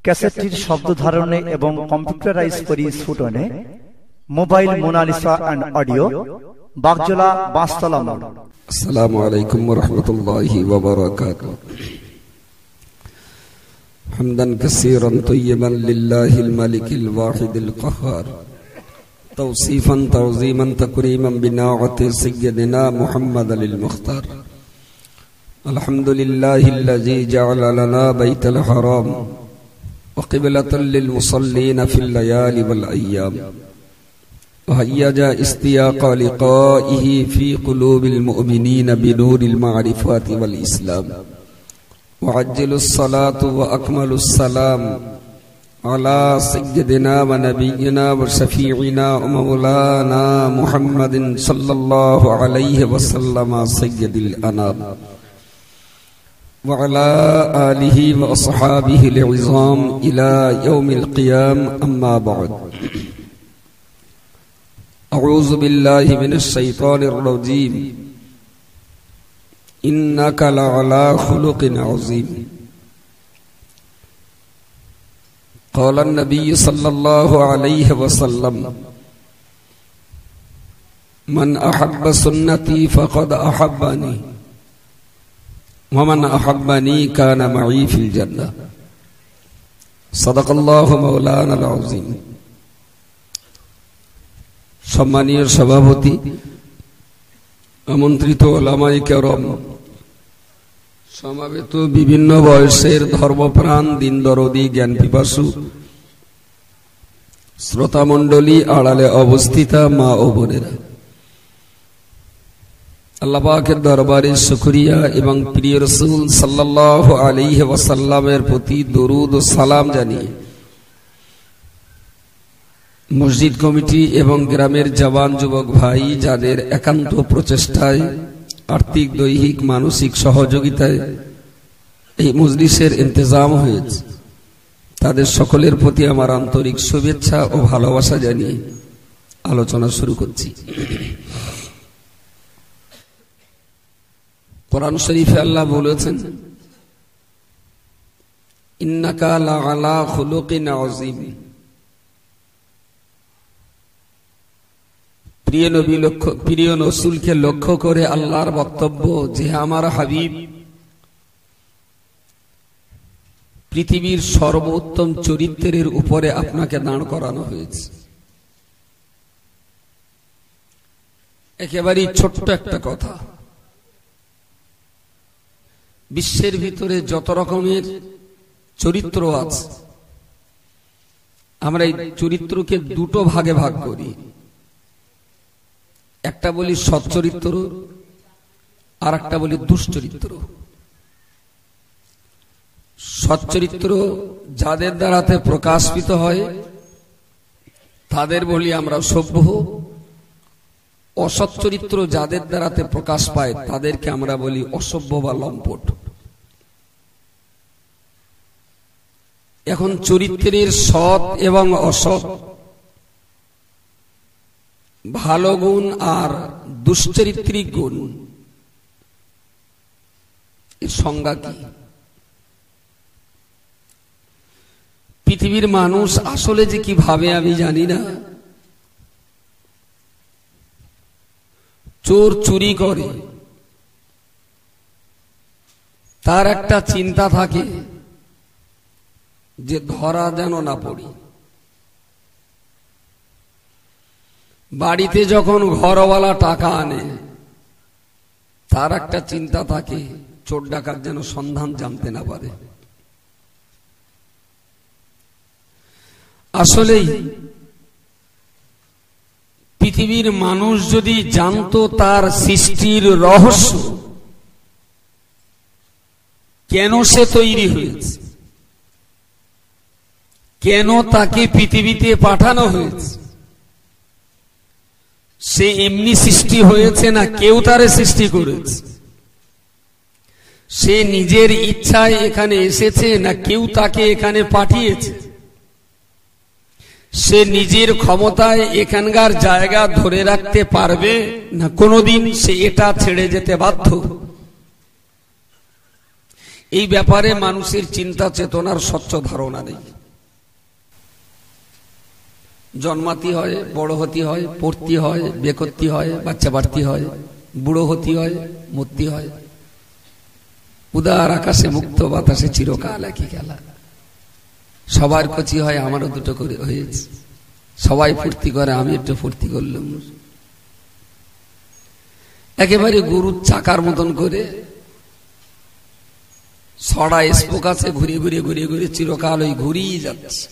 ক্যাসেটটির শব্দ ধারণে এবং কম্পিউটারাইজ পরিস্ফুটনে mobile Monalisa and audio, Bagjola, Banshtala মোড়। আসসালামু আলাইকুম ওয়া রাহমাতুল্লাহি ওয়া বারাকাতুহু। হামদান কাসীরান তাইয়িবান লিল্লাহিল মালিকিল ওয়াহিদিল কাহ্হার, তাওসীফান তাওযীমান তাকরীমান বিনাআতি সাইয়্যিদিনা মুহাম্মাদিল মুখতার। আলহামদুলিল্লাহিল্লাযী জাআলা লানা বাইতাল হারাম ওয়া কিবলাতাল লিল মুসাল্লিনা ফিল লায়ালি ওয়াল আইয়াম। وهيج استياق لقائه في قلوب المؤمنين بنور المعرفات والإسلام. وعجل الصلاة وأكمل السلام على سيدنا ونبينا وشفيعنا ومولانا محمد صلى الله عليه وسلم سيد الأنام، وعلى آله وأصحابه العظام إلى يوم القيام. أما بعد، أعوذ بالله من الشيطان الرجيم. إنك لعلى خلق عظيم. قال النبي صلى الله عليه وسلم: من أحب سنتي فقد أحبني، ومن أحبني كان معي في الجنة. صدق الله مولانا العظيم. সম্মানীয় সভাপতি, আমন্ত্রিত ওলামায়ে কেরাম, সমাবেত বিভিন্ন বয়সের ধর্মপ্রাণ, দিন দরদি, জ্ঞান পিপাসু শ্রোতা মণ্ডলী, আড়ালে অবস্থিতা মা ও বোনেরা, আল্লাহ পাকের দরবারে শুকরিয়া এবং প্রিয় রাসূল সাল্লাল্লাহু আলাইহি ওয়াসাল্লামের প্রতি দরুদ ও সালাম জানিয়ে মসজিদ কমিটি এবং গ্রামের জওয়ান যুবক ভাই যাদের একান্ত প্রচেষ্টায়, আর্থিক, দৈহিক, মানসিক সহযোগিতায় এই মজলিসের ইন্তজাম হয়েছে, তাদের সকলের প্রতি আমার আন্তরিক শুভেচ্ছা ও ভালোবাসা জানিয়ে আলোচনা শুরু করছি। কোরআন শরীফে আল্লাহ বলেছেন, ইন্নাকা লাআলা খুলুকিন আযীম। প্রিয় রাসূলকে লক্ষ্য করে আল্লাহর বক্তব্য যে আমার হাবিব পৃথিবীর সর্বোত্তম চরিত্রের উপরে আপনাকে দাঁড় করানো হয়েছে। একেবারেই ছোট্ট একটা কথা, বিশ্বের ভিতরে যত রকমের চরিত্র আছে, আমরা এই চরিত্রকে দুটো ভাগে ভাগ করি। একটা বলি সৎ চরিত্র, আর একটা বলি দুশ্চরিত্র। সৎ চরিত্র যাদের দ্বারাতে প্রকাশিত হয় তাদের বলি আমরা সভ্য। অসৎ চরিত্র যাদের দ্বারাতে প্রকাশ পায় তাদেরকে আমরা বলি অসভ্য বা লম্পট। এখন চরিত্রের সৎ এবং অসৎ, ভালো গুণ আর দুশ্চরিত্রিক গুণ, এর সংজ্ঞা কি? পৃথিবীর মানুষ আসলে যে কি ভাবে আমি জানি না। চোর চুরি করে, তার একটা চিন্তা থাকে যে ধরা যেন না পড়ি। বাড়িতে যখন ঘরওয়ালা টাকা আনে, তার একটা চিন্তা থাকে চোর ডাকাত যেন সন্ধান জানতে না পারে। আসলেই পৃথিবীর মানুষ যদি জানতো তার সৃষ্টির রহস্য, কেন সে তৈরি হয়েছে, কেন তাকে পৃথিবীতে পাঠানো হয়েছে, সে এমনি সৃষ্টি হয়েছে না কেউ তারে সৃষ্টি করেছে, সে নিজের ইচ্ছায় এখানে এসেছে না কেউ তাকে এখানে পাঠিয়েছে, সে নিজের ক্ষমতায় এখানকার জায়গা ধরে রাখতে পারবে না কোনোদিন সে এটা ছেড়ে যেতে বাধ্য। এই ব্যাপারে মানুষের চিন্তা চেতনার স্বচ্ছ ধারণা নেই। জন্মাতি হয়, বড় হতি হয়, পড়তি হয়, বেকতি হয়, বাচ্চা বাড়তি হয়, বুড়ো হতি হয়, মূর্তি হয়। উদার আকাশে মুক্ত বাতাসে চিরকাল একই খেলা। সবার কচি হয়, আমারও দুটো করে হয়েছে। সবাই ফুর্তি করে, আমি একটু ফুর্তি করলাম। একেবারে গরুর চাকার মতন করে ছড়া স্পোক আছে, ঘুরে ঘুরে ঘুরে ঘুরে চিরকাল ওই ঘুরিয়ে যাচ্ছে।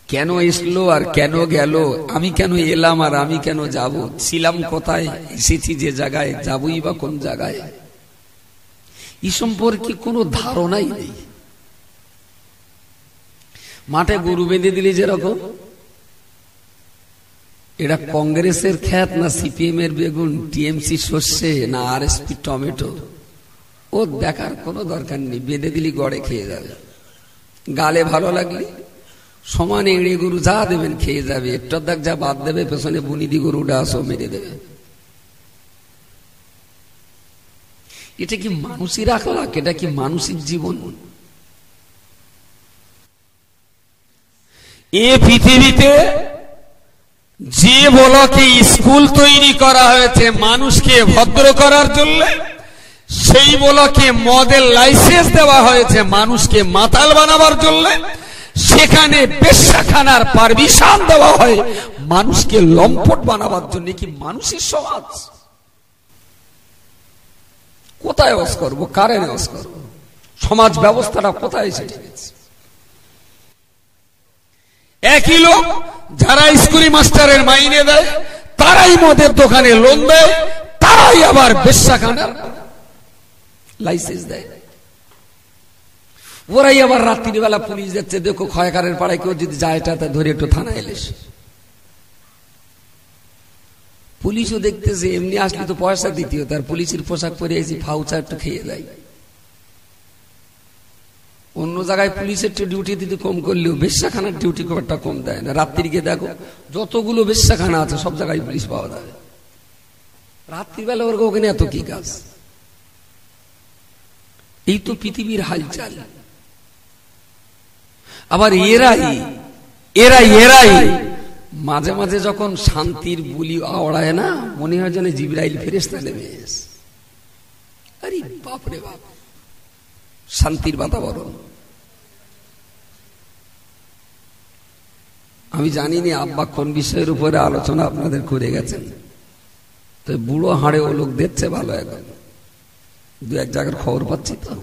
কেন এসলো আর কেন গেল, আমি কেন এলাম আর আমি কেন যাব, ছিলাম কোথায়, এসেছি যে জায়গায়, যাবই বা কোন জায়গায়, এই সম্পর্কে কোনো ধারণাই নেই। মাঠে গরু বেঁধে দিলে যেরকম, এটা কংগ্রেসের খ্যাত না সিপিএম এর বেগুন, টিএমসি সর্ষে না আরএসপি টমেটো, ও দেখার কোনো দরকার নেই। বেঁধে দিলি গড়ে খেয়ে যাবে। গালে ভালো লাগলে সমানে এড়ে গরু যা দেবেন খেয়ে যাবে। একটু দেখ যা বাদ দেবে, পেছনে বুনিদি গরুটা আসো মেরে দেবে। এটা কি মানুষই রাখলাক? এটা কি মানসিক জীবন? এ পৃথিবীতে যে বলকে স্কুল তৈরি করা হয়েছে মানুষকে ভদ্র করার জন্য, সেই বলকে মদের লাইসেন্স দেওয়া হয়েছে মানুষকে মাতাল বানাবার জন্য, সেখানে বেশ্যাখানার পারমিশন দেওয়া হয় মানুষকে লম্পট বানাবার জন্য। কি মানুষের সমাজ? কোথায় বাস করবো, কারে বাস করবো? সমাজ ব্যবস্থাটা কোথায় এসে গেছে? একই লোক যারা স্কুলি মাস্টারের মাইনে দেয়, তারাই মদের দোকানে লোন দেয়, তারাই আবার বেশ্যাখানার লাইসেন্স দেয়। ওরাই আবার রাত্রিবেলা পুলিশ যাচ্ছে, দেখো ক্ষয়কারের পাড়ায় কেউ যদি যায় এটা ধরে একটু থানায় এলিস। পুলিশও দেখতেছে, এমনি আসলে তো পয়সা দিতে হতো, আর পুলিশের পোশাক পরে এসে ফাউচা একটু খেয়ে যায়। অন্য জায়গায় পুলিশের ডিউটি দিতে কম করলেও বেশ্যাখানার ডিউটি খুব একটা কম দেয় না। রাত্রিকে দেখো যতগুলো বেশ্যাখানা আছে সব জায়গায় পুলিশ পাওয়া যাবে। রাত্রিবেলা ওর ওখানে এত কি কাজ? এই তো পৃথিবীর হালচাল। আবার এরাই মাঝে মাঝে যখন শান্তির বুলি আওড়ায় না, মনে হয় যেন জিবরাইল ফেরেশতা নেমে এসেছে। আরে বাপরে বাপ, শান্তির বাতাবরণ। আমি জানিনি আব্বা কোন বিষয়ের উপরে আলোচনা আপনাদের করে গেছেন, তো বুড়ো হাড়ে ও লোক দেখছে ভালো। এখন দু এক জায়গার খবর পাচ্ছি তো,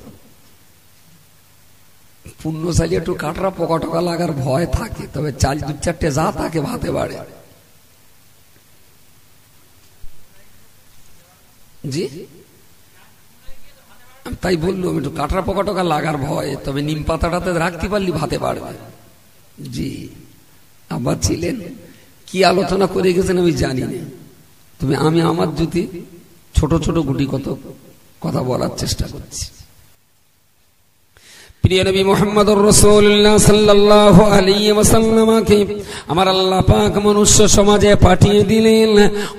পুণ্য চাইলে একটু কাটরা পোকা টোকা লাগার ভয় থাকে, তবে চাল দু চারটে যা তাকে ভাতে বাড়ে। জি তাই বললাম, একটু কাটরা পোকা টোকা লাগার ভয়, তবে নিম পাতাটাতে রাখতে পারলি ভাতে বাড়বে। জি আবার ছিলেন, কি আলোচনা করে গেছেন আমি জানি না, তবে আমি আমার যদি ছোট ছোট গুটি কত কথা বলার চেষ্টা করছি। প্রিয় নবী মুহাম্মদুর রাসূলুল্লাহ সাল্লাল্লাহু আলাইহি ওয়াসাল্লামকে আমার আল্লাহ পাক মনুষ্য সমাজে পাঠিয়ে দিলেন,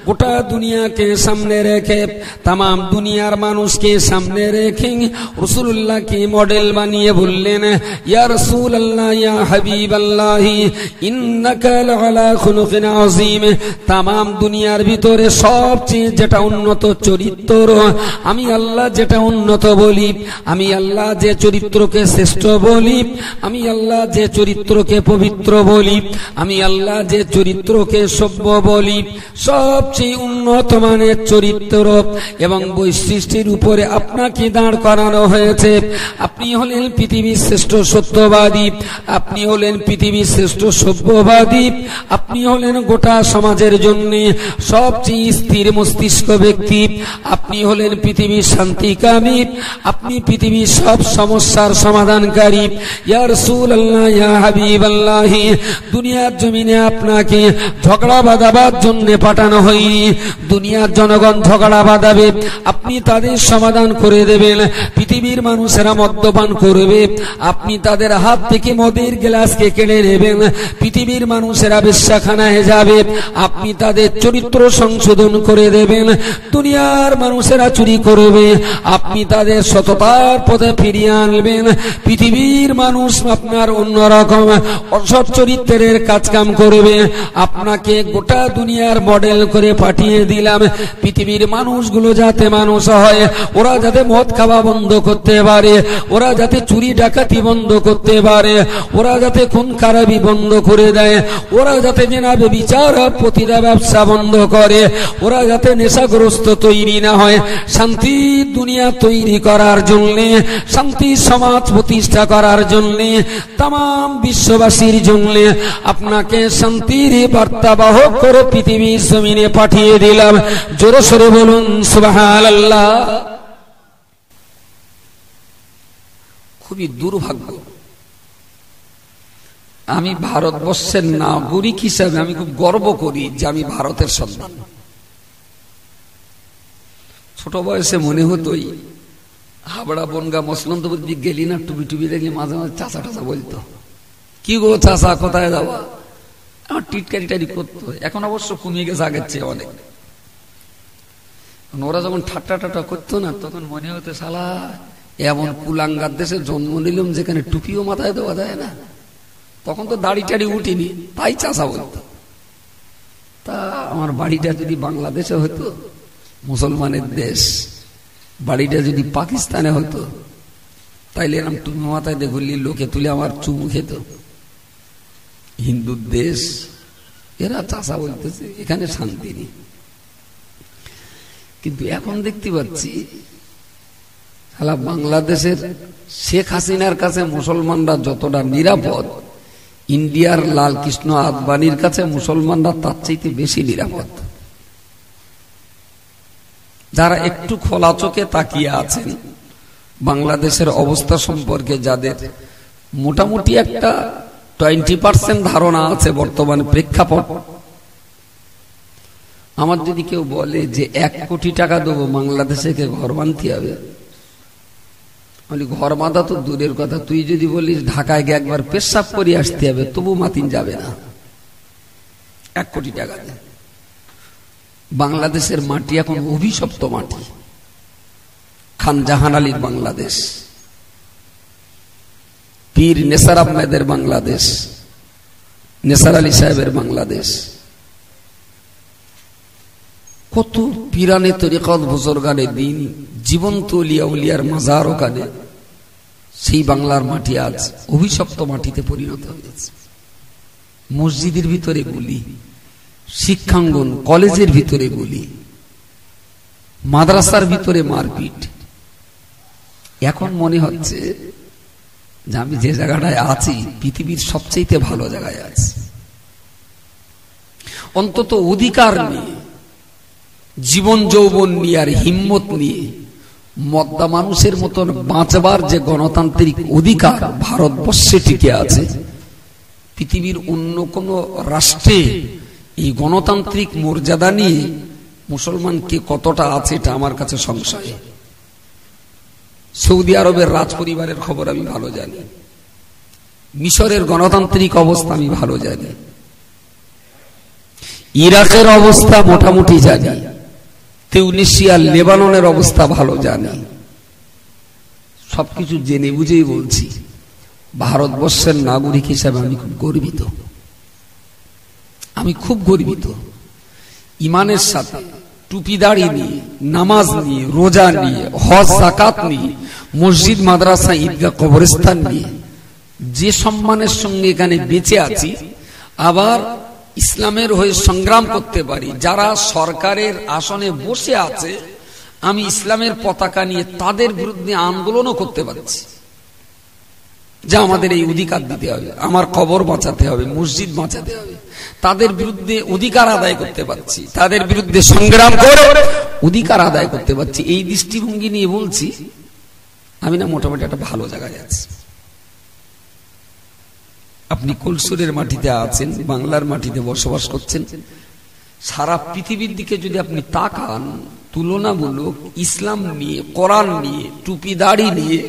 গোটা দুনিয়াকে সামনে রেখে, तमाम দুনিয়ার মানুষকে সামনে রেখে রাসূলুল্লাহকে মডেল বানিয়ে বললেন, ইয়া রাসূলুল্লাহ ইয়া হাবিবাল্লাহ ইন্নাকা লাআলা খুলুকিন আযীম। तमाम দুনিয়ার ভিতরে সবচেয়ে যেটা উন্নত চরিত্র, আমি আল্লাহ যেটা উন্নত বলি, আমি আল্লাহ যে চরিত্রকে শ্রেষ্ঠ বলি, আমি আল্লাহ যে চরিত্রকে পবিত্র বলি, আমি আল্লাহ যে চরিত্রকে সভ্য বলি, সবচেয়ে উন্নত মানের চরিত্র এবং বৈশিষ্ট্যের উপরে আপনাকে দাঁড় করানো হয়েছে। আপনি হলেন পৃথিবীর শ্রেষ্ঠ সত্যবাদী, আপনি হলেন পৃথিবীর শ্রেষ্ঠ সভ্যবাদী, আপনি হলেন গোটা সমাজের জন্য সবচেয়ে স্থির মস্তিষ্ক ব্যক্তি, আপনি হলেন পৃথিবীর শান্তিকামী, আপনি পৃথিবীর সব সমস্যার সমাধানকারী। ইয়া রাসূলুল্লাহ ইয়া হাবিবাল্লাহ, দুনিয়ার জমিনে আপনাকে ঝগড়া বাঁধাবার জন্য পাঠানো হয়নি, দুনিয়ার জনগণ ঝগড়া বাঁধাবে, আপনি তাদের সমাধান করে দেবেন। পৃথিবীর মানুষেরা মদ্যপান করবে, আপনি তাদের হাত থেকে মদের গ্লাসকে কেড়ে নেবেন। পৃথিবীর মানুষেরা বেশ্যাখানায় যাবে, আপনি তাদের চরিত্র সংশোধন করে দেবেন। দুনিয়ার মানুষেরা চুরি করবে, আপনি তাদের সততার পথে ফিরিয়ে আনবেন। পৃথিবীর মানুষ আপনার অন্যরকম অসৎ চরিত্রের কাজকাম করবে, আপনাকে গোটা দুনিয়ার মডেল করে পাঠিয়ে দিলাম। পৃথিবীর মানুষগুলো যাতে মানুষ হয়, ওরা যাতে মদ খাওয়া বন্ধ করতে পারে, ওরা যাতে চুরি ডাকাতি বন্ধ করতে পারে, ওরা যাতে খুন খারাপি বন্ধ করে দেয়, ওরা যাতে জেনাবে বিচার প্রতিটা ব্যবসা বন্ধ করে, ওরা যাতে নেশাগ্রস্ত তৈরি না হয়। শান্তি দুনিয়া তৈরি করার জন্য, শান্তি সমাজ প্রতিষ্ঠা করার জন্য, তাম বিশ্ববাসীর জন্য আপনাকে শান্তির বার্তাবাহক করে পৃথিবীর জমিনে পাঠিয়ে দিলাম। জোরে সোরে বলুন সুবহানাল্লাহ। খুবই দুর্ভাগ্য, আমি ভারতবর্ষের নাগরিক হিসাবে আমি খুব গর্ব করি যে আমি ভারতের সন্তান। ছোট বয়সে মনে হতোই হাবড়া বনগা মসলন্তপুর দিক গেলি না, টুপি টুপি দেখলে মাঝে মাঝে চাচা টাচা বলতো, কি গো চাচা কোথায় যাওয়া, আমার টিটকারি টারি করতো। এখন অবশ্য কমিয়ে গেছে আগের চেয়ে অনেক। ওরা যখন ঠাট্টা টাটা করতো না, তখন মনে হতো শালা এমন কুলাঙ্গার দেশে জন্ম নিলাম যেখানে টুপিও মাথায় দেওয়া যায় না। তখন তো দাড়ি টাড়ি উঠিনি, তাই চাচা বলতো। তা আমার বাড়িটা যদি বাংলাদেশে হতো, মুসলমানের দেশ, বাড়িটা যদি পাকিস্তানে হতো, তাইলে এরকম টুপি মাথায় দেখলি লোকে তুলে আমার চুমু খেত। হিন্দুর দেশ, এরা চাচা বলতেছে, এখানে শান্তি নেই। কিন্তু এখন দেখতে পাচ্ছি শালা বাংলাদেশের শেখ হাসিনার কাছে মুসলমানরা যতটা নিরাপদ, ইন্ডিয়ার লাল কৃষ্ণ আদবানির কাছে মুসলমানরা তার চাইতে বেশি নিরাপদ। যারা একটু খোলা চোখে তাকিয়ে আছেন বাংলাদেশের অবস্থা সম্পর্কে, যাদের মোটামুটি একটা 20% ধারণা আছে বর্তমান প্রেক্ষাপট, আমার যদি কেউ বলে যে 1 কোটি টাকা দেবো বাংলাদেশে ঘর বাঁধতে হবে, বলি ঘর বাঁধা তো দূরের কথা, তুই যদি বলিস ঢাকায় গিয়ে একবার পেশাব করে আসতে হবে, তবু মাতিন যাবে না। 1 কোটি টাকা দেয়। বাংলাদেশের মাটি এখন অভিশপ্ত মাটি। খান জাহান আলীর বাংলাদেশ, পীর নেসার আহমেদের বাংলাদেশ, নেসার আলী সাহেবের বাংলাদেশ, কত পীরানে তরিকত বুজুর্গানে দিন জীবন্ত উলিয়া উলিয়ার মাজার ওখানে। সেই বাংলার মাটি আজ অভিশপ্ত মাটিতে পরিণত হয়েছে। মসজিদের ভিতরে গুলি, শিক্ষাঙ্গন কলেজের ভিতরে গুলি, মাদ্রাসার ভিতরে মারপিট। এখন মনে হচ্ছে যে আমি যে জায়গাটায় আছি পৃথিবীর সবচেয়ে ভালো জায়গায় আছি। অন্তত অধিকার নিয়ে, জীবন যৌবন নিয়ে আর হিম্মত নিয়ে মদ্দা মানুষের মতন বাঁচবার যে গণতান্ত্রিক অধিকার ভারতবর্ষে টিকে আছে, পৃথিবীর অন্য কোন রাষ্ট্রে এই গণতান্ত্রিক মর্যাদা নিয়ে মুসলমানকে কতটা আছে এটা আমার কাছে সংশয়। সৌদি আরবের রাজ পরিবারের খবর আমি ভালো জানি, মিশরের গণতান্ত্রিক অবস্থা আমি ভালো জানি, ইরাকের অবস্থা মোটামুটি জানি, তিউনিসিয়া লেবাননের অবস্থা ভালো জানি। সবকিছু জেনে বুঝেই বলছি, ভারতবর্ষের নাগরিক হিসেবে আমি খুব গর্বিত। আমি খুব গর্বিত। ইমানের সাথে টুপি দাড়ি নিয়ে, নামাজ নিয়ে, রোজা নিয়ে, হজ যাকাত নিয়ে, মসজিদ মাদ্রাসা ঈদগাহ কবরস্থান নিয়ে যে সম্মানের সঙ্গে এখানে বেঁচে আছি, আবার ইসলামের হয়ে সংগ্রাম করতে পারি। যারা সরকারের আসনে বসে আছে, আমি ইসলামের পতাকা নিয়ে তাদের বিরুদ্ধে আন্দোলনও করতে পারছি যে আমাদের এই অধিকার দিতে হবে, আমার কবর বাঁচাতে হবে, মসজিদ বাঁচাতে হবে। তাদের বিরুদ্ধে অধিকার আদায় করতে পারছি, তাদের বিরুদ্ধে সংগ্রাম করে অধিকার আদায় করতে পারছি। এই দৃষ্টিভঙ্গি নিয়ে বলছি আমি না মোটামুটি একটা ভালো জায়গায় আছি। আপনি কলসুরের মাটিতে আছেন, বাংলার মাটিতে বসবাস করছেন, সারা পৃথিবীর দিকে যদি আপনি তাকান, তুলনামূলক ইসলাম নিয়ে, কোরআন নিয়ে, টুপি দাড়ি নিয়ে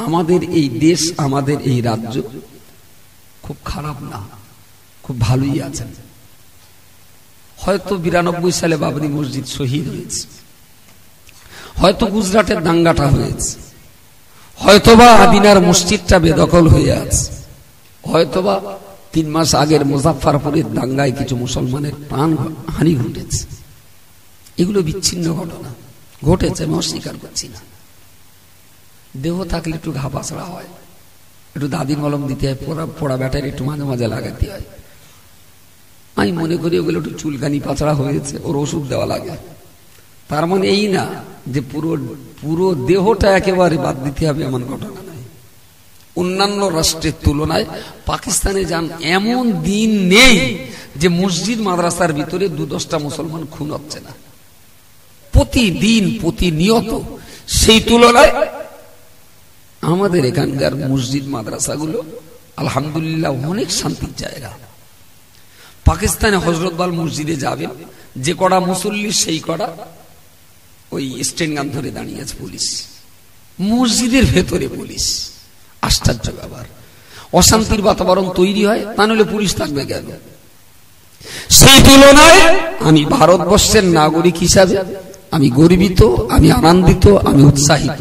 আমাদের এই দেশ, আমাদের এই রাজ্য খুব খারাপ না, খুব ভালোই আছেন। হয়তো 92 সালে বাবরি মসজিদ শহীদ হয়েছে, হয়তো গুজরাটের দাঙ্গাটা হয়েছে, হয়তোবা আদিনার মসজিদটা বেদখল হয়ে আছে, হয়তোবা 3 মাস আগের মুজাফফরপুরের দাঙ্গায় কিছু মুসলমানের প্রাণ হানি ঘটেছে। এগুলো বিচ্ছিন্ন ঘটনা ঘটেছে, আমি অস্বীকার করছি না। দেহ থাকলে একটু ঘা পাছড়া হয়, একটু দাদির মলম দিতে হয়, পোড়া ব্যাটারি একটু মাঝে মাঝে লাগাতে হয়। আমি মনে করি ওগুলো একটু চুলকানি পাছড়া হয়েছে, ওর ওষুধ দেওয়া লাগে। তার মানে এই না যে পুরো দেহটা একেবারে বাদ দিতে হবে, এমন ঘটনা নাই। অন্যান্য রাষ্ট্রের তুলনায় পাকিস্তানে যান, এমন দিন নেই যে মসজিদ মাদ্রাসার ভিতরে 2-10টা মুসলমান খুন হচ্ছে না, প্রতিদিন প্রতিনিয়ত। সেই তুলনায় আমাদের এখানকার মসজিদ মাদ্রাসাগুলো আলহামদুলিল্লাহ অনেক শান্তির জায়গা। পাকিস্তানে হযরতবাল মসজিদে যাবেন, যে কড়া মুসল্লি সেই কড়া ওই স্ট্যান্ড গান ধরে দাঁড়িয়ে আছে পুলিশ, মসজিদের ভেতরে পুলিশ। আশ্চর্য ব্যাপার। অশান্তির বাতাবরণ তৈরি হয়, তা নইলে পুলিশ থাকবে কেন? সেই তুলনায় আমি ভারতবর্ষের নাগরিক হিসাবে আমি গর্বিত, আমি আনন্দিত, আমি উৎসাহিত।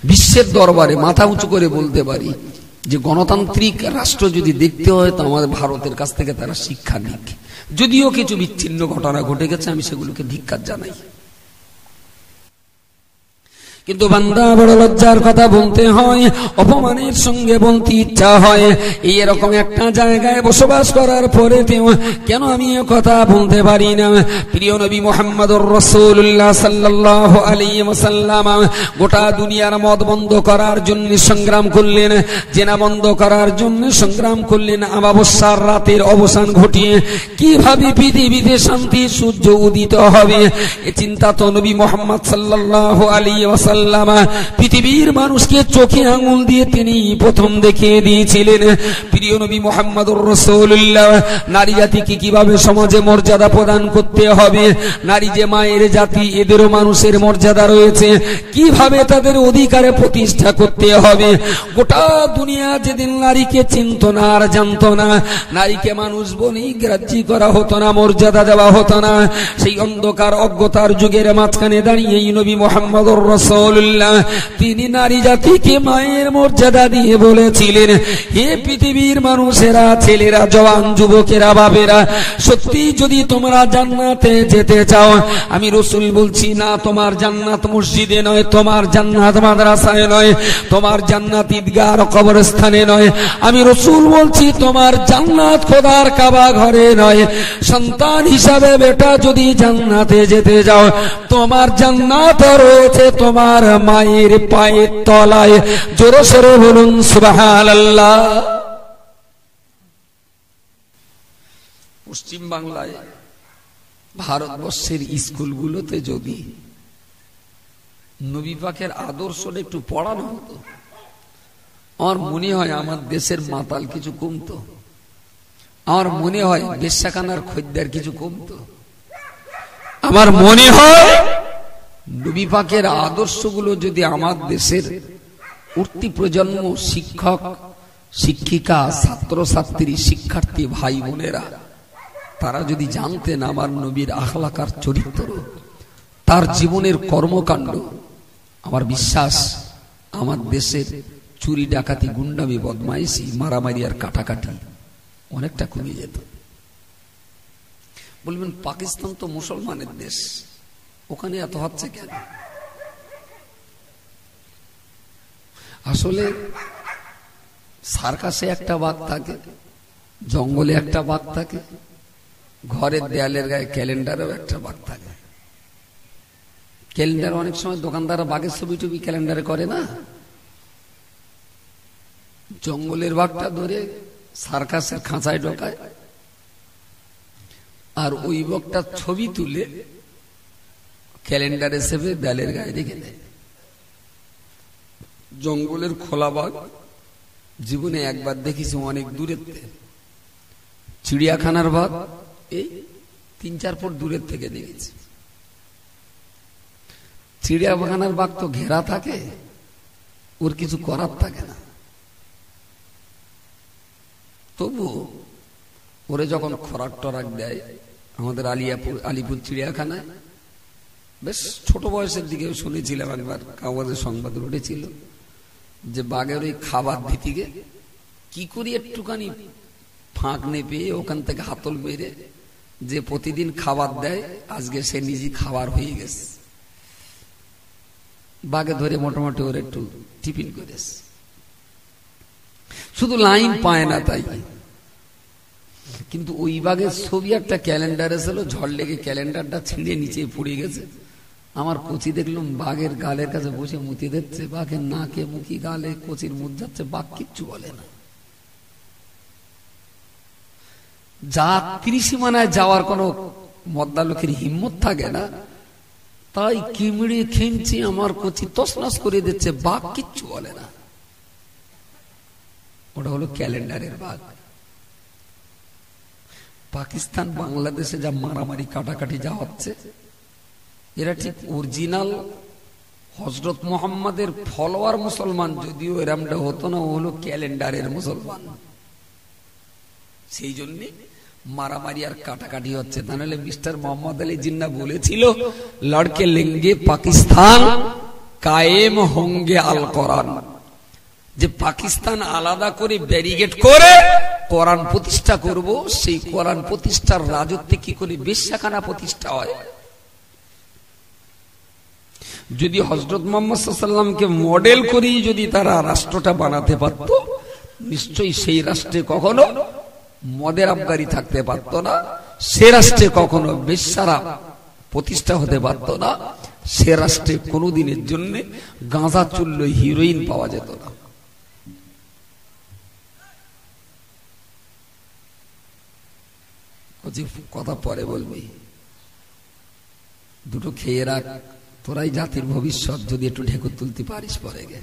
বিশ্বের দরবারে মাথা উঁচু করে বলতে পারি যে গণতান্ত্রিক রাষ্ট্র যদি দেখতে হয় তো আমাদের ভারতের কাছ থেকে তারা শিক্ষা নিক। যদিও কিছু বিচ্ছিন্ন ঘটনা ঘটে গেছে, আমি সেগুলোকে ধিক্কার জানাই। কিন্তু বান্দা, বড় লজ্জার কথা বলতে হয়, অপমানের সঙ্গে বলতে ইচ্ছা হয়। এইরকম একটা জায়গায় বসবাস করার পরে কেন আমি এ কথা বলতে পারি না? প্রিয় নবী মুহাম্মদুর রাসূলুল্লাহ সাল্লাল্লাহু আলাইহি ওয়াসাল্লাম গোটা দুনিয়ার মদ বন্ধ করার জন্য সংগ্রাম করলেন, জেনা বন্ধ করার জন্য সংগ্রাম করলেন। অমাবস্যার রাতের অবসান ঘটিয়ে কিভাবে পৃথিবীতে শান্তি সূর্য উদিত হবে, এ চিন্তা তো নবী মুহাম্মদ সাল্লাল্লাহু আলাইহি ওয়াসাল্লাম পৃথিবীর মানুষকে চোখে আঙুল দিয়ে তিনি প্রথম দেখিয়ে দিয়েছিলেন। প্রিয় নবী মুহাম্মদুর রাসূলুল্লাহ নারী জাতিকে কিভাবে সমাজে মর্যাদা প্রদান করতে হবে, নারী যে মায়ের জাতি, এদেরও মানুষের মর্যাদা রয়েছে, কিভাবে তাদের অধিকারে প্রতিষ্ঠা করতে হবে। গোটা দুনিয়া যেদিন নারীকে চিনত না আর জানত না, নারীকে মানুষ বলেই গ্রাহ্য করা হতো না, মর্যাদা দেওয়া হতো না, সেই অন্ধকার অজ্ঞতার যুগের মাঝখানে দাঁড়িয়ে নবী মুহাম্মদুর রাসূলুল্লাহ তিনি নারী জাতিকে মায়ের মর্যাদা দিয়ে বলেছিলেন, হে পৃথিবীর মানুষেরা, ছেলেরা, জওয়ান, যুবকেরা, বাবেরা, সত্যি যদি তোমরা জান্নাতে যেতে চাও, আমি রাসূল বলছি না তোমার জান্নাত মসজিদে নয়, তোমার জান্নাত মাদ্রাসায় নয়, তোমার জান্নাত ঈদগাহ কবরস্থানে নয়, আমি রাসূল বলছি তোমার জান্নাত খোদার কাবা ঘরে নয়। সন্তান হিসাবে বেটা যদি জান্নাতে যেতে যাও, তোমার জান্নাত রয়েছে তোমার মায়ের পায়ের তলায়। জোরে সোরে বলুন সুবহানাল্লাহ। পশ্চিম বাংলায় ভারতবর্ষের স্কুলগুলোতে যদি নবী পাকের আদর্শটা একটু পড়ানো হতো, আমার মনে হয় আমার দেশের মাতাল কিছু কমতো, আমার মনে হয় বেশ্যাখানার খদ্দের কিছু কমতো, আমার মনে হয় নবী পাকের আদর্শগুলো যদি আমার দেশের উঠতি প্রজন্ম, শিক্ষক শিক্ষিকা, ছাত্র ছাত্রী, শিক্ষার্থী ভাই বোনেরা, তারা যদি জানতেন আমার নবীর আখলাক আর চরিত্র, তার জীবনের কর্মকাণ্ড, আমার বিশ্বাস আমার দেশের চুরি ডাকাতি, গুন্ডামি, বদমাইশি, মারামারি আর কাটাকাটি অনেকটা কমে যেত। বলবেন পাকিস্তান তো মুসলমানের দেশ, ওখানে এত হচ্ছে কেন? আসলে সার্কাসে একটা বাঘ থাকে, জঙ্গলে একটা বাঘ থাকে, ঘরের দেয়ালের গায়ে ক্যালেন্ডারেও একটা বাঘ থাকে। ক্যালেন্ডার অনেক সময় দোকানদাররা বাঘের ছবি টবি ক্যালেন্ডারে করে না, জঙ্গলের বাঘটা ধরে সার্কাসের খাঁচায় ঢোকায়, আর ওই বাঘটার ছবি তুলে ক্যালেন্ডারে সেবে দেয়ালের গায়ে রেখে দেয়। জঙ্গলের খোলা বাঘ জীবনে একবার দেখেছি, অনেক দূরে। চিড়িয়াখানার বাঘ এই 3-4 ফুট দূরের থেকে দেখেছি। চিড়িয়াখানার বাঘ তো ঘেরা থাকে, ওর কিছু করার থাকে না, তবু ওরে যখন খোরাক টরাক দেয়, আমাদের আলিপুর চিড়িয়াখানায় বেশ ছোট বয়সের দিকে শুনেছিলাম একবার কাগজে সংবাদ উঠেছিল যে বাঘের ওই খাবার দিতে গিয়ে কি করি একটুখানি ফাঁক নেপে ওখান থেকে হাতল মেরে যে প্রতিদিন খাবার দেয়, আজকে সে নিজে খাবার হয়ে গেছে, বাঘে ধরে মোটামুটি ওর একটু টিফিন করেছে, শুধু লাইন পায় না তাই। কিন্তু ওই বাঘের ছবি একটা ক্যালেন্ডারে ছিল, ঝড় লেগে ক্যালেন্ডারটা ছিঁড়ে নিচে পড়ে গেছে। আমার কচি দেখলাম বাঘের গালের কাছে বসে মুতি দিচ্ছে, বাঘের নাকে মুখি গালে কচির মুখ যাচ্ছে, বাঘ কিচ্ছু বলে না। যা ত্রিসীমানায় যাওয়ার কোন মদ্দা লোকের হিম্মত থাকে না, তাই কিমড়ি খেঞ্চি আমার কচি তসনস করে দিচ্ছে, বাঘ কিচ্ছু বলে না। ওটা হলো ক্যালেন্ডারের বাঘ। পাকিস্তান বাংলাদেশে যা মারামারি কাটাকাটি যা হচ্ছে, এরা ঠিক অরিজিনাল হযরত মুহাম্মাদের ফলোয়ার মুসলমান, যদিও এরমটা হতো না, ও হলো ক্যালেন্ডারের মুসলমান। সেই জন্য মারামারি আর কাটাকাটি হচ্ছে। তা নাহলে মিস্টার মোহাম্মদ আলী জিন্না বলেছিল, লড়কে লেঙ্গে পাকিস্তান, কায়েম হোঙ্গে আল কোরআন, যে পাকিস্তান আলাদা করে ব্যারিকেড করে কোরআন প্রতিষ্ঠা করব, সেই কোরআন প্রতিষ্ঠার রাজত্বে কি করে বেশ্যাখানা প্রতিষ্ঠা হয়। যদি হযরত মুহাম্মদ সাল্লাল্লাহু আলাইহি ওয়াসাল্লামকে মডেল করি যদি তারা রাষ্ট্রটা বানাতে পারত, নিশ্চয়ই সেই রাষ্ট্রে কখনো মদের আবগারি থাকতে পারত না, সে রাষ্ট্রে কখনো বেশ্যারা প্রতিষ্ঠা হতে পারত না, সে রাষ্ট্রে কোনোদিনের জন্য গাঁজা চুল্ল হিরোইন পাওয়া যেত না। কথা পরে বলবি, দুটো খেয়ে রাখ, তোরাই জাতির ভবিষ্যৎ, যদি একটু ঢেকুর তুলতে পারিস পরে গে।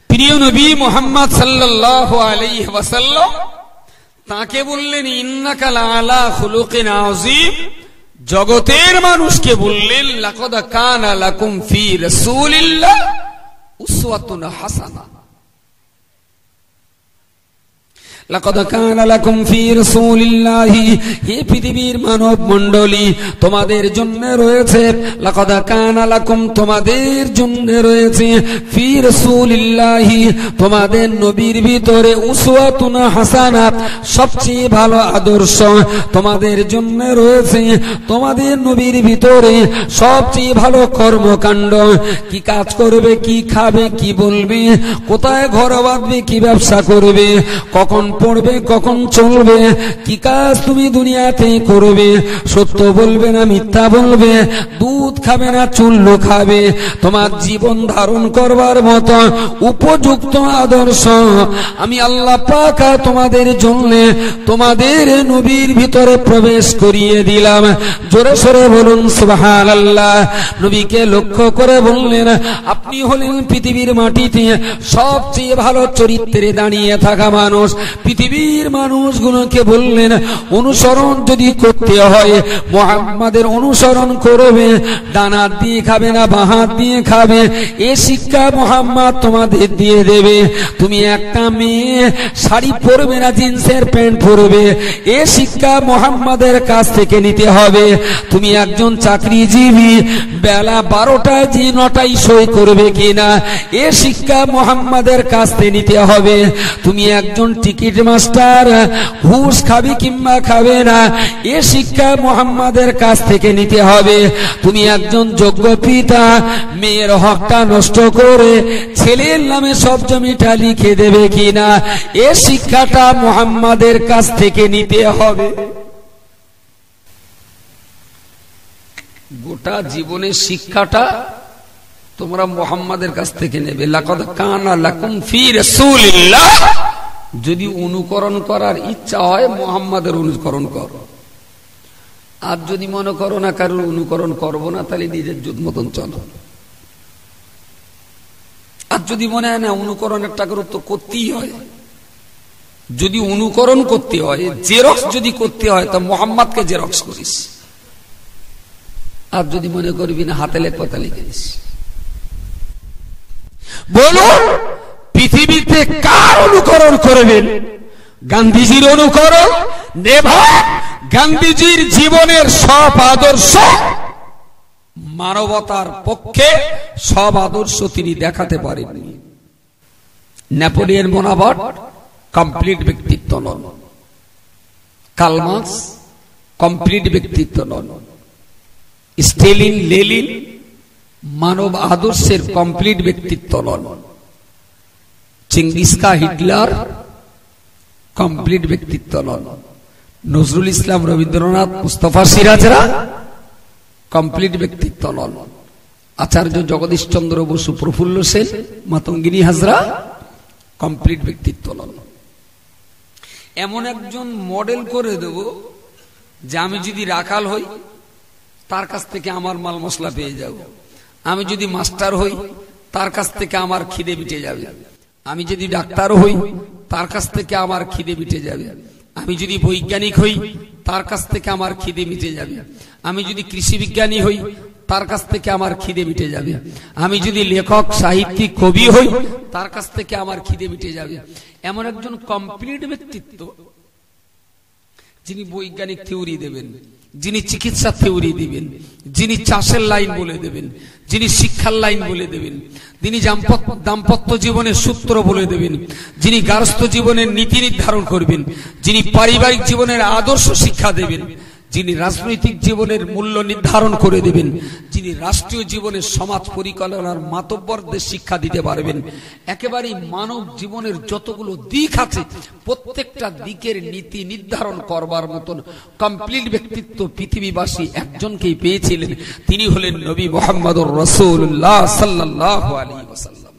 প্রিয় নবী মুহাম্মদ সাল্লাল্লাহু আলাইহি ওয়াসাল্লাম তাকে বললেন, ইন্নাকা লাআলা খুলুকিন আযীম। জগতের মানুষকে বললেন, লাকাদ কানা লাকুম ফি রাসূলিল্লাহ উসওয়াতুন হাসানাহ। লাকাদ কানা লাকুম ফি রাসূলিল্লাহি, হে পৃথিবীর মানব মণ্ডলী, তোমাদের জন্য রয়েছে, লাকাদ কানা লাকুম, তোমাদের জন্য রয়েছে, ফি রাসূলিল্লাহি, তোমাদের নবীর ভিতরে, উসওয়াতুন হাসানাহ, সবচেয়ে ভালো আদর্শ তোমাদের জন্য রয়েছে, তোমাদের নবীর ভিতরে সবচেয়ে ভালো কর্মকাণ্ড। কি কাজ করবে, কি খাবে, কি বলবে, কোথায় ঘর বাঁধবে, কি ব্যবসা করবে, কখন পড়বে, কখন চলবে, কি কাজ তুমি দুনিয়াতে করবে, সত্য বলবে না মিথ্যা বলবে, দুধ খাবে না চূর্ণ খাবে, তোমার জীবন ধারণ করবার মতো উপযুক্ত আদর্শ আমি আল্লাহ পাক তোমাদের জন্য তোমাদের নবীর ভিতরে প্রবেশ করিয়ে দিলাম। জোরে সরে বলুন সুবহানাল্লাহ। নবীকে লক্ষ্য করে বললেন, আপনি হলেন পৃথিবীর মাটিতে সবচেয়ে ভালো চরিত্রে দাঁড়িয়ে থাকা মানুষ। পৃথিবীর মানুষগুলোকে বললেন, অনুসরণ যদি করতে হয় মুহাম্মাদের অনুসরণ করবে, ডান হাত দিয়ে খাবে না বাঁ হাত দিয়ে খাবে, এ শিক্ষা মুহাম্মদ তোমাদের দিয়ে দেবে। তুমি একটা মেয়ে শাড়ি পরবে না জিন্সের প্যান্ট পরবে, এ শিক্ষা মুহাম্মাদের কাছ থেকে নিতে হবে। তুমি একজন চাকরিজীবী, বেলা 12টায় যে 9টায় সই করবে কিনা, এ শিক্ষা মুহাম্মাদের কাছ থেকে নিতে হবে। তুমি একজন টিকিট মাস্টার, ঘুষ খাবে কিংবা খাবে না, এ শিক্ষা মুহাম্মাদের কাছ থেকে নিতে হবে। তুমি একজন যোগ্য পিতা, মেয়ের হকটা নষ্ট করে ছেলের নামে সব জমিটা লিখে দেবে কিনা, এ শিক্ষাটা মুহাম্মাদের কাছ থেকে নিতে হবে। গোটা জীবনের শিক্ষাটা তোমরা মুহাম্মাদের কাছ থেকে নেবে। লাকাদ কানা লাকুম ফি রাসূলিল্লাহ। যদি অনুকরণ করার ইচ্ছা হয় মুহাম্মাদের অনুকরণ করো, আর যদি মনে করো না কারোর অনুকরণ করবো না, তাহলে নিজের যুদ্ধ মতন চলো। আর যদি মনে হয় না অনুকরণ একটা করে তো করতেই হয়, যদি অনুকরণ করতে হয়, জেরক্স যদি করতে হয়, তো মোহাম্মদকে জেরক্স করিস। আর যদি মনে করবি না, হাতে লেখা লিখে দিস। বলুন, পৃথিবীতে কার অনুকরণ করবেন? গান্ধীজির অনুকরণ নেভার। গান্ধীজির জীবনের সব আদর্শ মানবতার পক্ষে, সব আদর্শ তিনি দেখাতে পারেননি। নেপোলিয়ন বোনাপার্ট কমপ্লিট ব্যক্তিত্ব নন, কার্ল মার্কস কমপ্লিট ব্যক্তিত্ব নন, স্টেলিন লেনিন মানব আদর্শের কমপ্লিট ব্যক্তিত্ব নন, চেঙ্গিস খান হিটলার কমপ্লিট ব্যক্তিত্ব নন, নজরুল ইসলাম রবীন্দ্রনাথ মুস্তফা সিরাজরা কমপ্লিট ব্যক্তিত্ব নন, আচার্য জগদীশ চন্দ্র বসু প্রফুল্ল সেন মাতঙ্গিনী হাজরা কমপ্লিট ব্যক্তিত্ব নন। এমন একজন মডেল করে দেব যে আমি যদি রাখাল হই, তার কাছ থেকে আমার মাল মশলা পেয়ে যাব। আমি যদি মাস্টার হই, তার কাছ থেকে আমার খিদে মিটে যাবে। আমি যদি ডাক্তার হই, তার কাছ থেকে আমার খিদে মিটে যাবে। আমি যদি বৈজ্ঞানিক হই, তার কাছ থেকে আমার খিদে মিটে যাবে। আমি যদি কৃষি বিজ্ঞানী হই, তার কাছ থেকে আমার খিদে মিটে যাবে। আমি যদি লেখক সাহিত্যিক কবি হই, তার কাছ থেকে আমার খিদে মিটে যাবে। এমন একজন কমপ্লিট ব্যক্তিত্ব, যিনি বৈজ্ঞানিক থিওরি দেবেন, যিনি চিকিৎসা থিওরি দিবেন, যিনি চাষের লাইন বলে দেবেন, যিনি শিক্ষার লাইন বলে দেবেন, যিনি দাম্পত্য জীবনের সূত্র বলে দেবেন, যিনি গার্হস্থ্য জীবনের নীতি নির্ধারণ করবেন, যিনি পারিবারিক জীবনের আদর্শ শিক্ষা দেবেন, যিনি রাজনৈতিক জীবনের মূল্য নির্ধারণ করে দেবেন, যিনি রাষ্ট্রীয় জীবনের সমাজ পরিকল্পনার মাতব্বরদের শিক্ষা দিতে পারবেন। একেবারেই মানব জীবনের যতগুলো দিক আছে, প্রত্যেকটা দিকের নীতি নির্ধারণ করবার মতন কমপ্লিট ব্যক্তিত্ব পৃথিবীবাসী একজনকেই পেয়েছিলেন। তিনি হলেন নবী মুহাম্মদুর রাসূলুল্লাহ সাল্লাল্লাহু আলাইহি ওয়াসাল্লাম।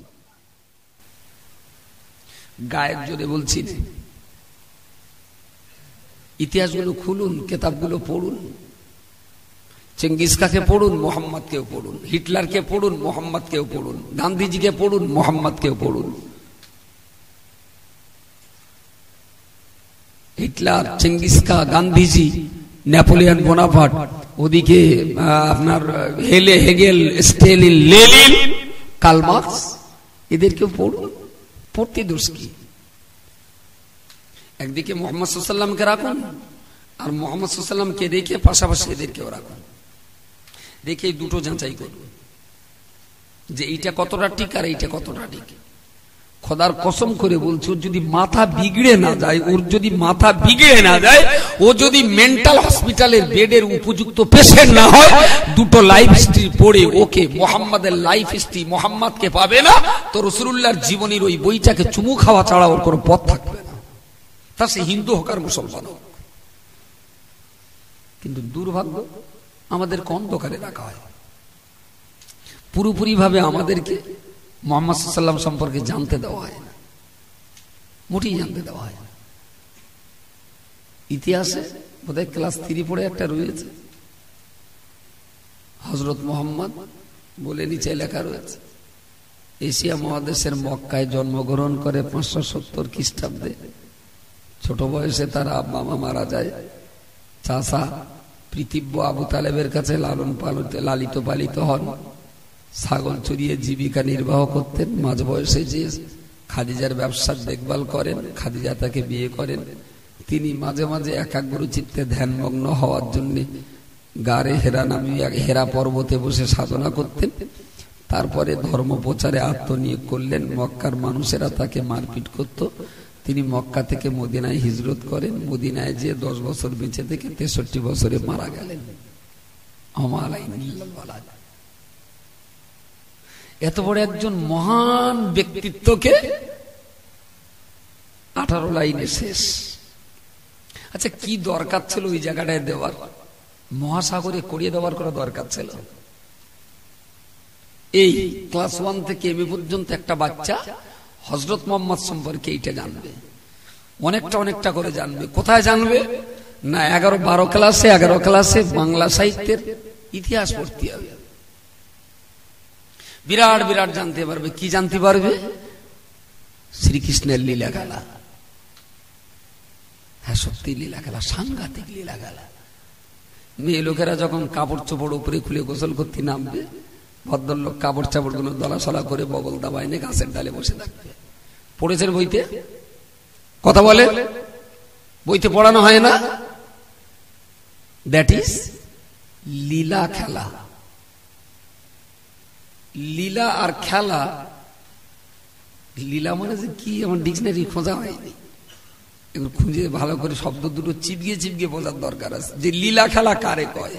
গায়েব জোরে বলছি, ইতিহাসগুলো খুলুন, কেতাবগুলো পড়ুন। চেঙ্গিস খানকে পড়ুন, মোহাম্মদকেও পড়ুন, হিটলারকে পড়ুন, মোহাম্মদকেও পড়ুন, গান্ধীজিকে পড়ুন, মোহাম্মদকেও পড়ুন। Hitler, Genghis Khan, Gandhiji, Napoleon Bonaparte, ওদিকে আপনার হেগেল, স্টেলিন, লেনিন, কার্ল মার্কস, এদেরকেও পড়ুন। পড়তে দোষ কি? একদিকে মুহাম্মদ সাল্লাল্লাহু আলাইহি ওয়াসাল্লামকে রাখুন, আর মুহাম্মদ সাল্লাল্লাহু আলাইহি ওয়াসাল্লামকে দেখে পাশাপাশি এদেরকেও রাখুন। দেখে দুটো যাচাই করুন যে এইটা কতটা ঠিক আর এইটা কতটা ঠিক। খোদার কসম করে বলছি, ওর যদি মাথা বিগড়ে না যায়, ও যদি মেন্টাল হসপিটালের বেডের উপযুক্ত পেশেন্ট না হয়, দুটো লাইফ হিস্ট্রি পড়ে ওকে মুহাম্মাদের লাইফ হিস্ট্রি মুহাম্মাদকে পাবে না, তো রাসূলুল্লাহর জীবনীর ওই বইটাকে চুমু খাওয়া ছাড়া ওর কোনো পথ থাকবে না। তা সে হিন্দু হোক আর মুসলমান হোক। কিন্তু দুর্ভাগ্য, আমাদের অন্ধকারে রাখা হয়। পুরোপুরি ভাবে আমাদেরকে মুহাম্মদ সাল্লাল্লাহু আলাইহি ওয়াসাল্লাম সম্পর্কে জানতে দেওয়া হয় না, মোটেই জানতে দেওয়া হয় না। ইতিহাসে বোধহয় ক্লাস 3 পড়ে একটা রয়েছে, হযরত মুহাম্মদ বলে নিচে লেখা রয়েছে, এশিয়া মহাদেশের মক্কায় জন্মগ্রহণ করে 570 খ্রিস্টাব্দে। ছোট বয়সে তার আব্বা মা মারা যায়। চাচা পৃথিব্য আবু তালেবের কাছে লালিত পালিত হন। ছাগল চড়িয়ে জীবিকা নির্বাহ করতেন। মাঝ বয়সে যে খাদিজার ব্যবসার দেখভাল করেন, খাদিজা তাকে বিয়ে করেন। তিনি মাঝে মাঝে একাগ্র চিত্তে ধ্যানমগ্ন হওয়ার জন্য গারে হেরা নামিয়ে হেরা পর্বতে বসে সাধনা করতেন। তারপরে ধর্ম প্রচারে আত্মনিয়োগ করলেন। মক্কার মানুষেরা তাকে মারপিট করত। তিনি মক্কা থেকে মদিনায় হিজরত করেন। মদিনায় যে 10 বছর বেঁচে থেকে 63 বছরে মারা গেলেন। এত বড় একজন মহান ব্যক্তিত্বকে 18 লাইনে শেষ। আচ্ছা, কি দরকার ছিল ওই জায়গাটায় দেওয়ার? মহাসাগরে করিয়ে দেওয়ার কোনো দরকার ছিল? এই ক্লাস 1 থেকে এমএ পর্যন্ত একটা বাচ্চা হযরত মুহাম্মদ সম্পর্কে এইটা জানবে, অনেকটা করে জানবে। কোথায় জানবে না? 11-12 ক্লাসে বাংলা সাহিত্যের ইতিহাস পড়তে হবে। বিরাট বিরাট জানতে পারবে। কি জানতে পারবে? শ্রীকৃষ্ণের লীলা খেলা, হ্যাঁ সত্যি লীলা খেলা, সাংঘাতিক লীলা খেলা। মেয়ে লোকেরা যখন কাপড় চোপড় উপরে খুলে গোসল করতে নামবে, ভদ্রলোক কাপড় চাপড় গুলো দলাসলা করে বগল দাবায় নিয়ে গাছের ডালে বসে থাকবে। পড়েছেন বইতে? কথা বলে, বইতে পড়ানো হয় না? দ্যাট ইজ লীলা খেলা। লীলা আর খেলা, লীলা মানে যে কি আমার ডিকশনারি খোঁজা হয়নি, এগুলো খুঁজে ভালো করে শব্দ দুটো চিপগিয়ে চিপগিয়ে বোঝার দরকার আছে যে লীলা খেলা কারে কয়।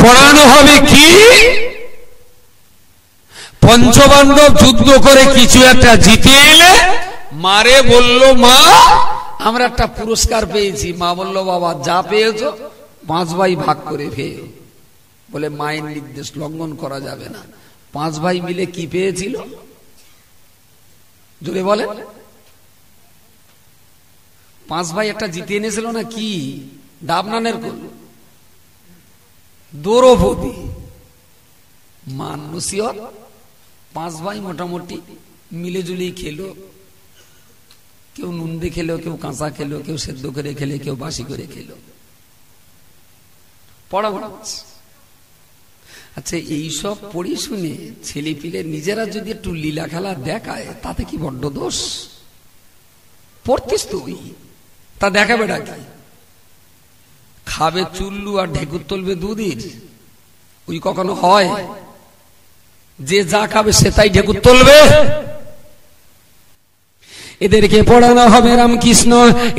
পড়ানো হবে কি? পঞ্চপাণ্ডব যুদ্ধ করে কিছু একটা জিতে এলে মারে বলল, মা আমরা একটা পুরস্কার পেয়েছি। মা বলল, বাবা যা পেয়েছো 5 ভাই ভাগ করে খেয়ে। বলে মায়ের নির্দেশ লঙ্ঘন করা যাবে না। 5 ভাই মিলে কি পেয়েছিল জোরে বলে? 5 ভাই একটা জিতে এনেছিল না, কি ডাবনানের কোল দ্রৌপদী। মান নসিহত 5 ভাই মোটামুটি মিলে জুলি খেলো। কেউ নুন দিয়ে খেলো, কেউ কাঁচা খেলো, কেউ সেদ্ধ করে খেলে, কেউ বাসি করে খেলো। পড়াবো। আচ্ছা, এইসব পড়ি শুনে ছেলে পিলে নিজেরা যদি একটু লীলা খেলা দেখায় তাতে কি বড্ড দোষ? পড়তিস তুই, তা দেখাবে ডাকি? খাবে চুল্লু আর ঢেকুর তুলবে দুধের, ওই কখনো হয়? যে যা খাবে সে তাই ঢেকুর তুলবে? এদেরকে পড়ানো হবে রামকৃষ্ণ,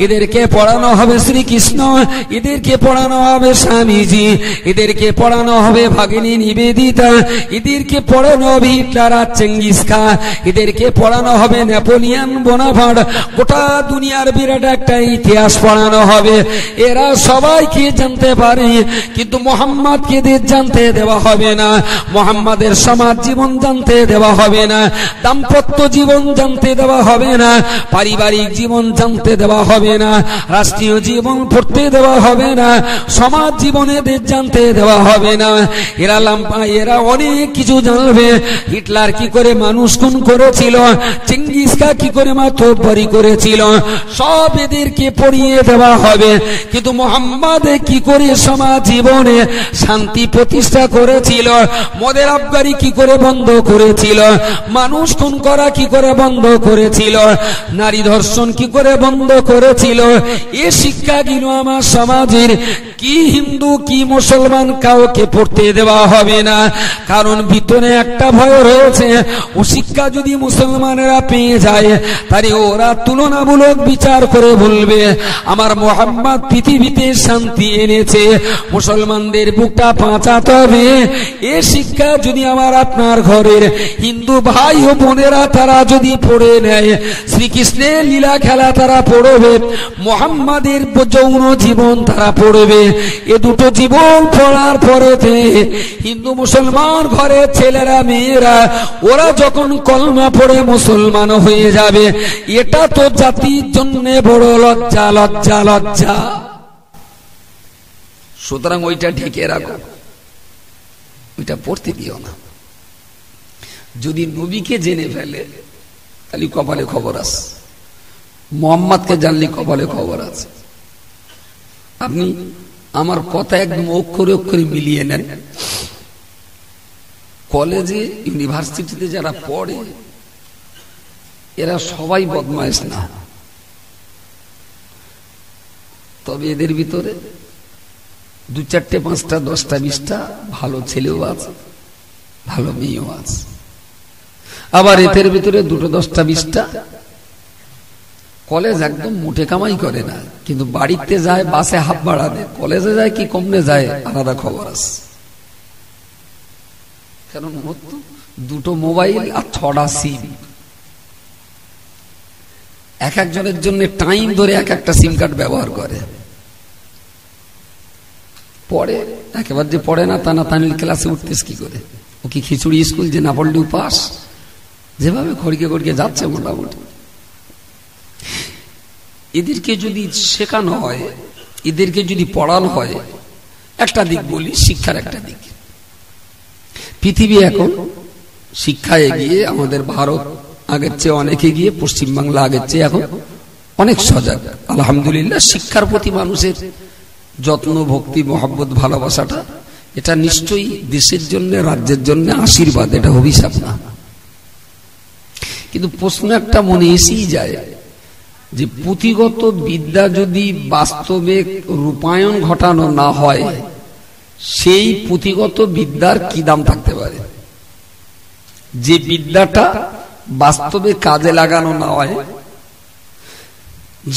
এদেরকে পড়ানো হবে শ্রীকৃষ্ণ, এদেরকে পড়ানো হবে স্বামীজি, এদেরকে পড়ানো হবে ভগিনী নিবেদিতা, এদেরকে পড়ানো হবে হিটলার আর চেঙ্গিস খান, এদেরকে পড়ানো হবে নেপোলিয়ন বোনাপার্ট। গোটা দুনিয়ার বিরাট একটা ইতিহাস পড়ানো হবে। এরা সবাইকে জানতে পারে, কিন্তু মোহাম্মদকে জানতে দেওয়া হবে না। মোহাম্মদের সমাজ জীবন জানতে দেওয়া হবে না, দাম্পত্য জীবন জানতে দেওয়া হবে না, পারিবারিক জীবন জানতে দেওয়া হবে না, রাষ্ট্রীয় জীবন পড়তে দেওয়া হবে না, সমাজ জীবনে জানতে দেওয়া হবে না। এরা অনেক কিছু জানবে। হিটলার কি করে মানুষ খুন করেছিল, চেঙ্গিস খান কি করে মাতব্বরি করেছিল, সব এদেরকে পড়িয়ে দেওয়া হবে। কিন্তু মোহাম্মদ কি করে সমাজ জীবনে শান্তি প্রতিষ্ঠা করেছিল, মদের আবগারি কি করে বন্ধ করেছিল, মানুষ খুন করা কি করে বন্ধ করেছিল, নারী ধর্ষণ কি করে বন্ধ করেছিল, এ শিক্ষাগুলো আমার সমাজের কি হিন্দু কি মুসলমান কাউকে পড়তে দেওয়া হবে না। কারণ ভিতরে একটা ভয় রয়েছে, ও শিক্ষা যদি মুসলমানেরা পেয়ে যায় তাহলে ওরা তুলনামূলক বিচার করে বলবে আমার মোহাম্মদ পৃথিবীতে শান্তি এনেছে, মুসলমানদের বুকটা বাঁচাতে হবে। এ শিক্ষা যদি আমার আপনার ঘরের হিন্দু ভাই ও বোনেরা তারা যদি পড়ে নেয়, শ্রীকৃষ্ণের লীলা খেলা তারা পড়বে, মোহাম্মদের যৌন জীবন তারা পড়বে, এ দুটো জীবন পড়ার পরেতে হিন্দু মুসলমান ঘরের ছেলেরা মেয়েরা ওরা যখন কলমা পড়ে মুসলমান হয়ে যাবে, এটা তো জাতির জন্য বড় লজ্জা লজ্জা লজ্জা। সুতরাং ওইটা ঢেকে রাখো, ওইটা পড়তে দিও না। যদি নবীকে জেনে ফেলে তাহলে কপালে খবর আছে, মোহাম্মদকে জানলে কপালে খবর আছে। আপনি আমার কথা একদম অক্ষরে অক্ষরে মিলিয়ে নেন। কলেজে ইউনিভার্সিটিতে যারা পড়ে এরা সবাই বদমাইশ না, তবে এদের ভিতরে 2, 4, 5, 10, 20টা ভালো ছেলেও আছে, ভালো মেয়েও আছে। আবার এদের ভিতরে 2, 10, 20টা কলেজ একদম মোটে কামাই করে না, কিন্তু বাড়িতে যায় বাসে হাফ ভাড়া দেয়, কলেজে যায় কি কমনে যায় আলাদা খবর আছে। কারণ 2টো মোবাইল আর 6টা সিম, এক একজনের জন্য টাইম ধরে এক একটা সিম কার্ড ব্যবহার করে। পড়ে একেবারে যে পড়ে না তা না, তাহলে ক্লাসে উঠতেস কি করে? ও কি খিচুড়ি স্কুল যে না পড়লেও পাস? যেভাবে খড়কে খড়কে যাচ্ছে মোটামুটি। এদেরকে যদি শেখানো হয়, এদেরকে যদি পড়ানো হয়, একটা দিক বলি শিক্ষার একটা দিক। পৃথিবী এখন শিক্ষায় এগিয়ে, আমাদের ভারত আগের চেয়ে অনেক এগিয়ে, পশ্চিমবাংলা আগের চেয়ে এখন অনেক সজাগ। আলহামদুলিল্লাহ, শিক্ষার প্রতি মানুষের যত্ন, ভক্তি, মহব্বত, ভালোবাসাটা এটা নিশ্চয়ই দেশের জন্য, রাজ্যের জন্য আশীর্বাদ, এটা অভিশাপ না। কিন্তু প্রশ্ন একটা মনে এসেই যায় যে পুঁথিগত বিদ্যা যদি বাস্তবে রূপায়ণ ঘটানো না হয়, সেই পুঁথিগত বিদ্যার কি দাম থাকতে পারে? যে বিদ্যাটা বাস্তবে কাজে লাগানো না হয়,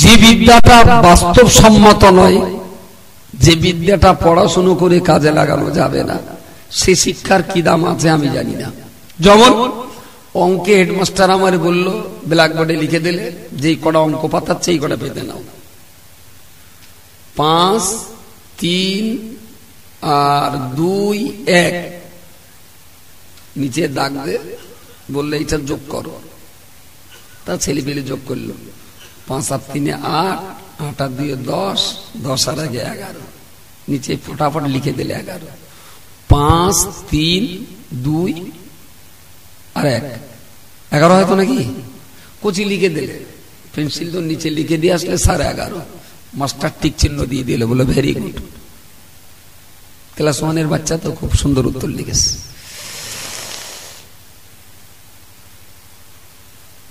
যে বিদ্যাটা বাস্তবসম্মত নয়, যে বিদ্যাটা পড়াশুনো করে কাজে লাগানো যাবে না, সে শিক্ষার কি দাম আছে আমি জানি না। যেমন অঙ্কে হেডমাস্টার আমার বলল ব্ল্যাকবোর্ডে লিখে দিলে যেই কটা অঙ্ক পাতাচ্ছে এই কটা পেতে নাও, 5, 3 আর 2, 1 নিচে দাগ দে, বললে এটা যোগ করো। তা ছেলে পেলে যোগ করলো, 5 আর 3 8, 8 আর 2 10, 10 আর 1 11, নিচে ফটাফট লিখে দিলে 11, 5, 3, 2 আর 1, 11 হয়তো নাকি? কচি লিখে দিলে, পেন্সিল তো নিচে লিখে দিয়ে আসলে 11.5, মাস্টার টিক চিহ্ন দিয়ে দিলে, বলে ভেরি গুড। ক্লাস 1 এর বাচ্চা তো খুব সুন্দর উত্তর লিখেছে।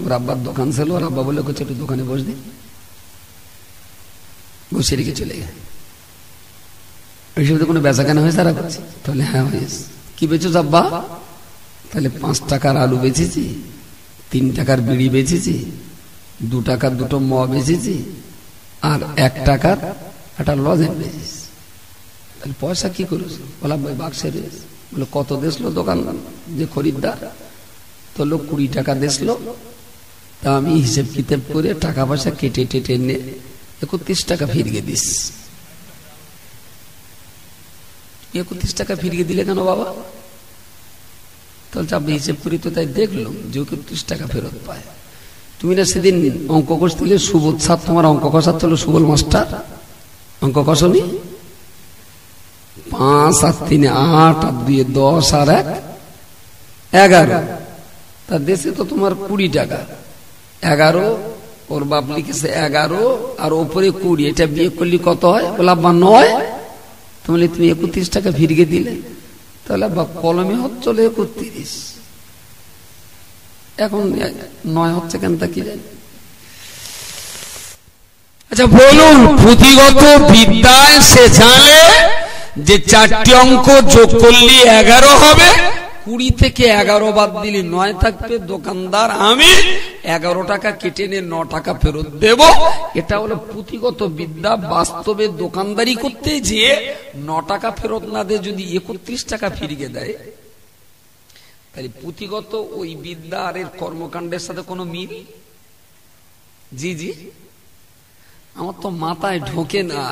ওর আব্বার দোকান ছিল, ওর আব্বা বলে একটু দোকানে বস দি, বসে রেখে চলে গেছে। ওইসব কোনো বেচা কেনা হয়েছে? তারা করছে। তাহলে হ্যাঁ হয়েছে। কি বেচো আব্বা? তাহলে 5 টাকার আলু বেচেছি, 3 টাকার বিড়ি বেচেছি, 2 টাকার 2টো ম বেচেছি, আর 1 টাকার একটা লজেন বেচেছি। তাহলে পয়সা কি করেছো? বলা ভাই বাক্সে রয়েছে। বলে কত দেশলো দোকান যে খরিদ্দার? তো লোক 20 টাকা দেশলো। তা আমি হিসেব কিতাব করে টাকা পয়সা কেটে টেটে নে 31 টাকা ফিরিয়ে দিস। 31 টাকা ফিরিয়ে দিলে কেন বাবা? তাহলে আমি হিসেব করি তো তাই দেখলাম যে 31 টাকা ফেরত পায়। তুমি না সেদিন অঙ্ক কষছিলে, সুবোধ স্যার তোমার অঙ্ক কষাচ্ছিল, সুবল মাস্টার অঙ্ক কষনি? 5 আর 3 8 আর 2 10 আর 1 11, তার দেশে তো তোমার 20 টাকা। 11 ওর বাপ লিখেছে 11 আর ওপরে 20, এটা বিয়ে করলি কত হয়? বলে আব্বা 9। তাহলে তুমি 31 টাকা ফিরিয়ে দিলে। তাহলে আব্বা কলমে হচ্ছে 31, এখন 9 হচ্ছে কেন তা কি জানি। আচ্ছা বলুন, পুঁথিগত বিদ্যায় সে জানে যে 4টি অঙ্ক যোগ করলে 11 হবে, 20 থেকে 11 বাদ দিলে 9 থাকবে। দোকানদার আমি 11 টাকা কেটে নিয়ে 9 টাকা ফেরত দেব। এটা হলো পুঁথিগত বিদ্যা। বাস্তবে দোকানদারি করতে গিয়ে 9 টাকা ফেরত না দিয়ে যদি 31 টাকা ফিরিয়ে দেয়, তাহলে পুঁথিগত ওই বিদ্যা আর এর কর্মকাণ্ডের সাথে কোনো মিল? জি জি, আমার তো মাথায় ঢোকে না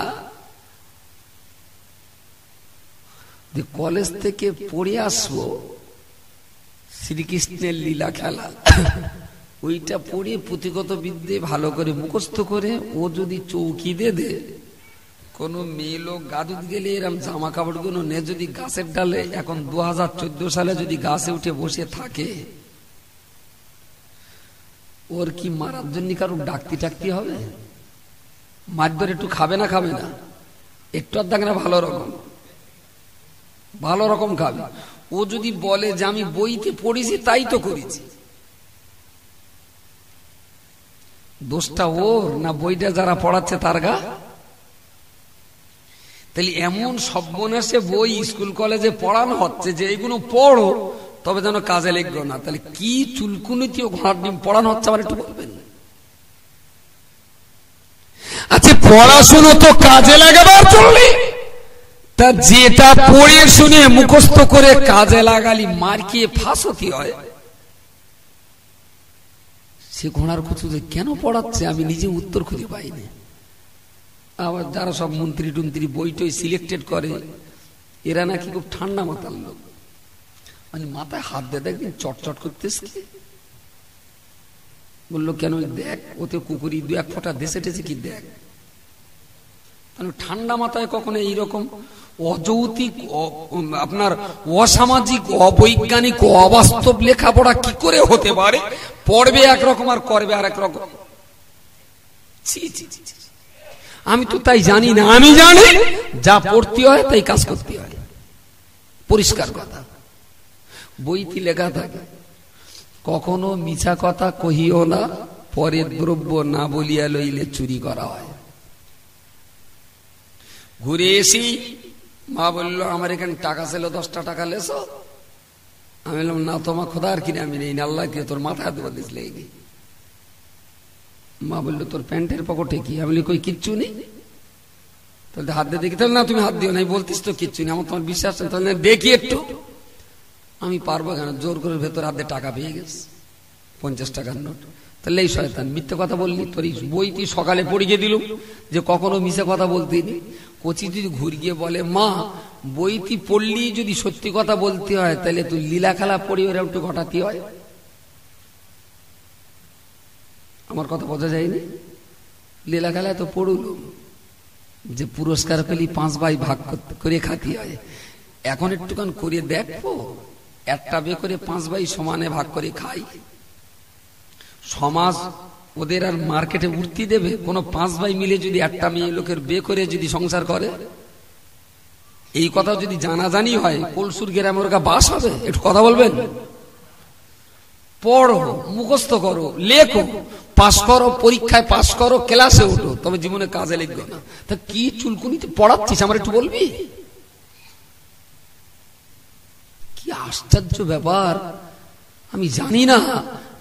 যে কলেজ থেকে পড়ে আসবো শ্রীকৃষ্ণের লীলা খেলা, ওইটা পড়ে পুঁথিগত বিদ্যে ভালো করে মুখস্থ করে ও যদি চৌকি দে কোন মেয়ে লোক গাদুত গেলে এরম জামা কাপড় গুলো নে যদি গাছের ডালে, এখন 2014 সালে যদি গাছে উঠে বসে থাকে, ওর কি মারার জন্য কারো ডাকতি টাকতি হবে? মারধর একটু খাবে না? খাবে না? একটু আর দেখে না, ভালো রকম খাবে। ও যদি বলে যে আমি বইতে পড়েছি তাই তো করেছি, দোষটা ওর না বইটা যারা পড়াচ্ছে তার গা? তাহলে এমন সর্বনাশে বই স্কুল কলেজে পড়ানো হচ্ছে যে এইগুলো পড়ো তবে যেন কাজে লাগবে না। তাহলে কি চুলকুনিতে ঘোড়ার ডিম পড়ানো হচ্ছে আমার একটু বলবেন? আচ্ছা পড়াশুনো তো কাজে লাগাবার চললি, তা যেটা পড়ে শুনে মুখস্থ করে কাজে লাগালি মার খেয়ে ফাঁস হতে হয়। সে ঘোড়ার কুচু কেন পড়াচ্ছে আমি নিজে উত্তর খুঁজে পাইনি। আবার যারা সব মন্ত্রী টন্ত্রী বইটই সিলেক্টেড করে, এরা নাকি খুব ঠান্ডা মাথার লোক। মানে মাথায় হাত দিয়ে দেখবেন চটচট করতেছে। বললো কেন? দেখ ওতে কুকুরি 2-1 ফোঁটা দেশে টেছে কি দেখ। ঠান্ডা মাথায় কখনো এইরকম অযৌক্তিক, আপনার অসামাজিক, অবৈজ্ঞানিক, অবাস্তব লেখাপড়া কি করে হতে পারে? পড়বে একরকম আর করবে আর এক রকম। আমি তো তাই জানি না, আমি জানি যা পড়তে হয় তাই কাজ করতে হয়, পরিষ্কার কথা। বইতে লেখা থাকে কখনো মিছা কথা কহিও না, পরের দ্রব্য না বলিয়া লইলে চুরি করা হয়। ঘুরে এসি মা বলল আমার এখানে টাকা ছিল 10টা টাকা লেছো। আমি বললাম না তোমার খোদার কিনে আমি নেই, আল্লাহ কে তোর মাথা হাত বলিস লেগে। মা বললো তোর প্যান্টের পকেটে কি? আমি বলি কই কিচ্ছু নেই। তাহলে হাত দিয়ে দেখি, তাহলে না তুমি হাত দিও না, বলতিস তো কিচ্ছু নেই, আমার তোমার বিশ্বাস নেই, তাহলে দেখি একটু। আমি পারবো কেন, জোর করে ভেতর হাত দিয়ে টাকা পেয়ে গেছে, 50 টাকার নোট। তাহলে এই শয়তান মিথ্যে কথা বললি, তোর বই তুই সকালে পড়িয়ে দিলুম যে কখনো মিশে কথা বলতে নি। কচি যদি ঘুরে গিয়ে বলে মা বইটি পড়লি যদি সত্যি কথা বলতে হয় তাহলে তুই লীলা খেলা পড়ি ওরা একটু ঘটাতে হয়। আমার কথা বোঝা যায়নি? লীলা খেলায় তো পড়ুল যে পুরস্কার পেলি 5 ভাই ভাগ করে খাতি হয়। এখন একটুখান করে দেখবো, একটা বে করে 5 ভাই সমানে ভাগ করে খাই। সমাজ ওদের আর মার্কেটে উঠতে দেবে? কোন 5 ভাই মিলে যদি একটা মেয়ে লোকের বে করে যদি সংসার করে, এই কথা যদি জানাজানি হয় কলসুর গ্রামে ওর বাস হবে? একটু কথা বলবেন। পড়ো, মুখস্থ করো, লেখো, পাস করো, পরীক্ষায় পাস করো, ক্লাসে ওঠো, তবে জীবনে কাজে লিখবে না। তা কি চুলকুনিতে পড়াচ্ছিস আমার একটু বলবি? কি আশ্চর্য ব্যাপার! আমি জানি না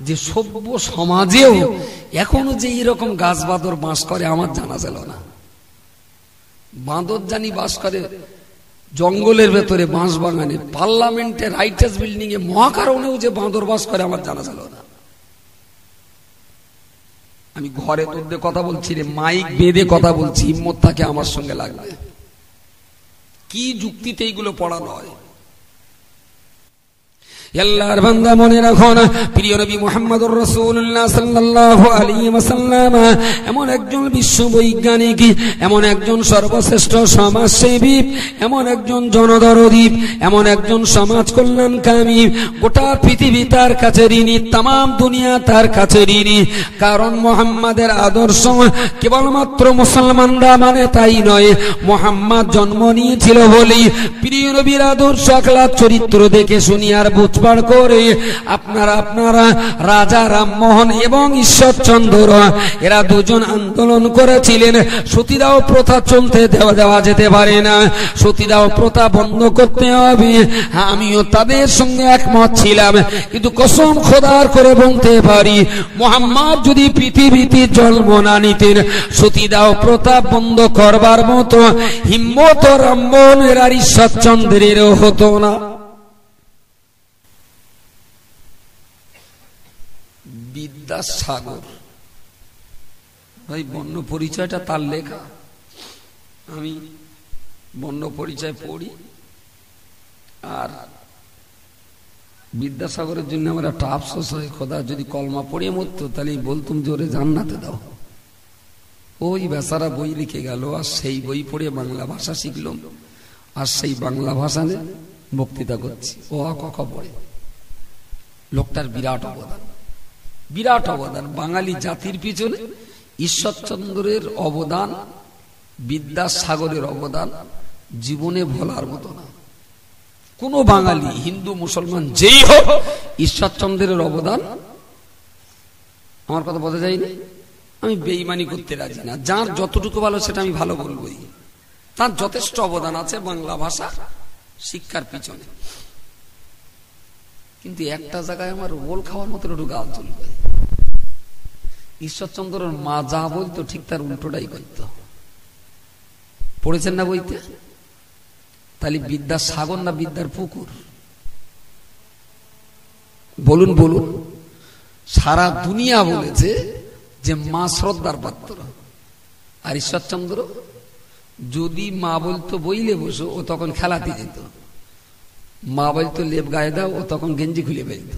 যে সভ্য সমাজেও এখনো যে এরকম গাছ বাঁদর বাস করে, আমার জানা ছিল না। বাঁদর জানি বাস করে জঙ্গলের ভেতরে, বাঁশ বাগানে, পার্লামেন্টে, রাইটার্স বিল্ডিং এ, মহাকারণেও যে বাঁদর বাস করে আমার জানা ছিল না। আমি ঘরে তোদের কথা বলছি রে, মাইক বেঁধে কথা বলছি, হিম্মত থাকে আমার সঙ্গে লাগবে। কি যুক্তিতে এইগুলো পড়ানো হয়? আল্লাহর বান্দা মনে রাখো না, প্রিয় নবী মুহাম্মদুর রাসূলুল্লাহ সাল্লাল্লাহু আলাইহি ওয়াসাল্লাম এমন একজন বিশ্ববৈজ্ঞানিক, এমন একজন সর্বশ্রেষ্ঠ সমাজসেবী, এমন একজন জনদরদী, এমন একজন সমাজ কল্যাণকামী। গোটা পৃথিবী তার কাছে ঋণী, তামাম দুনিয়া তার কাছে ঋণী। কারণ মুহাম্মাদের আদর্শ কেবলমাত্র মুসলমানরা মানে তাই নয়, মুহাম্মদ জন্ম নিয়েছিল বলেই প্রিয় নবীর আদর্শ আখলাক চরিত্র দেখে শুনি আর বুঝ করে আপনারা রাজা রামমোহন এবং ঈশ্বরচন্দ্র এরা দুজন আন্দোলন করেছিলেন সতীদাহ প্রথা চলতে দেওয়া যেতে পারে না, সতীদাহ প্রথা বন্ধ করতে হবে। আমিও তাদের সঙ্গে একমত ছিলাম, কিন্তু কসম খোদার করে বলতে পারি মুহাম্মদ যদি পৃথিবীতে জন্ম না নিতেন সতীদাহ প্রথা বন্ধ করবার মতো হিম্মত রামমোহনের আর ঈশ্বরচন্দ্রেরও হতো না। বিদ্যাসাগর ভাই, বর্ণ পরিচয়টা তার লেখা। আমি বর্ণ পরিচয় পড়ি, আর বিদ্যাসাগরের জন্য আমার একটা আফসোস হয়, খোদা যদি কলমা পড়িয়ে মরতো তাহলে বলতুম জোরে জান্নাতে দাও। ওই বেচারা বই লিখে গেল, আর সেই বই পড়ে বাংলা ভাষা শিখলাম, আর সেই বাংলা ভাষা নিয়ে বক্তৃতা করছি। ও ক পড়ে লোকটার বিরাট অবদান, বিরাট অবদান। বাঙালি জাতির পিছনে ঈশ্বরচন্দ্রের অবদান, বিদ্যাসাগরের অবদান জীবনে ভোলার মতো না। কোন বাঙালি, হিন্দু মুসলমান যেই হোক, ঈশ্বরচন্দ্রের অবদান, আমার কথা বোঝা যায়নি? আমি বেঈমানি করতে রাজি না, যার যতটুকু ভালো সেটা আমি ভালো বলবই। তার যথেষ্ট অবদান আছে বাংলা ভাষা শিক্ষার পিছনে। কিন্তু একটা জায়গায় আমার রোল খাওয়ার মতো একটু গাল চলবে। ঈশ্বরচন্দ্রের মা যা বলতো ঠিক তার উল্টোটাই করত। পড়েছেন না বইতে? তাহলে বিদ্যাসাগর না বিদ্যার পুকুর? বলুন বলুন। সারা দুনিয়া বলেছে যে মা শ্রদ্ধার পাত্র, আর ঈশ্বরচন্দ্র যদি মা বলতো বইলে বসো, ও তখন খেলাতে যেত। মা বলতো লেপ গায়ে দাও, ও তখন গেঞ্জি খুলে ফেলত।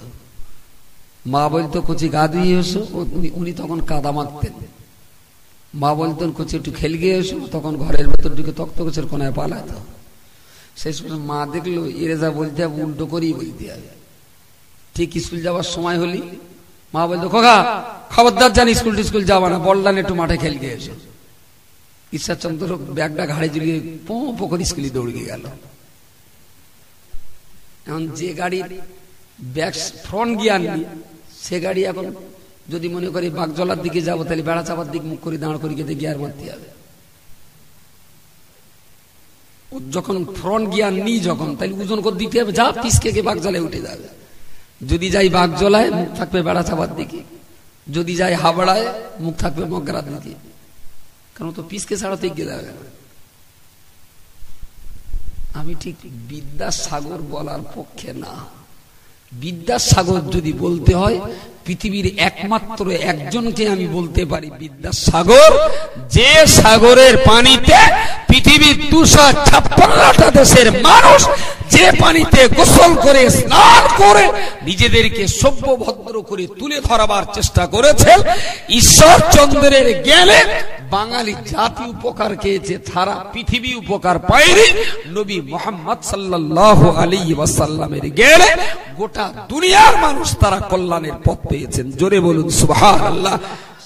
মা বলতো কচি গা ধুয়ে এসো, উনি তখন কাদা মাখতেন। মা বলতেন কচি একটু খেল গিয়ে এসো, তখন ঘরের ভেতর ঢুকে তক্তগোছের কোনায় পালাত। সেই সময় মা দেখলো এরে যা বলতে হবে উল্টো করেই বলতে হবে। ঠিক স্কুল যাওয়ার সময় হলি মা বলতো খোকা খবরদার জানি স্কুল টিস্কুল যাবা না, বললাম একটু মাঠে খেল গিয়ে এসো। ঈশ্বরচন্দ্র ব্যাগটা ঘাড়ে ঝুলিয়ে পো করে স্কুলে দৌড়ে গেল। এখন যে গাড়ির ব্যাক ফ্রন্ট গিয়ার নেই সে গাড়ি এখন যদি মনে করি বাগজলার দিকে যাবো তাহলে বেড়া চাপার দিক মুখ করে দাঁড় করে গিয়ে গিয়ার মারতে হবে। যখন ফ্রন্ট গিয়ার নিই যখন তাহলে ওজন করে দিতে হবে, যা পিসকে বাগজলায় উঠে যাবে। যদি যাই বাগজলায় মুখ থাকবে বেড়া চাপার দিকে, যদি যাই হাবড়ায় মুখ থাকবে মগরার দিকে, কারণ তো পিসকে ছাড়াতে গিয়ে যাবে। আমি ঠিক বিদ্যাসাগর বলার পক্ষে না। বিদ্যাসাগর যদি বলতে হয় পৃথিবীর একমাত্র একজনকে আমি বলতে পারি বিদ্যাসাগর, যে সাগরের পানিতে পৃথিবীর 256টা দেশের মানুষ যে পানিতে গোসল করে স্নান করে নিজেদেরকে সভ্য ভদ্র করে তুলে ধরাবার চেষ্টা করেছেন। ঈশ্বরচন্দ্রের জ্ঞানে বাঙালি জাতি উপকার পেয়েছে, সারা পৃথিবী উপকার পায়নি। নবী মুহাম্মদ সাল্লাল্লাহু আলাইহি ওয়াসাল্লামের জ্ঞানে গোটা দুনিয়ার মানুষ তারা কল্যাণের পথ পেয়েছেন। জোরে বলুন সুবহানাল্লাহ।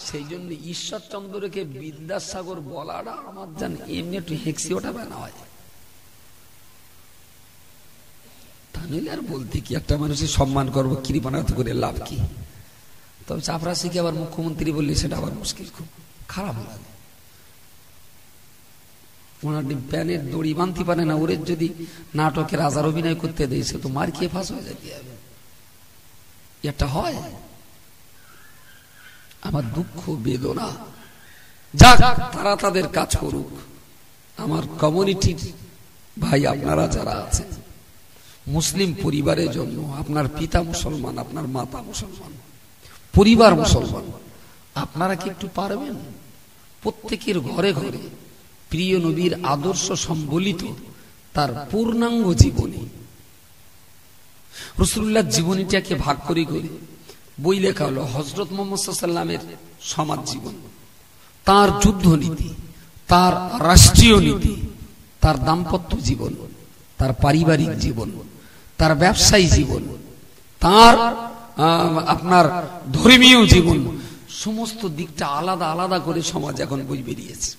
সেই জন্য ঈশ্বরচন্দ্রকে বিদ্যাসাগর বলাটা আমার জান এমনি একটু হেক্সি ওটা বানা হয়, তা নইলে আর বলতে কি একটা মানুষের সম্মান করবো কৃপণার্থ করে লাভ কি? তবে চাপরাশিকে আবার মুখ্যমন্ত্রী বললে সেটা আবার মুশকিল, খুব খারাপ লাগে। ওনার প্যানের দড়ি বাঁধতে পারে না, ওরে যদি নাটকে রাজার অভিনয় করতে দেয় সে তো মার খেয়ে ফাঁস হয়ে যেতে হবে। এটা হয় আমার দুঃখ বেদনা। যাক, তারা তাদের কাজ করুক। আমার কমিউনিটির ভাই আপনারা যারা আছেন মুসলিম পরিবারের জন্য, আপনার পিতা মুসলমান, আপনার মাতা মুসলমান, পরিবার মুসলমান, আপনারা কি একটু পারবেন প্রত্যেকের ঘরে ঘরে প্রিয় নবীর আদর্শ সম্বলিত তার পূর্ণাঙ্গ জীবনী, রাসূলুল্লাহর জীবনীটাকে ভাগ করে করে বই লেখা হলো। হযরত মুহাম্মদ সাল্লাল্লাহু আলাইহি ওয়াসাল্লামের সমাজ জীবন, তার যুদ্ধ নীতি, তার রাষ্ট্রীয় নীতি, তার দাম্পত্য জীবন, তার পারিবারিক জীবন, তার ব্যবসায়ী জীবন, তার আপনার ধর্মীয় জীবন, সমস্ত দিকটা আলাদা আলাদা করে সমাজ এখন বই বেরিয়েছে।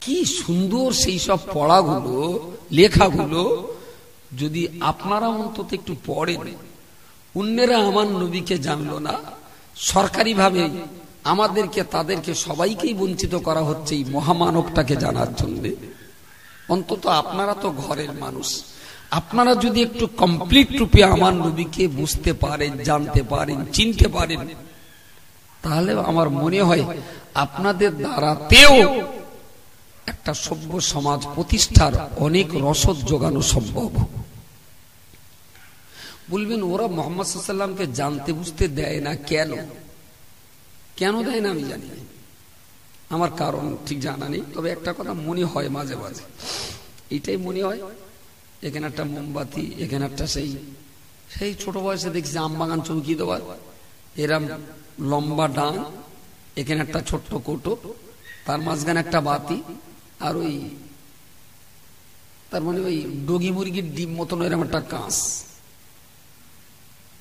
কি সুন্দর সেই সব পড়াগুলো, লেখাগুলো যদি আপনারা অন্তত একটু পড়েন। অন্যেরা আমার নবীকে জানলো না, সরকারি ভাবে আমাদেরকে তাদেরকে সবাইকেই বঞ্চিত করা হচ্ছে এই মহামানবটাকে জানার জন্য। অন্তত আপনারা তো ঘরের মানুষ, আপনারা যদি একটু কমপ্লিট রূপে আমার নবীকে বুঝতে পারেন, জানতে পারেন, চিনতে পারেন, তাহলে আমার মনে হয় আপনাদের দ্বারাতেও একটা সভ্য সমাজ প্রতিষ্ঠার অনেক রসদ যোগানো সম্ভব। বলবেন ওরা মুহাম্মদ সাল্লাল্লাহু আলাইহি ওয়াসাল্লামকে জানতে বুঝতে দেয় না, কেন? কেন দেয় না আমি জানি না, আমার কারণ ঠিক জানা নেই। তবে একটা কথা মনে হয় মাঝে মাঝে, এইটাই মনে হয়, এখানে একটা মোমবাতি, এখানে একটা সেই ছোট বয়সে দেখছি আমবাগান চৌকি দেওয়ার এরম লম্বা ডান, এখানে একটা ছোট্ট কৌটো, তার মাঝখানে একটা বাতি, আর ওই তার মানে ওই ডগি মুরগির ডিম মতন এরকম একটা কাঁচ,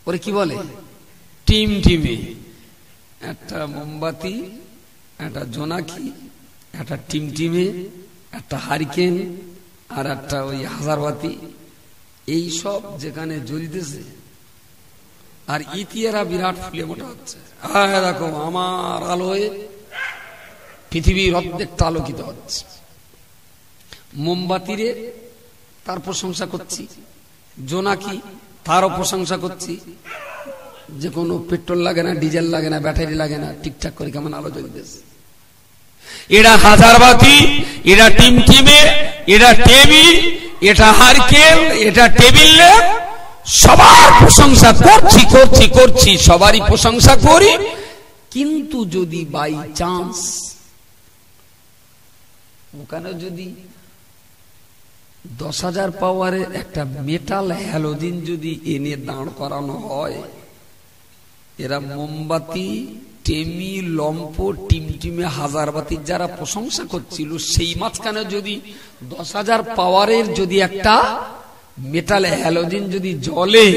ওরে কি বলে টিম টিমে, একটা মোমবাতি, একটা জোনাকি, একটা টিমটিমে, একটা হারিকেন, আর একটা ওই হাজারবাতি, এই সব যেখানে জ্বলতেছে, আর ইতিহারা বিরাট ফুলে মোটা হচ্ছে। দেখো আমার আলোয় পৃথিবীর অর্ধেকটা আলোকিত হচ্ছে। মোমবাতিরে তার প্রশংসা করছি, জোনাকি তারও প্রশংসা করছি, যে কোনো পেট্রোল লাগে না, ডিজেল লাগে না, ব্যাটারি লাগে না, ঠিকঠাক করে কেমন আলো জ্বলতেছে। এরা হাজারবাতি, এরা টিমটিমে, এরা টেবিল, এটা হারকেল, এটা টেবিল ল্যাম্প, সবার প্রশংসা করছি করছি করছি, সবারই প্রশংসা করি। কিন্তু যদি বাই চান্স ওখানে যদি 10,000 পাওয়ারের একটা মেটাল হ্যালোজিন যদি এনে দাঁড় করানো হয়, এরা মোমবাতি, টেমি, লম্প, টিমটিমে, হাজারবাতির যারা প্রশংসা করছিল, সেই মাঝখানে যদি 10,000 পাওয়ারের যদি একটা মেটাল হ্যালোজিন যদি জ্বলে,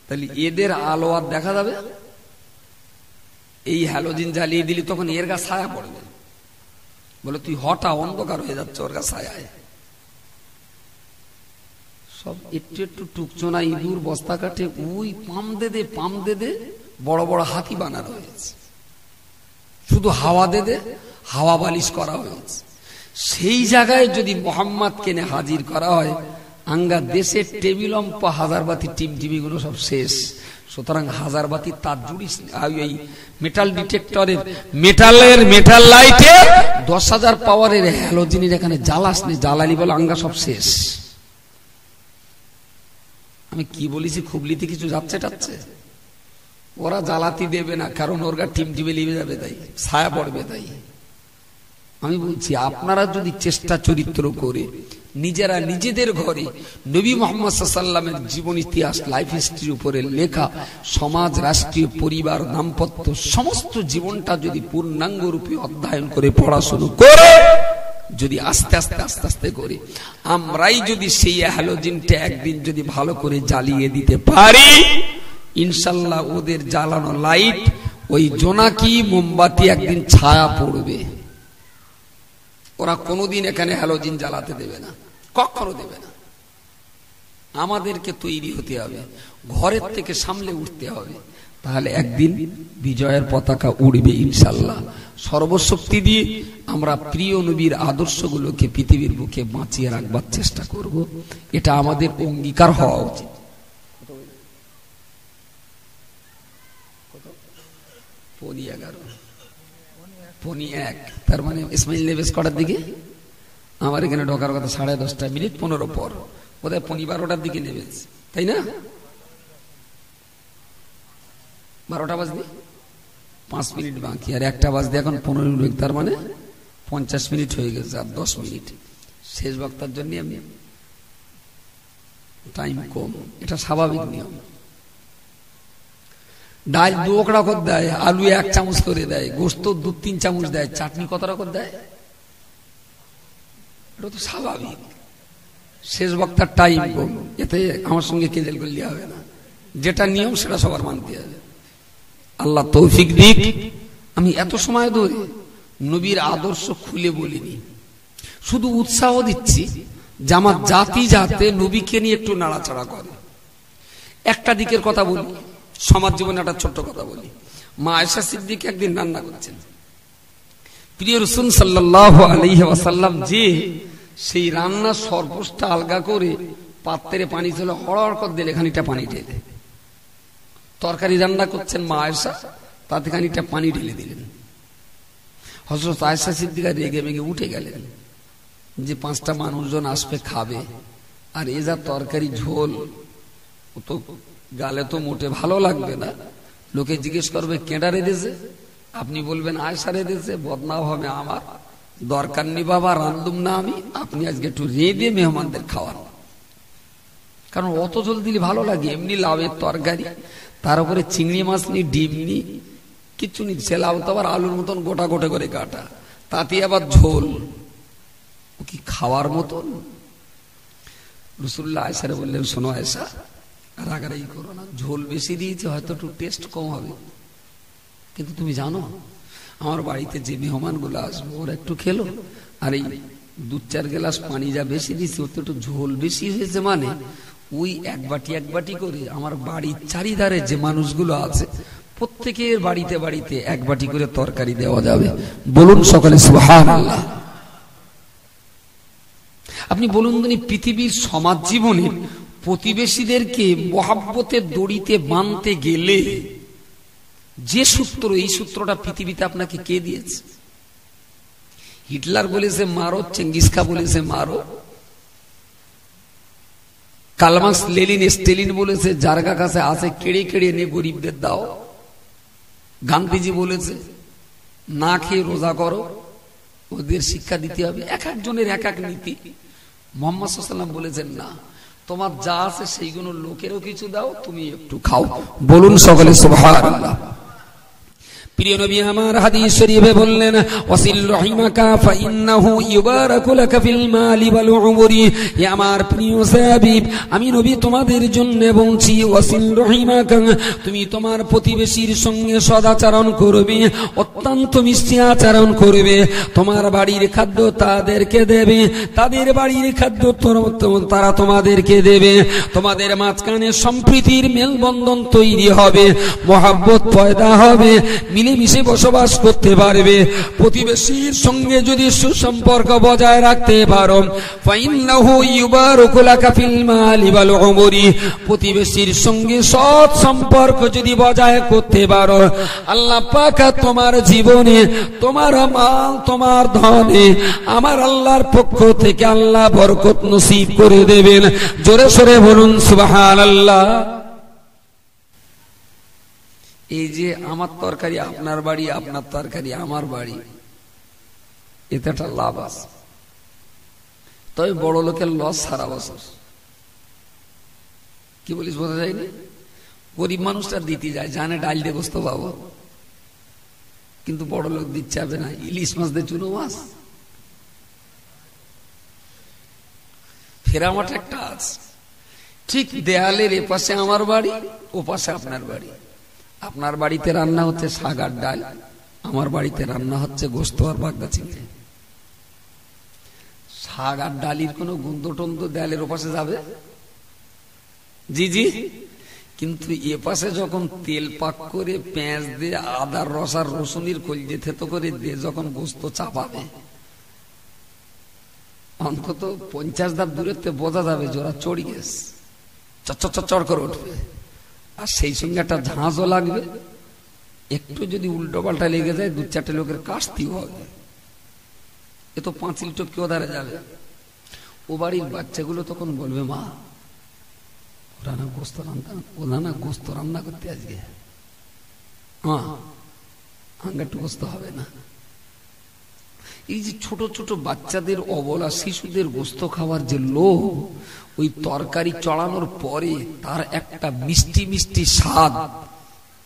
তাহলে এদের আলো আর দেখা যাবে? এই হ্যালোজিন জ্বালিয়ে দিলি তখন এর গা ছায়া পড়বে, বলে তুই হঠাৎ অন্ধকার হয়ে যাচ্ছে ওর গা ছায়ায়। সব একটু একটু টুকচোনা ইঁদুর বস্তা কাটে ওই পাম দে দে বড় বড় হাতি বানানো হয়েছে, শুধু হাওয়া দে হাওয়া বালিশ করা হয়েছে। সেই জায়গায় যদি মোহাম্মদ কেনে হাজির করা হয়, আঙ্গা দেশের টেবিলম্প হাজারবাতি টিমটিমি গুলো সব শেষ। সুতরাং হাজারবাতি তার জুড়িস, এই মেটাল ডিটেক্টরের মেটাল লাইটে 10,000 পাওয়ারের হ্যালোজিনের এখানে জ্বালাস নে, জ্বালালি বলে আঙ্গা সব শেষ। আমি কি বলেছি, খুবলিতে কিছু যাচ্ছে টাচ্ছে? ওরা জ্বালাতি দেবে না, কারণ ওর গা টিমটিমে লিবে যাবে, তাই ছায়া পড়বে। তাই আমি বলছি, আপনারা যদি চেষ্টা চরিত্র করে নিজেরা নিজেদের ঘরে নবী মুহাম্মদ সাল্লাল্লাহু আলাইহি ওয়াসাল্লামের জীবন ইতিহাস, লাইফ হিস্ট্রির উপরে লেখা সমাজ, রাষ্ট্রীয়, পরিবার, দাম্পত্য সমস্ত জীবনটা যদি পূর্ণাঙ্গ রূপে অধ্যয়ন করে পড়াশুনো করে যদি আস্তে আস্তে করে আমরাই যদি সেই হ্যালোজিনটা একদিন যদি ভালো করে জ্বালিয়ে দিতে পারি, ইনশাল্লাহ ওদের জ্বালানো লাইট ওই জোনাকি মোমবাতি একদিন ছায়া পড়বে। ওরা কোনোদিন এখানে হ্যালোজিন জ্বালাতে দেবে না, কখনো দেবে না। আমাদেরকে তৈরি হতে হবে, ঘরের থেকে সামলে উঠতে হবে, তাহলে একদিন বিজয়ের পতাকা উড়বে ইনশাল্লাহ। সর্বশক্তি দিয়ে আমরা প্রিয় নবীর আদর্শগুলোকে পৃথিবীর বুকে বাঁচিয়ে রাখবার চেষ্টা করব, এটা আমাদের অঙ্গীকার হওয়া উচিত। পৌনে 1 তার মানে ইসমাইল লেবেস কটার দিকে? আমার এখানে ঢোকার কথা 10:30 মিনিট 15 পর, বোধহয় 12টার দিকে নেবেস, তাই না? 12টা বাজবে 5 মিনিট বাকি, আর 1টা বাজতে এখন 15 মিনিট, তার মানে 50 মিনিট হয়ে গেছে, আর 10 মিনিট। শেষ বক্তার জন্য আমি টাইম কম, এটা স্বাভাবিক নিয়ম। ডাল 2 ওকড়া করে দেয়, আলু 1 চামচ করে দেয়, গোস্ত 2-3 চামচ দেয়, চাটনি কতটা করে দেয়, এটা তো স্বাভাবিক। শেষ বক্তার টাইম কম, এতে আমার সঙ্গে কেজেল করলে হবে না, যেটা নিয়ম সেটা সবার মানতে হবে। আল্লাহ তৌফিক দিক। আমি এত সময় ধরে নবীর আদর্শ খুলে বলিনি, শুধু উৎসাহ দিচ্ছি যে আমার জাতি যাতে নবীকে নিয়ে একটু নাড়াচাড়া করে। একটা দিকের কথা বলি, সমাজ জীবনে একটা ছোট্ট কথা বলি। মা আয়েশা সিদ্দিক একদিন রান্না করছেন, প্রিয় রাসূল সাল্লাল্লাহু আলাইহি ওয়াসাল্লাম যে সেই রান্না সর্বস্বটা আলগা করে পাত্রে পানি ছিল, হড়হড় করে দিলে খানিকটা পানি ঢেলে। তরকারি রান্না করছেন মা আয়েশা, তাতে খানিকটা পানি ঢেলে দিলেন। হযরত আয়েশা সিদ্দিকা রেগে মেগে উঠে গেলেন যে 5টা মানুষজন আসবে খাবে, আর এ যা তরকারি ঝোল, ও তো গালে তো মোটে ভালো লাগবে না। লোকে জিজ্ঞেস করবে কেডা রেঁধেছে, আপনি বলবেন আয়েশা রেঁধেছে, বদনাম হবে আমার। দরকার নেই বাবা, রান্ধুম না আমি, আপনি আজকে একটু রেঁধে মেহমানদের খাওয়ান। কারণ অত ঝোল দিলে ভালো লাগে, এমনি লাউয়ের তরকারি, তার উপরে চিংড়ি মাছ নি, ডিম নি, কিচ্ছু নি, সে লাউ তো আবার আলুর মতন গোটা গোটা করে কাটা, তাতে আবার ঝোল, ও কি খাওয়ার মতন? রাসূলুল্লাহ আয়েশারে বললেন, শোনো আয়েশা, রাগারাগি করো না, ঝোল বেশি দিয়েছে, হয়তো একটু টেস্ট কম হবে, কিন্তু তুমি জানো আমার বাড়িতে যে মেহমান গুলো আসবে ওরা একটু খেলো, আর এই 2-4 গ্লাস পানি যা বেশি দিয়েছে ওতে একটু ঝোল বেশি হয়েছে, মানে ওই এক বাটি করে আমার বাড়ির চারিধারে যে মানুষগুলো আছে প্রত্যেকের বাড়িতে বাড়িতে 1 বাটি করে তরকারি দেওয়া যাবে। বলুন সকলে সুবহানাল্লাহ। আপনি বলুন, পৃথিবীর সমাজ জীবনের প্রতিবেশীদেরকে মহব্বতের দড়িতে বাঁধতে গেলে যে সূত্র, এই সূত্রটা পৃথিবীতে আপনাকে কে দিয়েছে? হিটলার বলেছে মারো, চেঙ্গিস খা বলেছে মারো, কার্ল মার্কস, লেনিন, স্টেলিন বলেছে যার কাছে আছে কেড়ে কেড়ে নে গরিবদের দাও, গান্ধীজি বলেছে না খেয়ে রোজা করো, ওদের শিক্ষা দিতে হবে। এক একজনের এক এক নীতি। মুহাম্মদ সাল্লাল্লাহু আলাইহি ওয়াসাল্লাম বলেছেন না, তোমার যা আছে সেইগুলো লোকেরও কিছু দাও, তুমি একটু খাও। বলুন সকলে সুবহানাল্লাহ। প্রিয় নবী আমার হাদিস শরীফে বললেন, ওয়াসিল রহিমাকা ফাইন্নাহু ইউবারাকু লাকা ফিল মালি ওয়াল উমরি। হে আমার প্রিয় সাহাবী, আমি নবী তোমাদের জন্য বলছি, ওয়াসিল রহিমাকা, তুমি তোমার প্রতিবেশীর সঙ্গে সদাচরণ করবে, অত্যন্ত মিষ্টি আচরণ করবে। তোমার বাড়ির খাদ্য তাদেরকে দেবে, তাদের বাড়ির খাদ্য তারা তোমাদেরকে দেবে। তোমাদের মাঝখানে সম্প্রীতির মেলবন্ধন তৈরি হবে, মহাব্বত পয়দা হবে, মিলেমিশে বসবাস করতে পারবে। প্রতিবেশীর সঙ্গে যদি সুসম্পর্ক বজায় রাখতে পারো, ফাইন্নাহু ইউবারাকু লাকা ফিল মালি ওয়াল উমরি, প্রতিবেশীর সঙ্গে সৎ সম্পর্ক যদি বজায় করতে পারো, আল্লাহ পাক তোমার জীবনে, তোমার মাল, তোমার ধনে আমার আল্লাহর পক্ষ থেকে আল্লাহ বরকত নসিব করে দেবেন। জোরে সোরে বলুন সুবহানাল্লাহ। এই যে আমার তরকারি আপনার বাড়ি, আপনার তরকারি আমার বাড়ি, এতে একটা লাভ আছে। তবে বড় লোকের লস সারা বছর। কি বলিস বোঝা যায়নি? গরিব মানুষটা দিতে যায়, জানে ডাল দিয়ে গোস্ত পাবো, কিন্তু বড় লোক দিচ্ছে হবে না, ইলিশ মাছ দিয়ে চুনো মাছ। ফেরামাঠ একটা আছে, ঠিক দেয়ালের এপাশে আমার বাড়ি, ও পাশে আপনার বাড়ি। আপনার বাড়িতে রান্না হচ্ছে শাক আর ডাল, আমার বাড়িতে রান্না হচ্ছে গোস্ত আর বাগদা চিংড়ি। শাক আর ডালির কোনো গন্ধ টন্ধ দেয়ালের ওপাশে যাবে? জি জি। কিন্তু এ পাশে যখন তেল পাক করে পেঁয়াজ দিয়ে আদার রস আর রসুনের কলজে থেতো করে দিয়ে যখন গোস্ত চাপাবে, অন্তত 50 ধাপ দূরেতে বোঝা যাবে জোড়া চড়ি গেছে, চড় করে উঠবে। আর সেই সঙ্গে একটা ঝাঁঝও লাগবে, একটু যদি উল্টো পাল্টা লেগে যায় 2-4টে লোকের কাশতিও হবে। এ তো পাঁচিল টপকে ওধারে যাবে। ও বাড়ির বাচ্চাগুলো তখন বলবে, মা ওরা না গোস্ত রান্না করতে আজকে, মা আঙ্গা একটু গোস্ত হবে না। এই যে ছোট ছোট বাচ্চাদের, অবলা শিশুদের গোস্ত খাওয়ার যে লোভ, ওই তরকারি চড়ানোর পরে তার একটা মিষ্টি মিষ্টি স্বাদ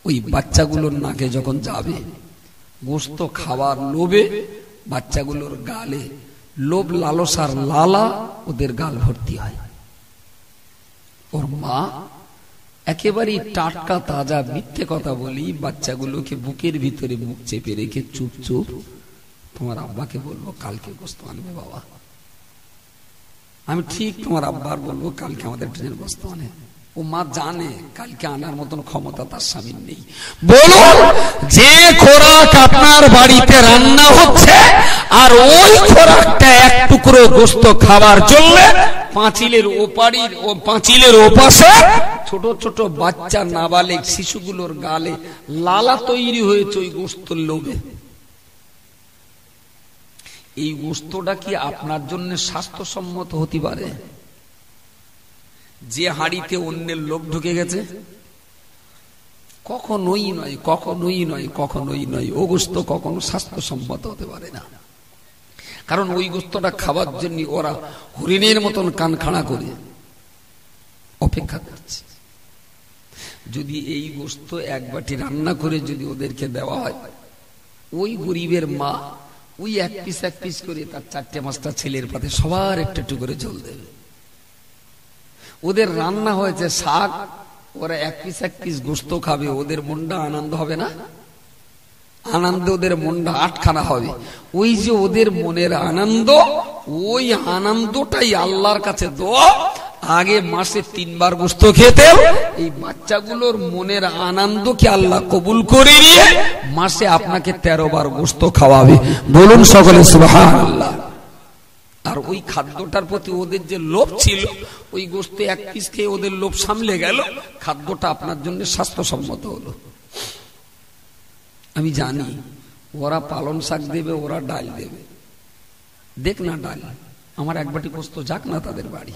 ওই বাচ্চাগুলোর নাকে যখন যাবে, গোস্ত খাওয়ার লোভে বাচ্চাগুলোর গালে লোভ লালসার লালা ওদের গাল ভর্তি হয়। ওর মা একেবারেই টাটকা তাজা, মিথ্যে কথা বলি, বাচ্চাগুলোকে বুকের ভিতরে মুখ চেপে রেখে চুপ চুপ, তোমার আব্বাকে বলবো কালকে গোস্ত আনবে বাবা। আমি ঠিক তোমার আব্বার বলবো কালকে আমাদের ট্রেনের গোস্ত আনে। ও মা জানে কালকে আনার মতন ক্ষমতা তার স্বামীর নেই। বলুন, যে খোরাক আপনার বাড়িতে রান্না হচ্ছে, আর ওই খোরাকটা এক টুকরো গোস্ত খাবার জন্য পাঁচিলের ওপাড়ির ও পাঁচিলের ওপাশে ছোট ছোট বাচ্চা নাবালিক শিশুগুলোর গালে লালা তৈরি হয়েছে ওই গোস্তর লোভে। এই গোস্তটা কি আপনার জন্য স্বাস্থ্যসম্মত হতে পারে? যে হাঁড়িতে অন্যের লোভ ঢুকে গেছে, কখনোই নয়, কখনোই নয়, কখনোই নয়। ও গোস্ত কখনো স্বাস্থ্যসম্মত হতে পারে না। কারণ ওই গোস্তটা খাবার জন্য ওরা হরিণের মতন কান খাড়া করে অপেক্ষা করছে। যদি এই গোস্ত এক বাটি রান্না করে যদি ওদেরকে দেওয়া হয়, ওই গরিবের মা ওই এক পিস করে তার 4-5টা ছেলের পাতে সবার একটু একটু করে ঝোল দেবে। ওদের রান্না হয়েছে শাক, ওরা এক পিস গোস্ত খাবে, ওদের মনটা আনন্দ হবে না? আনন্দে ওদের মনটা আটখানা হবে। ওই যে ওদের মনের আনন্দ, ওই আনন্দটাই আল্লাহর কাছে দোয়া। আগে মাসে 3 বার গোস্ত খেতে, এই বাচ্চাগুলোর মনের আনন্দকে আল্লাহ কবুল করে নিয়ে মাসে আপনাকে 13 বার গোস্ত খাওয়াবে। বলুন সকলে সুবহানাল্লাহ। আর ওই খাদ্যটার প্রতি ওদের যে লোভ ছিল, ওই গোস্ত এক পিস খেয়ে ওদের লোভ সামলে গেল, খাদ্যটা আপনার জন্য স্বাস্থ্যসম্মত হলো। আমি জানি ওরা পালন শাক দেবে, ওরা ডাল দেবে, দেখ না ডাল, আমার এক বাটি গোস্ত যাক না তাদের বাড়ি।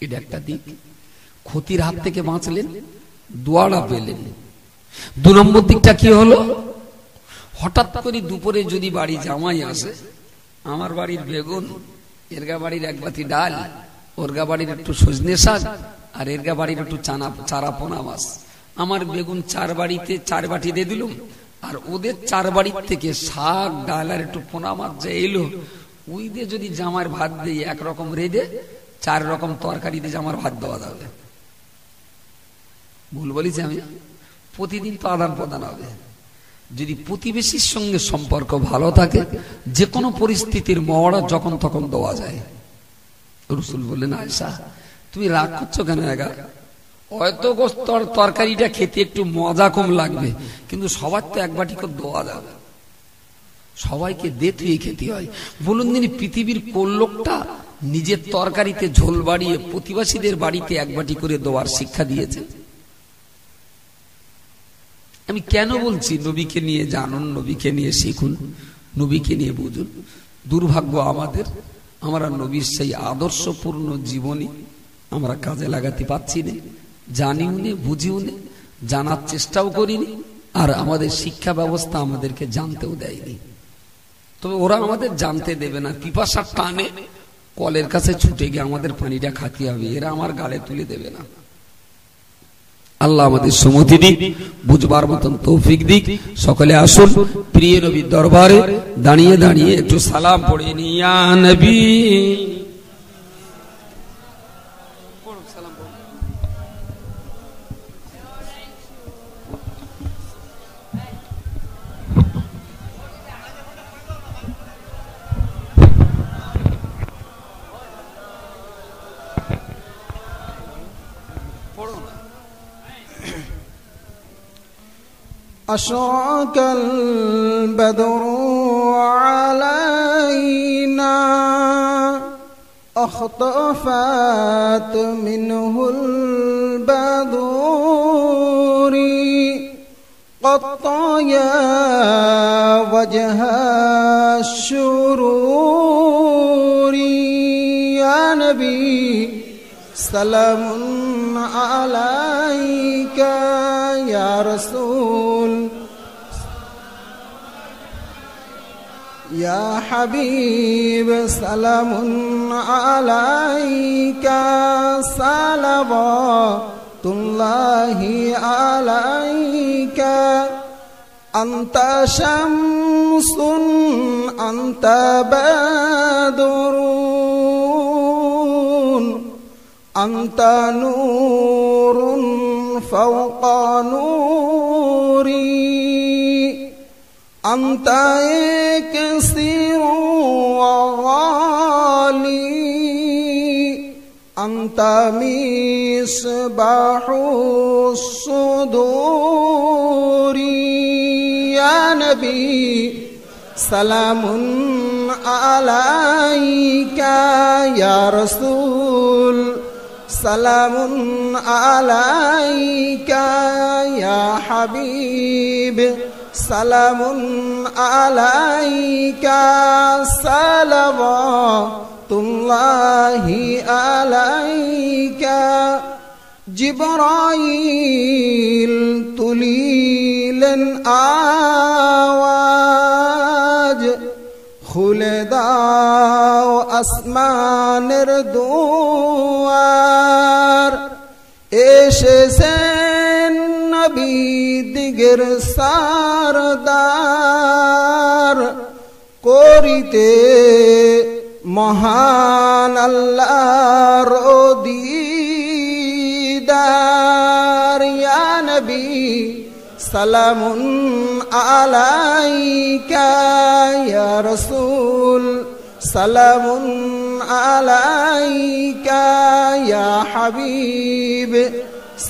এটা একটা দিক। ক্ষতির হাত থেকে বাঁচলেন, দোয়াটা পেলেন। 2 নম্বর দিকটা কি হলো? হঠাৎ করে দুপুরে যদি বাড়ি জামাই আসে, আমার বাড়ির বেগুন, এরগা বাড়ির এক বাটি ডাল, ওরগা বাড়ির একটু সজনে শাক, আর এরগা বাড়ির একটু চারা পোনা মাছ, আমার বেগুন 4 বাড়িতে 4 বাটি দিয়ে দিলুম, আর ওদের 4 বাড়ির থেকে শাক ডাল আর একটু পোনা মাছ যা এলো, ওই দিয়ে যদি জামার ভাত দিয়ে একরকম রেঁধে 4 রকম তরকারি দিয়ে জামার ভাত দেওয়া যাবে। ভুল বলিছি আমি? প্রতিদিন তো আদান প্রদান হবে। যদি প্রতিবেশীর সঙ্গে সম্পর্ক ভালো থাকে, যে কোনো পরিস্থিতির মহড়া যখন তখন দেওয়া যায়। রাসূল বললেন, আয়েশা তুমি রাগ করছো কেন? হয়তো তরকারিটা খেতে একটু মজা কম লাগবে, কিন্তু সবার তো 1 বাটি করে দেওয়া যাবে, সবাইকে দে তুই খেতে হয়। বলুন দিন, পৃথিবীর কোন লোকটা নিজের তরকারিতে ঝোল বাড়িয়ে প্রতিবেশীদের বাড়িতে 1 বাটি করে দেওয়ার শিক্ষা দিয়েছে? আমি কেন বলছি? নবীকে নিয়ে জানুন, নবীকে নিয়ে শিখুন, নবীকে নিয়ে বুঝুন। দুর্ভাগ্য আমাদের, আমরা নবীর সেই আদর্শপূর্ণ জীবনী আমরা কাজে লাগাতে পারছি না, জানিও নে, বুঝিও নে, জানার চেষ্টাও করিনি, আর আমাদের শিক্ষা ব্যবস্থা আমাদেরকে জানতেও দেয়নি। তবে ওরা আমাদের জানতে দেবে না, পিপাসার টানে কলের কাছে ছুটে গিয়ে আমাদের পানিটা খাতে হবে, এরা আমার গালে তুলে দেবে না। আল্লাহ আমাদের সুমতি দিক, বুঝবার মতন তৌফিক দিক। সকলে আসুন প্রিয় নবীর দরবারে দাঁড়িয়ে দাঁড়িয়ে একটু সালাম পড়ে নি। ইয়া নবী, أشرق البدر علينا اختفت منه البدور قد طايا وجه الشرور يا نبي سلام عليك يا رسول يا حبيب سلام عليك صلوات الله عليك أنت شمس أنت بدر أنت نور فوق نوري أنت كثير وغالي أنت مصباح الصدور يا نبي سلام عليك يا رسول سلام عليك يا حبيب سلام عليك صلوات الله عليك জিবরাইল তুলিলেন আওয়াজ, খুলে দাও আসমানের দুয়ার। এসেছেন নবী দিগের সারদার, করিতে মহান আল্লাহর দিদার। ইয়া নবী সালামুন আলাইকা ইয়া রাসূল সালামুন আলাইকা ইয়া হাবিব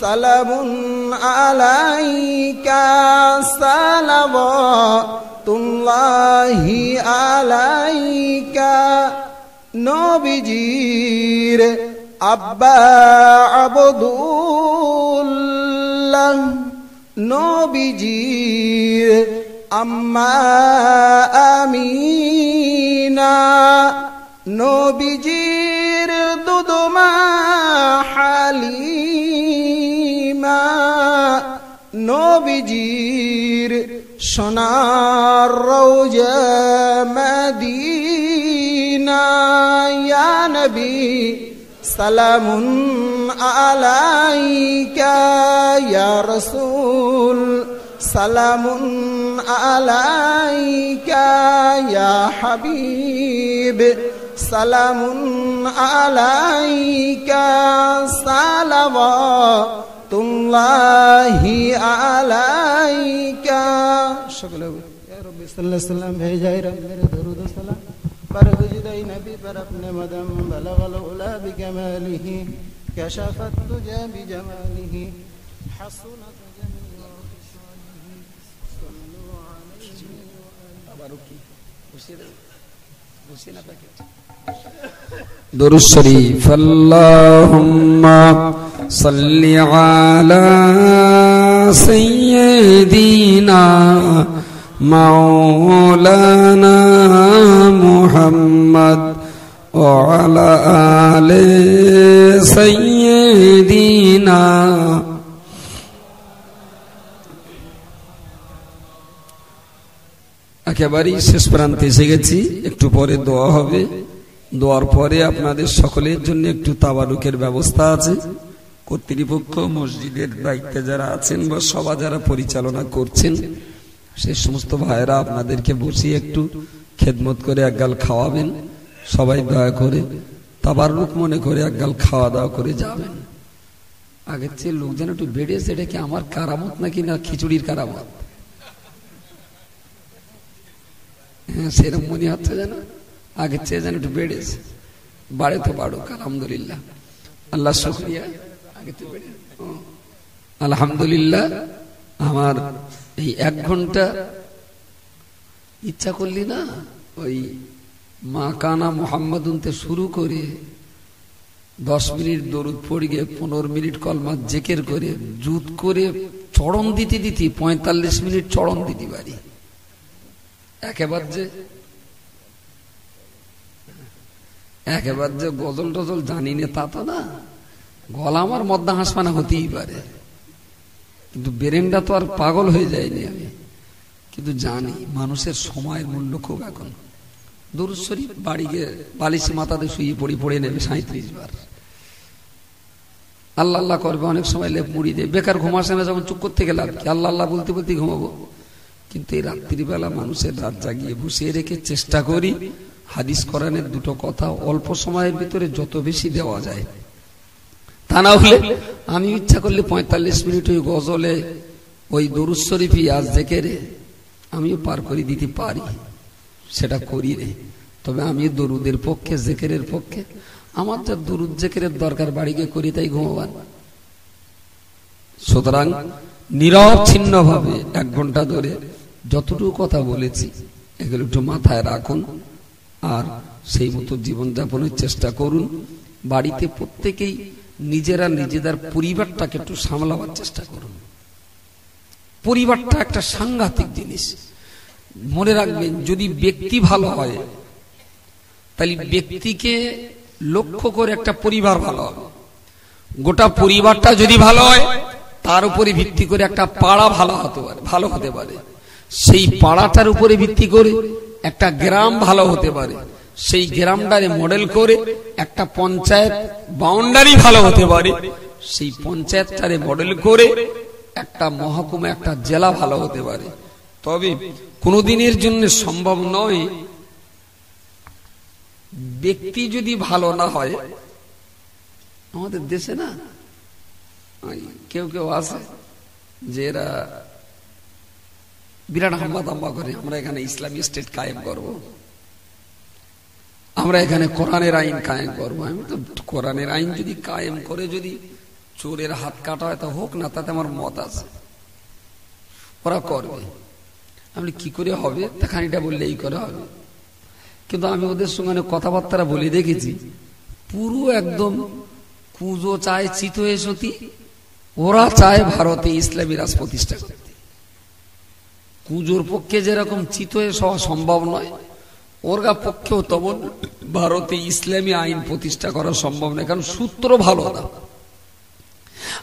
সালামুন আলাইকা সালাওয়াতুল্লাহি আলাইকা। নবীজির আব্বা আবদুল্লাহ, নবীজির আম্মা আমিনা, নবীজির দুদমা হালিমা, নবীজির সোনার রওজা মদিনা। ইয়া নবী সালামুন আলাইকা ইয়া রাসূল সালামুন আলাইকা ইয়া হাবিব সালামুন আলাইকা সালাওয়াতুল্লাহি আলাইকা। সকলে ইয়া রাব্বি সাল্লাল্লাহু আলাইহি ওয়াসাল্লাম ভেজাই রব মেরে দরুদ ও সালাম पर वजदाई नबी पर अपने मदम बलगल उला बिकमालिही कशफत तुजा बिजमालिही हसनत जमीउ खिसालिही सल्लु अलैहि बारुकी हुसैन पैकेट दुरूद शरीफ अल्लाहुम्मा सल्लि अला सय्यिदिना मौलाना मुहम्मद व अला आले सय्यिदिना। একেবারেই শেষ প্রান্তে এসে গেছি, একটু পরে দোয়া হবে। দোয়ার পরে আপনাদের সকলের জন্য একটু তাবারুকের ব্যবস্থা আছে। কর্তৃপক্ষ, মসজিদের দায়িত্বে যারা আছেন বা সভা যারা পরিচালনা করছেন, সে সমস্ত ভাইয়েরা আপনাদেরকে বসিয়ে একটু খেদমত করে একগাল খাওয়াবেন। সবাই দয়া করে তাবারুক মনে করে একগাল খাওয়া দাওয়া করে যাবেন। আগের চেয়ে লোক যেন একটু বেড়েছে, এটা কি আমার কারামত নাকি না খিচুড়ির কারামত? হ্যাঁ, সেরকম মনে হচ্ছে যেন আগের চেয়ে যেন একটু বেড়েছে। বাড়ে তো বাড়ুক, আলহামদুলিল্লাহ, আল্লাহ শুকরিয়া। আগে তো বেড়ে, আলহামদুলিল্লাহ। আমার এই 1 ঘন্টা ইচ্ছা করলি না, ওই মা কানা মোহাম্মদুনতে শুরু করে 10 মিনিট দরুদ পড়ে গিয়ে 15 মিনিট কলমা জিকির করে জুত করে চরণ দিতে দিতে 45 মিনিট চরণ দিতে পারি। একেবারে যে গজল টজল জানি না তা তো না, গলা আমার মদ্দা হাসপানা হতেই পারে, কিন্তু বেরেনটা তো আর পাগল হয়ে যায়নি আমি। কিন্তু জানি মানুষের সময়ের মূল্য খুব। এখন দুরূদ শরীফ বাড়ি গিয়ে বালিশে মাথাতে শুয়ে পড়ে নেবে 37 বার। আল্লাহ আল্লাহ করবে, অনেক সময় লেপ মুড়ি দেবে, বেকার ঘুমাসে না, যখন চুপ করতে গেলাম কি আল্লাহ আল্লাহ বলতে বলতে ঘুমাবো। কিন্তু এই রাত্রিবেলা মানুষের রাত জাগিয়ে বসিয়ে রেখে চেষ্টা করি হাদিস কোরআনের 2টো কথা অল্প সময়ের ভিতরে যত বেশি দেওয়া যায়। তা না হলে আমি ইচ্ছা করলে 45 মিনিট ওই গজলে, ওই দরুদ শরীফি আজ জিকিরে আমিও পার করে দিতে পারি, সেটা করি রে। তবে আমি দরুদের পক্ষে, জিকিরের পক্ষে। আমার যা দরুদ জিকিরের দরকার বাড়ি গিয়ে করি, তাই ঘুমাবান। সুতরাং নিরবচ্ছিন্ন ভাবে 1 ঘন্টা ধরে যতটুকু কথা বলেছি এগুলো একটু মাথায় রাখুন, আর সেই মতো জীবনযাপনের চেষ্টা করুন। বাড়িতে প্রত্যেকেই নিজেরা নিজেদের পরিবারটাকে একটু সামলাবার চেষ্টা করুন। পরিবারটা একটা সাংঘাতিক জিনিস, মনে রাখবেন। যদি ব্যক্তি ভালো হয় তাহলে ব্যক্তিকে লক্ষ্য করে একটা পরিবার ভালো হবে। গোটা পরিবারটা যদি ভালো হয় তার উপরে ভিত্তি করে একটা পাড়া ভালো হতে পারে। সেই পাড়াটার উপরে ভিত্তি করে একটা গ্রাম ভালো হতে পারে। সেই গ্রামটারে মডেল করে একটা পঞ্চায়েত বাউন্ডারি ভালো হতে পারে। সেই পঞ্চায়েতটারে মডেল করে একটা মহকুমা, একটা জেলা ভালো হতে পারে। তবে কোনদিনের জন্য সম্ভব নয় ব্যক্তি যদি ভালো না হয়। আমাদের দেশে না কেউ কেউ আছে যে এরা বিরাট হাম্বা করে, আমরা এখানে ইসলামী স্টেট কায়েম করব, আমরা এখানে কোরআনের আইন কায়েম করব। আমি তো কোরআনের আইন যদি কায়েম করে যদি চোরের হাত কাটা হয় তা হোক না, তাতে আমার মত আছে, ওরা করবে। আমি কি করে হবে, তা খানিটা বললে এই করে হবে। কিন্তু আমি ওদের সঙ্গে কথাবার্তা বলে দেখেছি, পুরো একদম কুজো চায় চিত হয়ে সতী, ওরা চায় ভারতে ইসলামী রাজ প্রতিষ্ঠা করতে। কুজোর পক্ষে যেরকম চিত হয়ে সওয়া সম্ভব নয়, ওরগা পক্ষেও তেমন ভারতে ইসলামী আইন প্রতিষ্ঠা করা সম্ভব নয়। কারণ সূত্র ভালো না।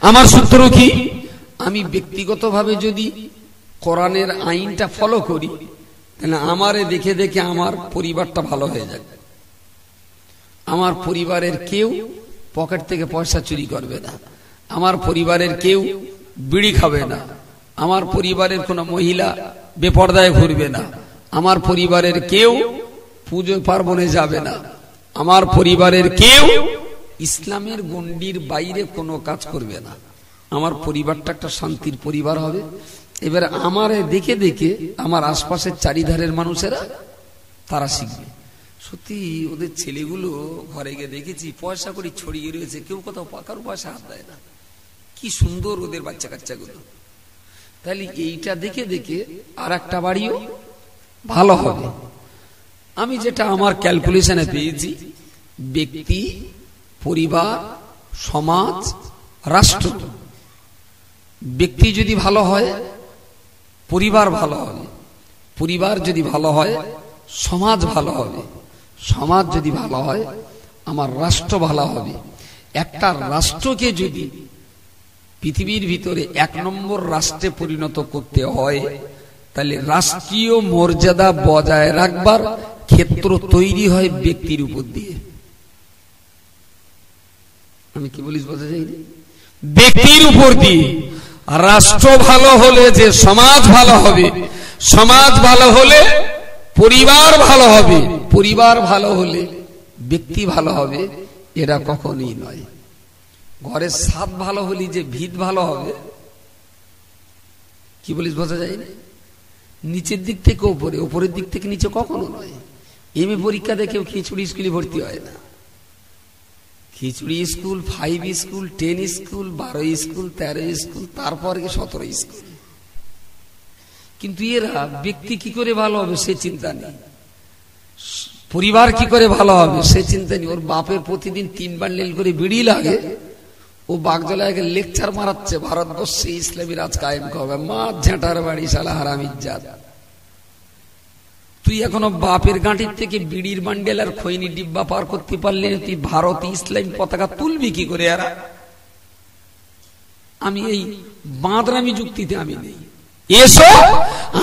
আমার সূত্র কি, আমি ব্যক্তিগতভাবে যদি কোরআনের আইনটা ফলো করি তাহলে আমারে দেখে দেখে আমার পরিবারটা ভালো হয়ে যাবে। আমার পরিবারের কেউ পকেট থেকে পয়সা চুরি করবে না, আমার পরিবারের কেউ বিড়ি খাবে না, আমার পরিবারের কোনো মহিলা বেপরদায় ঘুরবে না, আমার পরিবারের কেউ পুজো পার্বণে যাবে না, আমার পরিবারের কেউ ইসলামের গণ্ডির বাইরে কোনো কাজ করবে না, আমার পরিবারটা একটা শান্তির পরিবার হবে। এবার আমার দেখে দেখে আমার আশপাশের চারিধারের মানুষেরা তারা শিখবে। সত্যি ওদের ছেলেগুলো ঘরে গিয়ে দেখেছি পয়সা করে ছড়িয়ে রয়েছে, কেউ কোথাও পাকার পয়সা হাত দেয় না, কি সুন্দর ওদের বাচ্চা কাচ্চাগুলো। তাহলে এইটা দেখে দেখে আর একটা বাড়িও ভালো হবে। আমি যেটা আমার ক্যালকুলেশনে পেয়েছি, ব্যক্তি, পরিবার, সমাজ, রাষ্ট্র, ব্যক্তি যদি ভালো হয় পরিবার ভালো হবে, পরিবার যদি ভালো হয় সমাজ ভালো হবে, সমাজ যদি ভালো হয় আমার রাষ্ট্র ভালো হবে। একটা রাষ্ট্রকে যদি পৃথিবীর ভিতরে 1 নম্বর রাষ্ট্রে পরিণত করতে হয়, তাহলে রাষ্ট্রীয় মর্যাদা বজায় রাখবার ক্ষেত্র তৈরি হয় ব্যক্তির উপর দিয়ে। আমি কি বলিস বোঝা যায়? ব্যক্তির উপর দিয়ে। রাষ্ট্র ভালো হলে যে সমাজ ভালো হবে, সমাজ ভালো হলে পরিবার ভালো হবে, পরিবার ভালো হলে ব্যক্তি ভালো হবে, এরা কখনোই নয়। ঘরের ছাদ ভালো হলে যে ভিত ভালো হবে, কি বলিস বোঝা যায় না? নিচের দিক থেকে উপরে, উপরের দিক থেকে নিচে কখনো নয়। এমএ পরীক্ষা দেখেও খিচুড়ি স্কুলে ভর্তি হয় না। খিচুড়ি school, 5 school, 10 school, 12 school, 13 school, তারপর 17 স্কুল। কিন্তু এরা ব্যক্তি কি করে ভালো হবে সে চিন্তা নেই, পরিবার কি করে ভালো হবে সে চিন্তা নেই। ওর বাপের প্রতিদিন 3 বান্ডেল করে বিড়ি লাগে, ও বাগজলায় লেকচার মারাচ্ছে ভারতবর্ষে ইসলামী রাজ কায়েম হবে। মা ঝেঁটার বাড়ি শালা হারামির জাত। তুই এখনো বাপের গাঁটির থেকে বিড়ির বান্ডেল আর খৈনি ডিব্বা পার করতে পারলে তুই ভারত ইসলামী পতাকা তুলবি কি করে? এরা আমি এই বাঁদরামি যুক্তিতে আমি নেই। এসো,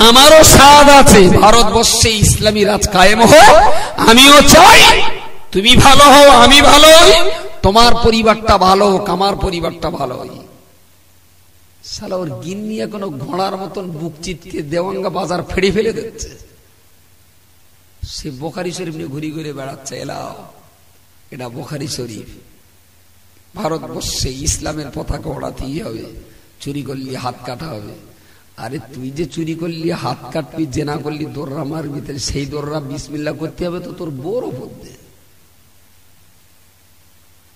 আমারও স্বাদ আছে ভারতবর্ষে ইসলামী রাজ কায়েম হোক, আমিও চাই তুমি ভালো হও, আমি ভালো হই, তোমার পরিবারটা ভালো হোক, আমার পরিবারটা ভালো হয়। শালা ওর গিন্নি এখনো ঘোড়ার মতন বুক চিতকে দেওয়াঙ্গা বাজার ফেড়ে ফেলে দিচ্ছে, সে বোখারি শরীফ নিয়ে ঘুরি ঘুরে বেড়াচ্ছে। এলাও, এটা বোখারি শরীফ, ভারতবর্ষে ইসলামের পতাকা ওড়াতেই হবে, চুরি করলি হাত কাটা হবে। আরে তুই যে চুরি করলি হাত কাটবি, জেনা করলি দোররা মারবি, তাহলে সেই দোররা বিসমিল্লাহ করতে হবে তো তোর বড় পড়বে।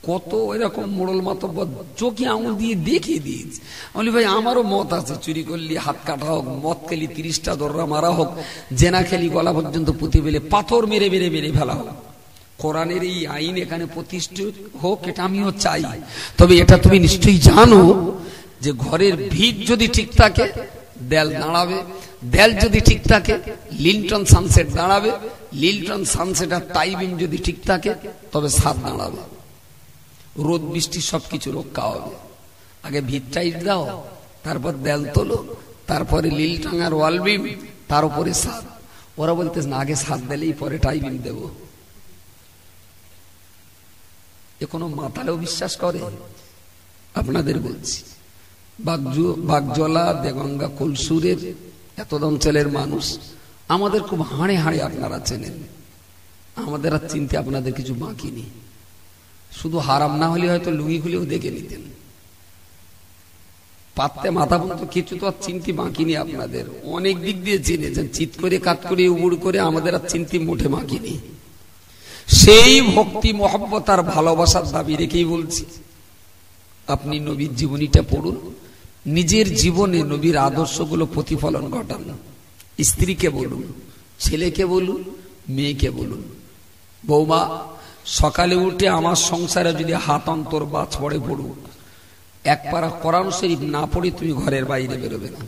কত এরকম মোড়ল মাতব্বর চোখে আঙুল দিয়ে দেখিয়ে দিয়েছে। আমি ভাই আমারও মত আছে, চুরি করলি হাত কাটা হোক, মদ খেলি 30টা দোররা মারা হোক, জেনা খেলি গলা পর্যন্ত পুঁতে ফেলে পাথর মেরে মেরে মেরে ফেলা হোক। কোরআনের এই আইন এখানে প্রতিষ্ঠিত হোক, এটা আমিও চাই। তবে এটা তুমি নিশ্চয়ই জানো যে ঘরের ভিত যদি ঠিক থাকে দেয়াল দাঁড়াবে, দেয়াল যদি ঠিক থাকে লিন্টন সানসেট দাঁড়াবে, লিন্টন সানসেট আর টাইবিং যদি ঠিক থাকে তবে ছাদ দাঁড়াবে, রোদ বৃষ্টি সবকিছু রক্ষা হবে। আগে ভিত টাইট দাও, তারপর দেয়াল তোলো, তারপরে লিলটন আর ওয়ালবিম, তার উপরে ছাদ। ওরা বলতে না আগে ছাদ দিলেই পরে টাইবিং দেব। এ কোনো মাতালেও বিশ্বাস করে? আপনাদের বলছি, বাগজলা, দেগঙ্গা, কুলসুরের এত অঞ্চলের মানুষ আমাদের খুব হাড়ে হাড়ে আপনারা চেনেন, আমাদের আর চিনতে আপনাদের কিছু বাকি নেই। শুধু হারাম না হলে হয়তো লুঙ্গি খুলেও দেখে নিতেন, পাততে মাথা পর্যন্ত কিছু তো আর চিনতে বাকি নেই আপনাদের। অনেক দিক দিয়ে চিনেছেন, চিত করে কাত করে উবুড় করে, আমাদের আর চিনতে মোটে বাকি নেই। সেই ভক্তি মহব্বত আর ভালোবাসার দাবি রেখেই বলছি, আপনি নবীর জীবনীটা পড়ুন, নিজের জীবনে নবীর আদর্শগুলো প্রতিফলন ঘটান। স্ত্রীকে বলুন, ছেলেকে বলুন, মেয়েকে বলুন, বৌমা সকালে উঠে আমার সংসারে যদি হাত অন্তর বাজ পড়ে পড়ুক, এক পারা কোরআন শরীফ না পড়ে তুমি ঘরের বাইরে বেরোবে না।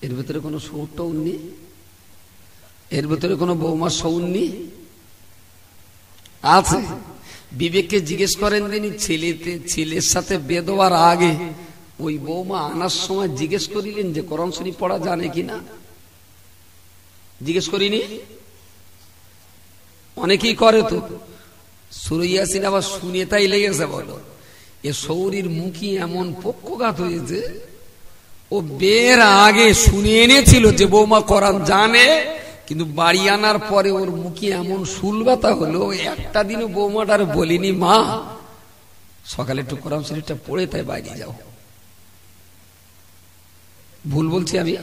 এর ভিতরে কোনো সৌটও নেই, এর ভিতরে কোনো বৌমার সৌন নেই আছে। বিবেককে জিজ্ঞেস করেন দিনই ছেলের সাথে বেদোয়ার আগে ওই বৌমা আনার সময় জিজ্ঞেস করিলেন যে কোরআন শরীফ পড়া জানে কিনা? জিজ্ঞেস করিনি? অনেকেই করে তো, সুরাইয়াসিন আবার শুনে তাই লেগেছে বলো। এ সৌরির মুখী এমন পক্ষঘাত হয়েছে, ও বের আগে শুনে এনেছিল যে বৌমা কোরআন জানে, কিন্তু বাড়ি আনার পরে ওর মুখে এমন শুলবাতা হলো, একটা দিনও বৌমাটার বলিনি মা সকালে একটু কোরআন শরীফটা পড়ে তাই বাইরে যাও। ভুল বলছি আমি?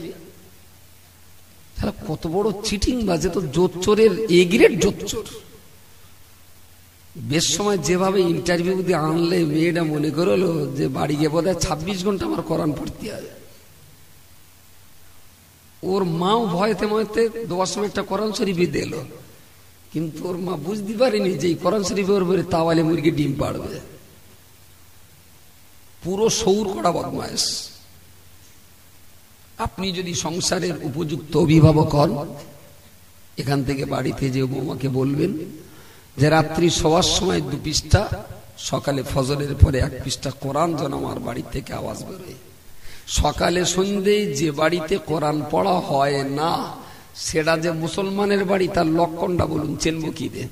কত বড় চিটিং বাজে তো, জোচ্চোরের এ গ্রেড জোচ্চোর। বেশ সময় যেভাবে ইন্টারভিউ দিয়ে আনলে মেয়েটা মনে করলো যে বাড়ি গিয়ে বোধহয় 26 ঘন্টা আমার কোরআন পড়তে হবে। ওর মাও ভয়তে ময়তে 10 মিনিটটা কোরআন শরীফই দিল, কিন্তু ওর মা বুঝতে পারেনি যে এই কোরআন শরীফের উপরে তাওয়ালে মুরগি ডিম পাড়বে। পুরো সৌর করা বদমায়েশ। আপনি যদি সংসারের উপযুক্ত অভিভাবক হন, এখান থেকে বাড়িতে যে বৌমাকে বলবেন যে রাত্রি শোয়ার সময় 2 পৃষ্ঠা, সকালে ফজরের পরে 1 পৃষ্ঠা কোরআন যেন আমার বাড়ি থেকে আওয়াজ বেরোয়। সকালে সন্ধ্যে যে বাড়িতে কোরআন পড়া হয় না, সেটা যে মুসলমানের বাড়ি তার লক্ষণটা বলুন, চেনবো কি দে?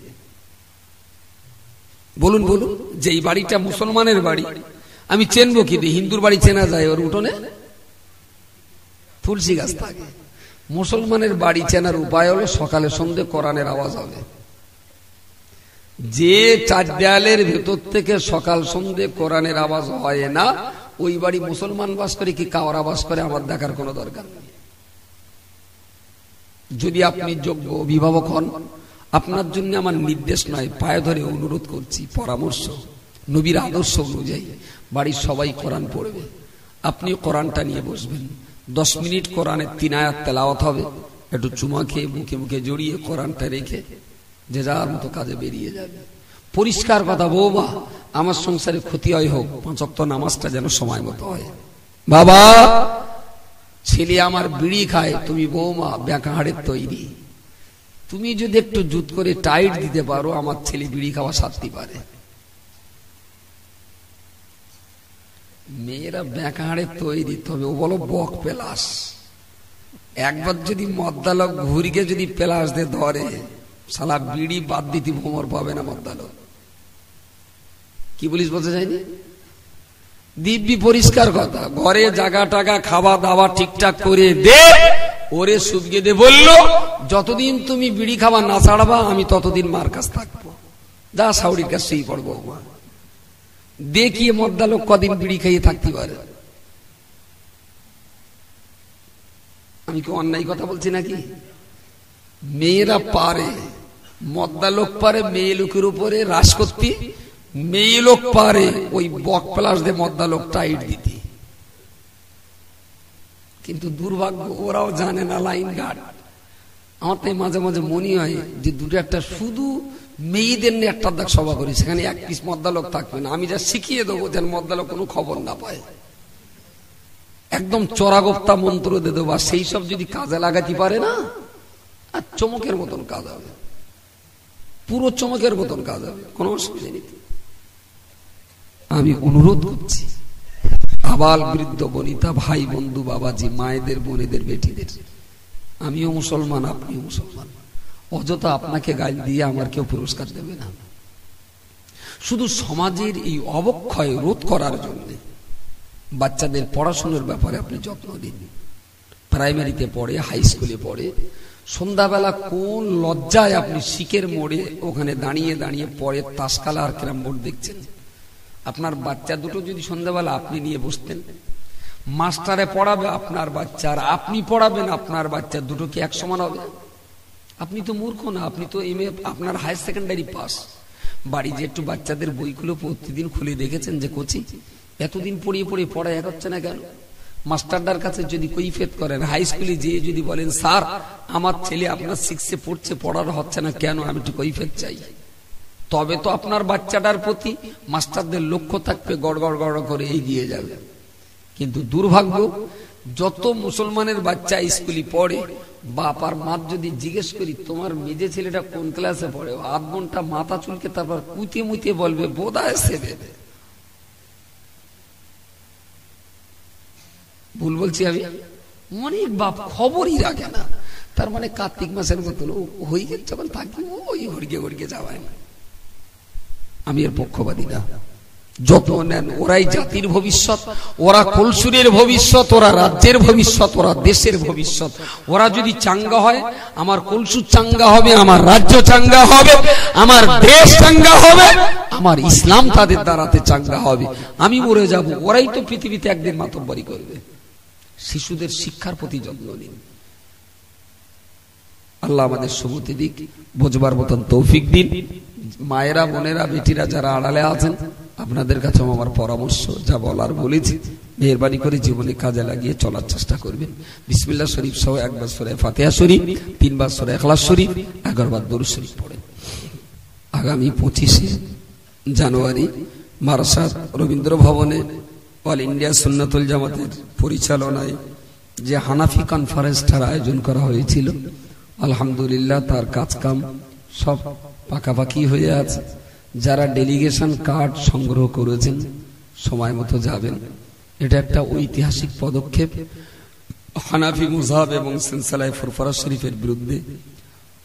বলুন বলুন, যে এই বাড়িটা মুসলমানের বাড়ি আমি চেনবো কি দে? হিন্দুর বাড়ি চেনা যায় ওর উঠোনে তুলসী গাছ থাকে। মুসলমানের বাড়ি চেনার উপায় হলো সকালে সন্ধ্যে কোরআনের আওয়াজ হবে। যে 4 দেয়ালের ভেতর থেকে সকাল সন্ধ্যে কোরআনের আওয়াজ হয় না, ওই বাড়ি মুসলমান বাস করে কি কাওয়ারা বাস করে আমার দেখার কোনো দরকার নেই। যদি আপনি যোগ্য অভিভাবক হন, আপনার জন্য আমার নির্দেশ নয়, পায়ে ধরে অনুরোধ করছি, পরামর্শ, নবীর আদর্শ অনুযায়ী বাড়ির সবাই কোরআন পড়বে। আপনি কোরআনটা নিয়ে বসবেন, 10 মিনিট কোরআনের 3 আয়াত তেলাওয়াত হবে, একটু চুমা খেয়ে মুখে মুখে জড়িয়ে কোরআনটা রেখে যে যার মতো কাজে বেরিয়ে যাবে। পরিষ্কার কথা, বৌমা আমার সংসারে ক্ষতি হয় হোক, 5 ওয়াক্ত নামাজটা যেন সময় মতো হয়। বাবা ছেলে আমার বিড়ি খায়, তুমি বৌমা ব্যাকা হাড়ের তৈরি, তুমি যদি একটু জুত করে টাইট দিতে পারো, আমার ছেলে বিড়ি খাওয়া সারতে পারে। মেয়েরা ব্যাকা হাড়ের তৈরি, তবে ও বলো বক পেলাস। একবার যদি মদ্দালক ঘুরিকে যদি পেলাস দিয়ে ধরে, শালা বিড়ি বাদ দিতে ভ্রমর পাবে না মদ্দালক। কি বলিস বলতে চাইনি? দিব্যি পরিষ্কার কথা, ঘরে জায়গা টাকা খাওয়া দাওয়া ঠিকঠাক করে দে, ওরে সুবিয়ে দে। বললো যতদিন তুমি বিড়ি খাওয়া না ছাড়বা আমি ততদিন মার কাছ থাকবো, যা সাউরির কাছেই পড়বো। দেখিয়ে মদ্দালোক কদিন বিড়ি খাইয়ে থাকতে পারে। আমি কি অন্যায় কথা বলছি নাকি? মেয়েরা পারে, মদ্দালোক পারে মেয়ে লোকের উপরে রাস করতে, মেয়ে লোক পারে ওই বক প্লাস দিয়ে মদ্দালোক টাইট দিতে। কিন্তু দুর্ভাগ্য ওরাও জানে না লাইন গার্ড। আমার তাই মাঝে মাঝে মনে হয় যে দুটো একটা শুধু মেয়েদের নিয়ে একটা দাগ সভা করি, সেখানে 1 পিস মদ্দালোক থাকবে না। আমি যা শিখিয়ে দেবো যেন মদ্দালোক কোনো খবর না পায়, একদম চড়াগোপ্তা মন্ত্র দিয়ে দেবো। সেই সব যদি কাজে লাগাতে পারে না, আর চমকের মতন কাজ হবে, পুরো চমকের মতন কাজ হবে, কোনো অসুবিধা নেই। আমি অনুরোধ করছি আবাল বৃদ্ধ বনিতা ভাই বন্ধু বাবাজি মায়েদের বোনেদের বেটিদের, আমিও মুসলমান আপনিও মুসলমান, অযথা আপনাকে গাল দিয়ে আমার কেউ পুরস্কার দেবে না। শুধু সমাজের এই অবক্ষয় রোধ করার জন্য বাচ্চাদের পড়াশোনার ব্যাপারে আপনি যত্ন দিন। প্রাইমারিতে পড়ে, হাই স্কুলে পড়ে, সন্ধ্যাবেলা কোন লজ্জায় আপনি শিখের মোড়ে ওখানে দাঁড়িয়ে দাঁড়িয়ে পড়ে তাসকালা আর ক্যারাম বোর্ড দেখছেন। আপনার বাচ্চা দুটো যদি সন্ধ্যাবেলা আপনি নিয়ে বসতেন, মাস্টারে পড়াবে আপনার বাচ্চা আর আপনি পড়াবেন আপনার বাচ্চা, দুটো কি এক সমান হবে? আপনি তো মূর্খ না, আপনি তো এমএ, আপনার হায়ার সেকেন্ডারি পাস। বাড়ি যে একটু বাচ্চাদের বইগুলো প্রতিদিন খুলে দেখেছেন যে কোচি এতদিন পড়িয়ে পড়িয়ে পড়া এক হচ্ছে না কেন? মাস্টারদার কাছে যদি কৈফিয়ত করেন, হাই স্কুলে যেয়ে যদি বলেন স্যার আমার ছেলে আপনার 6-এ পড়ছে, পড়ার হচ্ছে না কেন, আমি একটু কৈফিয়ত চাই, তবে তো আপনার বাচ্চাটার প্রতি মাস্টারদের লক্ষ্য থাকবে, গড়গড় গড় করে এগিয়ে যাবে। কিন্তু দুর্ভাগ্য, যত মুসলমানের বাচ্চা স্কুলে পড়ে, বাপ আর মা যদি জিজ্ঞেস করি তোমার মেজে ছেলেটা কোন ক্লাসে পড়ে, 8 ঘন্টা মাথা চুলকে তারপর কুতিয়ে মুতিয়ে বলবে বোধহয় 7। ভুল বলছি আমি? অনেক বাপ খবরই রাখে না। তার মানে কার্তিক মাসের মতন হয়ে গেছে যখন থাকি ওই হড়কে হড়কে যাওয়ায় না। আমি এর পক্ষপাতী না। যত নেন ওরাই জাতির ভবিষ্যৎ, ওরা কলসুরের ভবিষ্যৎ, ওরা রাজ্যের ভবিষ্যৎ, ওরা দেশের ভবিষ্যৎ। ওরা যদি চাঙ্গা হয়, আমার কলসুর চাঙ্গা হবে, আমার রাজ্য চাঙ্গা হবে, আমার দেশ চাঙ্গা হবে, আমার ইসলাম তাদের দ্বারাতে চাঙ্গা হবে। আমি মরে যাব, ওরাই তো পৃথিবীতে একদিন মাতব্বরি করবে। শিশুদের শিক্ষার প্রতি যত্ন নিন। আল্লাহ আমাদের সুমতি দিক, বোঝবার মতন তৌফিক দিন। মায়েরা, বোনেরা, বেটিরা যারা আড়ালে আছেন, আপনাদের কাছে আমার পরামর্শ, যা বলার বলেছি, মেহেরবানি করে জীবনে কাজে লাগিয়ে চলার চেষ্টা করবেন। বিসমিল্লাহ শরীফ সহ একবার সূরা ফাতিহা শরীফ, 3 বার সূরা ইখলাস শরীফ, 11 বার দরুদ শরীফ পড়েন। আগামী 25শে জানুয়ারি মারাসাত রবীন্দ্র ভবনে অল ইন্ডিয়া সুন্নাতুল জামাতের পরিচালনায় যে হানাফি কনফারেন্সটার আয়োজন করা হয়েছিল, আলহামদুলিল্লাহ তার কাজকাম সব পাকাপাকি হয়ে আছে। যারা ডেলিগেশন কার্ড সংগ্রহ করেছেন সময় মতো যাবেন। এটা একটা ঐতিহাসিক পদক্ষেপ। হানাফি মুযহাব এবং সিলসিলায়ে ফুরফুরা শরীফের বিরুদ্ধে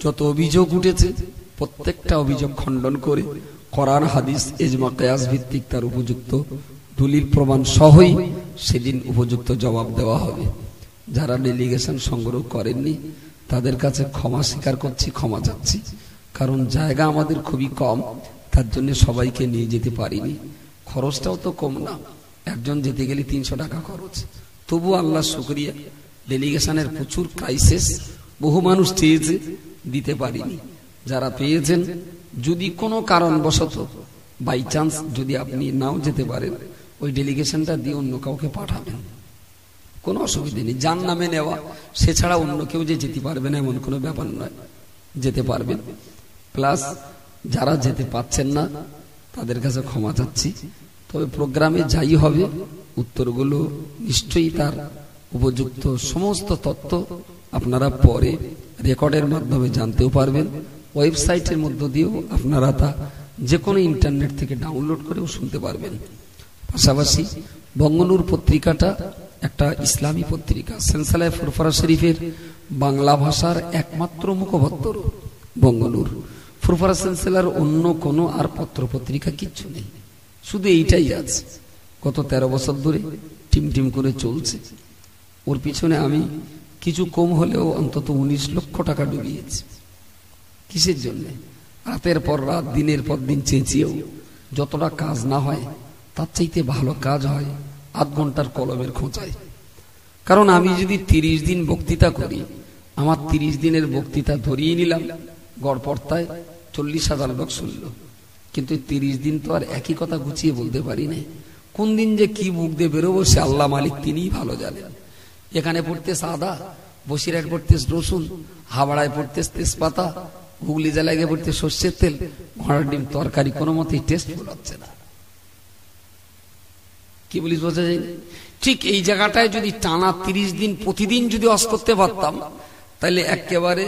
যত অভিযোগ উঠেছে, প্রত্যেকটা অভিযোগ খণ্ডন করে কোরআন, হাদিস, ইজমা, কিয়াস ভিত্তিক তার উপযুক্ত দলিল প্রমাণ সহই সেদিন উপযুক্ত জবাব দেওয়া হবে। যারা ডেলিগেশন সংগ্রহ করেননি তাদের কাছে ক্ষমা স্বীকার করছি, ক্ষমা চাচ্ছি। কারণ জায়গা আমাদের খুবই কম, তার জন্য সবাইকে নিয়ে যেতে পারিনি। খরচটাও তো কম না, একজন যেতে গেলে 300 টাকা খরচ। তবু আল্লাহ শুকরিয়া, ডেলিগেশনের প্রচুর ক্রাইসিস, বহু মানুষ চেয়েছে, দিতে পারিনি। যারা পেয়েছেন, যদি কোনো কারণবশত বাই চান্স যদি আপনি নাও যেতে পারেন, ওই ডেলিগেশনটা দিয়ে অন্য কাউকে পাঠাবেন, কোনো অসুবিধা নেই। যার নামে নেওয়া, সে ছাড়া অন্য কেউ যে যেতে পারবে না এমন কোনো ব্যাপার নয়, যেতে পারবেন। প্লাস যারা যেতে পাচ্ছেন না তাদের কাছে ক্ষমা চাচ্ছি। তবে প্রোগ্রামে যাই হবে, উত্তরগুলো নিশ্চয়ই তার উপযুক্ত সমস্ত তথ্য আপনারা পরে রেকর্ডের মাধ্যমে জানতেও পারবেন। ওয়েবসাইটের মধ্য দিয়েও আপনারা তা যে কোনো ইন্টারনেট থেকে ডাউনলোড করেও শুনতে পারবেন। পাশাপাশি বঙ্গনূর পত্রিকাটা একটা ইসলামী পত্রিকা। সিলসিলায়ে ফুরফুরা শরীফের বাংলা ভাষার একমাত্র মুখপত্র বঙ্গনূর। ফুরফুরা সিলসিলার অন্য কোনো আর পত্র পত্রিকা কিচ্ছু নেই, শুধু এইটাই আছে। গত 13 বছর ধরে টিম টিম করে চলছে। ওর পিছনে আমি কিছু কম হলেও অন্তত 19 লক্ষ টাকা ডুবিয়েছি। কিসের জন্য? রাতের পর রাত, দিনের পর দিন চেঁচিয়েও যতটা কাজ না হয়, তার চাইতে ভালো কাজ হয় 8 ঘন্টার কলমের খোঁচায়। কারণ আমি যদি 30 দিন বক্তৃতা করি, আমার 30 দিনের বক্তৃতা ধরিয়ে নিলাম, গড়পড়তায় 40,000 লোক শুনল। কিন্তু 30 দিন তো আর একই কথা গুছিয়ে বলতে পারি না। কোন দিন যে কি মুখ দিয়ে বেরোবো সে আল্লাহ মালিক, তিনিই ভালো জানেন। এখানে পড়তেছে আদা, বসিরহাট পড়তেছে রসুন, হাওড়ায় পড়তেছে তেজপাতা, হুগলি জেলায় গিয়ে পড়তে সর্ষের তেল, ঘোড়ার ডিম তরকারি, কোনো মতেই টেস্টফুল হচ্ছে না। কি বলিস বোঝা যায়? ঠিক এই জায়গাটায় যদি টানা 30 দিন প্রতিদিন যদি ওয়াজ করতে পারতাম, তাহলে একেবারে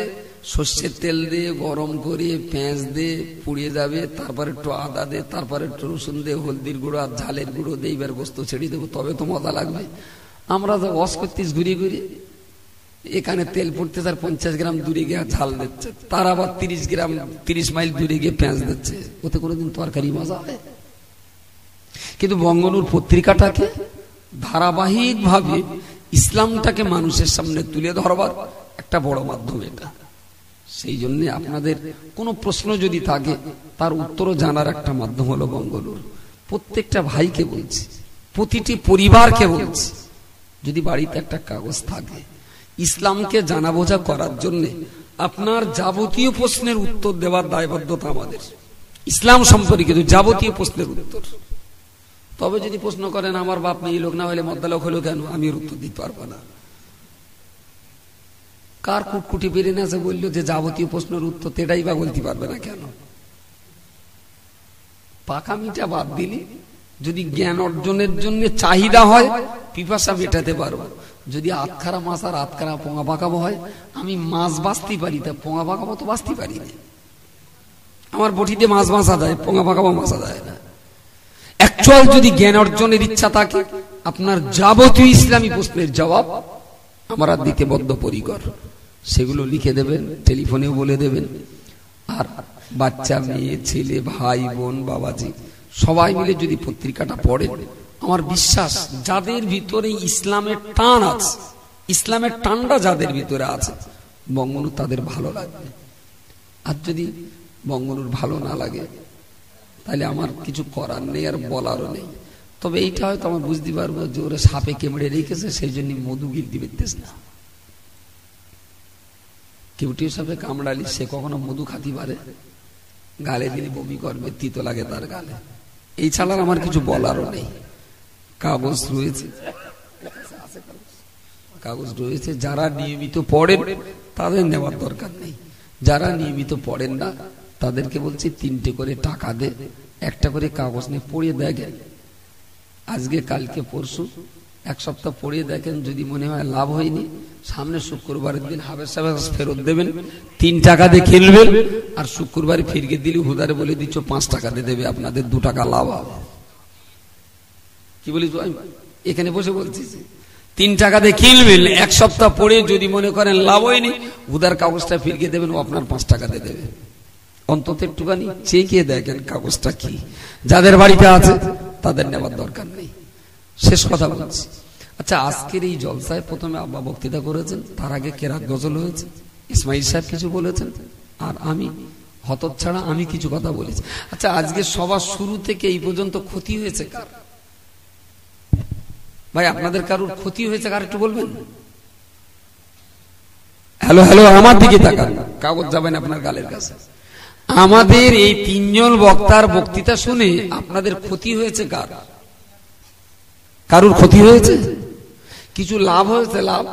সর্ষের তেল দিয়ে গরম করে পেঁয়াজ দিয়ে পুড়িয়ে যাবে, তারপরে একটু আদা দে, তারপরে একটু রসুন দিয়ে, হলদির গুঁড়ো আর ঝালের গুঁড়ো দিয়ে এবার গোস্ত ছেড়ে দেবো, তবে তো মজা লাগবে। আমরা তো ওয়াজ করতিস ঘুরিয়ে ঘুরিয়ে, এখানে তেল পড়তে তার 50 গ্রাম দূরে গিয়ে ঝাল দিচ্ছে, তার আবার 30 মাইল দূরে গিয়ে পেঁয়াজ দিচ্ছে, ওতে কোনোদিন তরকারি মজা হয়? কিন্তু বঙ্গনূর পত্রিকাটাকে ধারাবাহিক ভাবে ইসলামটাকে মানুষের সামনে তুলে ধরবার একটা বড় মাধ্যম এটা। সেই জন্য আপনাদের কোনো প্রশ্ন যদি থাকে, তার উত্তরও জানার একটা মাধ্যম হলো বঙ্গনূর। প্রত্যেকটা ভাইকে বলছি, প্রতিটি পরিবারকে বলছি, যদি বাড়িতে একটা কাগজ থাকে, ইসলামকে জানা বোঝা করার জন্য আপনার যাবতীয় প্রশ্নের উত্তর দেওয়ার দায়বদ্ধতা আমাদের। ইসলাম সম্পর্কিত যাবতীয় প্রশ্নের উত্তর। তবে যদি প্রশ্ন করেন আমার বাপ নেই, লোক না হলে মদ্দা লোক হলো কেন, আমি এর উত্তর দিতে পারবো না। কার কুটকুটি বেরিয়ে না বললো যে যাবতীয় প্রশ্নের উত্তর, এটাই বা বলতে পারবে না কেন? পাকামিটা বাদ দিলি, যদি জ্ঞান অর্জনের জন্য চাহিদা হয়, পিপাসা মেটাতে পারবো। যদি আতখারা মাছ আর আতখারা পোঙা পাকাবো হয়, আমি মাছ বাঁচতে পারি, তা পোঙা পাকাবো তো বাঁচতে পারি না। আমার বটিতে মাছ বাঁচা যায়, পোঙা পাকাবো বাঁচা যায় না। অ্যাকচুয়াল যদি জ্ঞান অর্জনের ইচ্ছা থাকে, আপনার যাবতীয় ইসলামী প্রশ্নের জবাব আমরা দিতে বদ্ধপরিকর। সেগুলো লিখে দেবেন, টেলিফোনেও বলে দেবেন। আর বাচ্চা, মেয়ে, ছেলে, ভাই, বোন, বাবাজি সবাই মিলে যদি পত্রিকাটা পড়েন, আমার বিশ্বাস যাদের ভিতরে ইসলামের টান আছে, ইসলামের টানটা যাদের ভিতরে আছে, বঙ্গবন্ধু তাদের ভালো লাগবে। আর যদি বঙ্গবন্ধুর ভালো না লাগে তাহলে আমার কিছু করার নেই, আর বলারও নেই। তবে এইটা হয়তো আমার বুঝতে পারবো যে ওরা সাপে কেমড়ে রেখেছে, সেই জন্য মধু গিলতে পারতেছে না। কেউটি সাপে কামড়ালি সে কখনো মধু খাতি পারে? গালে দিলে বমি করবে, তিতো লাগে তার গালে। এই ছাড়া আমার কিছু বলারও নেই। কাগজ রয়েছে, কাগজ রয়েছে, যারা নিয়মিত পড়েন তাদের নেওয়ার দরকার নেই। যারা নিয়মিত পড়েন না তাদেরকে বলছি 3টে করে টাকা দে, একটা করে কাগজ নিয়ে পড়িয়ে দেখেন, আজকে কালকে পরশু 1 সপ্তাহ পড়িয়ে দেখেন। যদি মনে হয় লাভ হয়নি, সামনে শুক্রবারের দিন হাবেস ফেরত দেবেন, 3 টাকা দিয়ে কিনবেন, আর শুক্রবারে ফিরকে দিলে হুদারে বলে দিচ্ছ 5 টাকা দিয়ে দেবে, আপনাদের 2 টাকা লাভ হবে। কি বলিস এখানে বসে বলছি, 3 টাকা দিয়ে কিনবেন, 1 সপ্তাহ পড়ে যদি মনে করেন লাভ হয়নি, হুদার কাগজটা ফিরকে দেবেন, ও আপনার 5 টাকা দিয়ে দেবে। অন্তত একটুখানি চেয়ে দেখেন কাগজটা কি। যাদের বাড়িতে আছে তাদের নেওয়ার দরকার নেই। শেষ কথা বলছি, আচ্ছা আজকের এই জলসায় প্রথমে আব্বা বক্তৃতা করেছেন, তার আগে কেরাত গজল হয়েছে, ইসমাইল সাহেব কিছু বলেছেন, আর আমি হতচ্ছাড়া আমি কিছু কথা বলেছি। আচ্ছা আজকে সবার শুরু থেকে এই পর্যন্ত ক্ষতি হয়েছে কার? ভাই আপনাদের কারোর ক্ষতি হয়েছে কার একটু বলবেন? হ্যালো হ্যালো, আমার দিকে তাকান, কাগজ যাবেন আপনার গালের কাছে। আমাদের এই 3 জন বক্তার বক্তৃতা শুনে আপনাদের ক্ষতি হয়েছে কার? কারুর ক্ষতি হয়েছে? কিছু লাভ হয়েছে? লাভ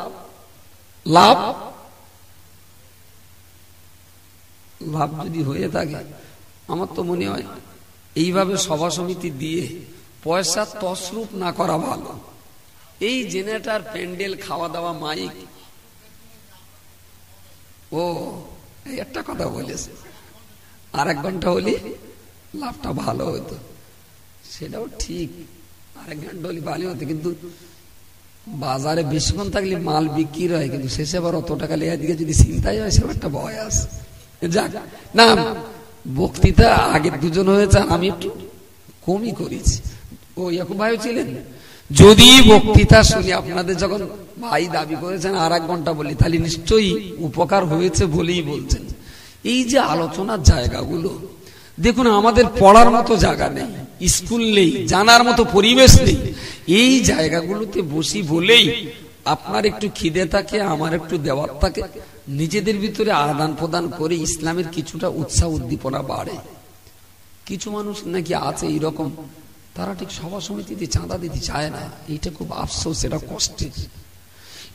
লাভ লাভ যদি হয়ে থাকে, আমার তো মনে হয় এইভাবে সভা সমিতি দিয়ে পয়সা তসরুপ না করা ভালো। এই জেনারেটর, প্যান্ডেল, খাওয়া দাওয়া, মাইক, ও এই একটা কথা বলেছে, আর 1 ঘন্টা হলে লাভটা ভালো হতো। সেটাও ঠিক, আর 1 ঘন্টা হলে ভালো হতো, কিন্তু বাজারে বেশিক্ষণ থাকলে মাল বিক্রি হয়, কিন্তু শেষে আবার অত টাকা লেয়ার দিকে যদি চিন্তাই হয়, সেটা একটা ভয় আছে। যাক না, বক্তৃতা আগের 2 জন হয়েছে, আমি একটু কমই করেছি। ও ইয়াকুব ভাই ছিলেন, যদি বক্তৃতা শুনি আপনাদের যখন ভাই দাবি করেছেন আর 1 ঘন্টা বলি, তাহলে নিশ্চয়ই উপকার হয়েছে বলেই বলছেন। এই যে আলোচনার জায়গাগুলো দেখুন, আমাদের পড়ার মতো জায়গা নেই, স্কুল নেই, জানার মতো পরিবেশ নেই। এই জায়গাগুলোতে বসি বলেই আপনার একটু খিদে থাকে, আমার একটু দেওয়ার থাকে, নিজেদের ভিতরে আদান প্রদান করে ইসলামের কিছুটা উৎসাহ উদ্দীপনা বাড়ে। কিছু মানুষ নাকি আছে এইরকম, তারা ঠিক সভা সমিতিতে চাঁদা দিতে চায় না। এটা খুব আফসোস, এটা কষ্টের,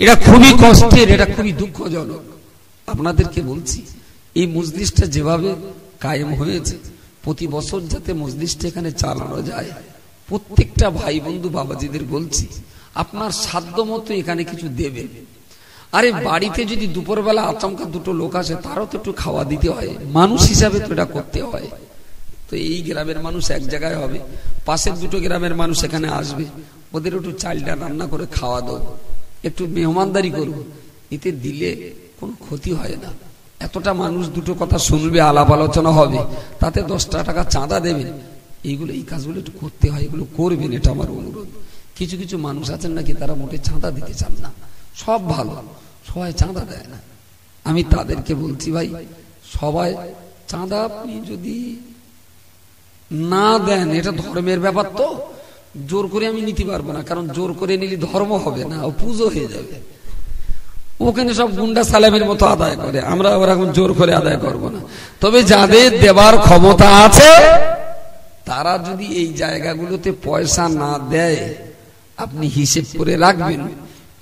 এটা খুবই কষ্টের, এটা খুবই দুঃখজনক। আপনাদেরকে বলছি, এই মজলিসটা যেভাবে কায়েম হয়েছে, প্রতি বছর যাতে মজলিসটা এখানে চালানো যায়, প্রত্যেকটা ভাই বন্ধু বাবাজিদের বলছি, আপনার সাধ্য মতো এখানে কিছু দেবেন। আরে বাড়িতে যদি দুপুরবেলা আচমকা 2টো লোক আসে, তারও তো একটু খাওয়া দিতে হয়, মানুষ হিসাবে তো এটা করতে হয়। তো এই গ্রামের মানুষ এক জায়গায় হবে, পাশের 2টো গ্রামের মানুষ এখানে আসবে, ওদের একটু চালটা রান্না করে খাওয়া দেবো, একটু মেহমানদারি করবো, এতে দিলে কোনো ক্ষতি হয় না। এতটা মানুষ 2টো কথা শুনবে, আলাপ আলোচনা হবে, তাতে 10টা টাকা চাঁদা দেবেন। এইগুলো, এই কাজগুলো একটু করতে হয়, এগুলো করবেন, এটা আমার অনুরোধ। কিছু কিছু মানুষ আছেন নাকি তারা মোটে চাঁদা দিতে চান না, সব ভালো, সবাই চাঁদা দেয় না। আমি তাদেরকে বলছি, ভাই সবাই চাঁদা আপনি যদি না দেন, এটা ধর্মের ব্যাপার, তো জোর করে আমি নিতে পারবো না, কারণ জোর করে নিলে ধর্ম হবে না, ও পুজো হয়ে যাবে। ওখানে সব গুন্ডা সালামের মতো আদায় করে, আমরা আবার এখন জোর করে আদায় করব না। তবে যাদের দেবার ক্ষমতা আছে, তারা যদি এই জায়গাগুলোতে পয়সা না দেয়, আপনি হিসেব করে রাখবেন,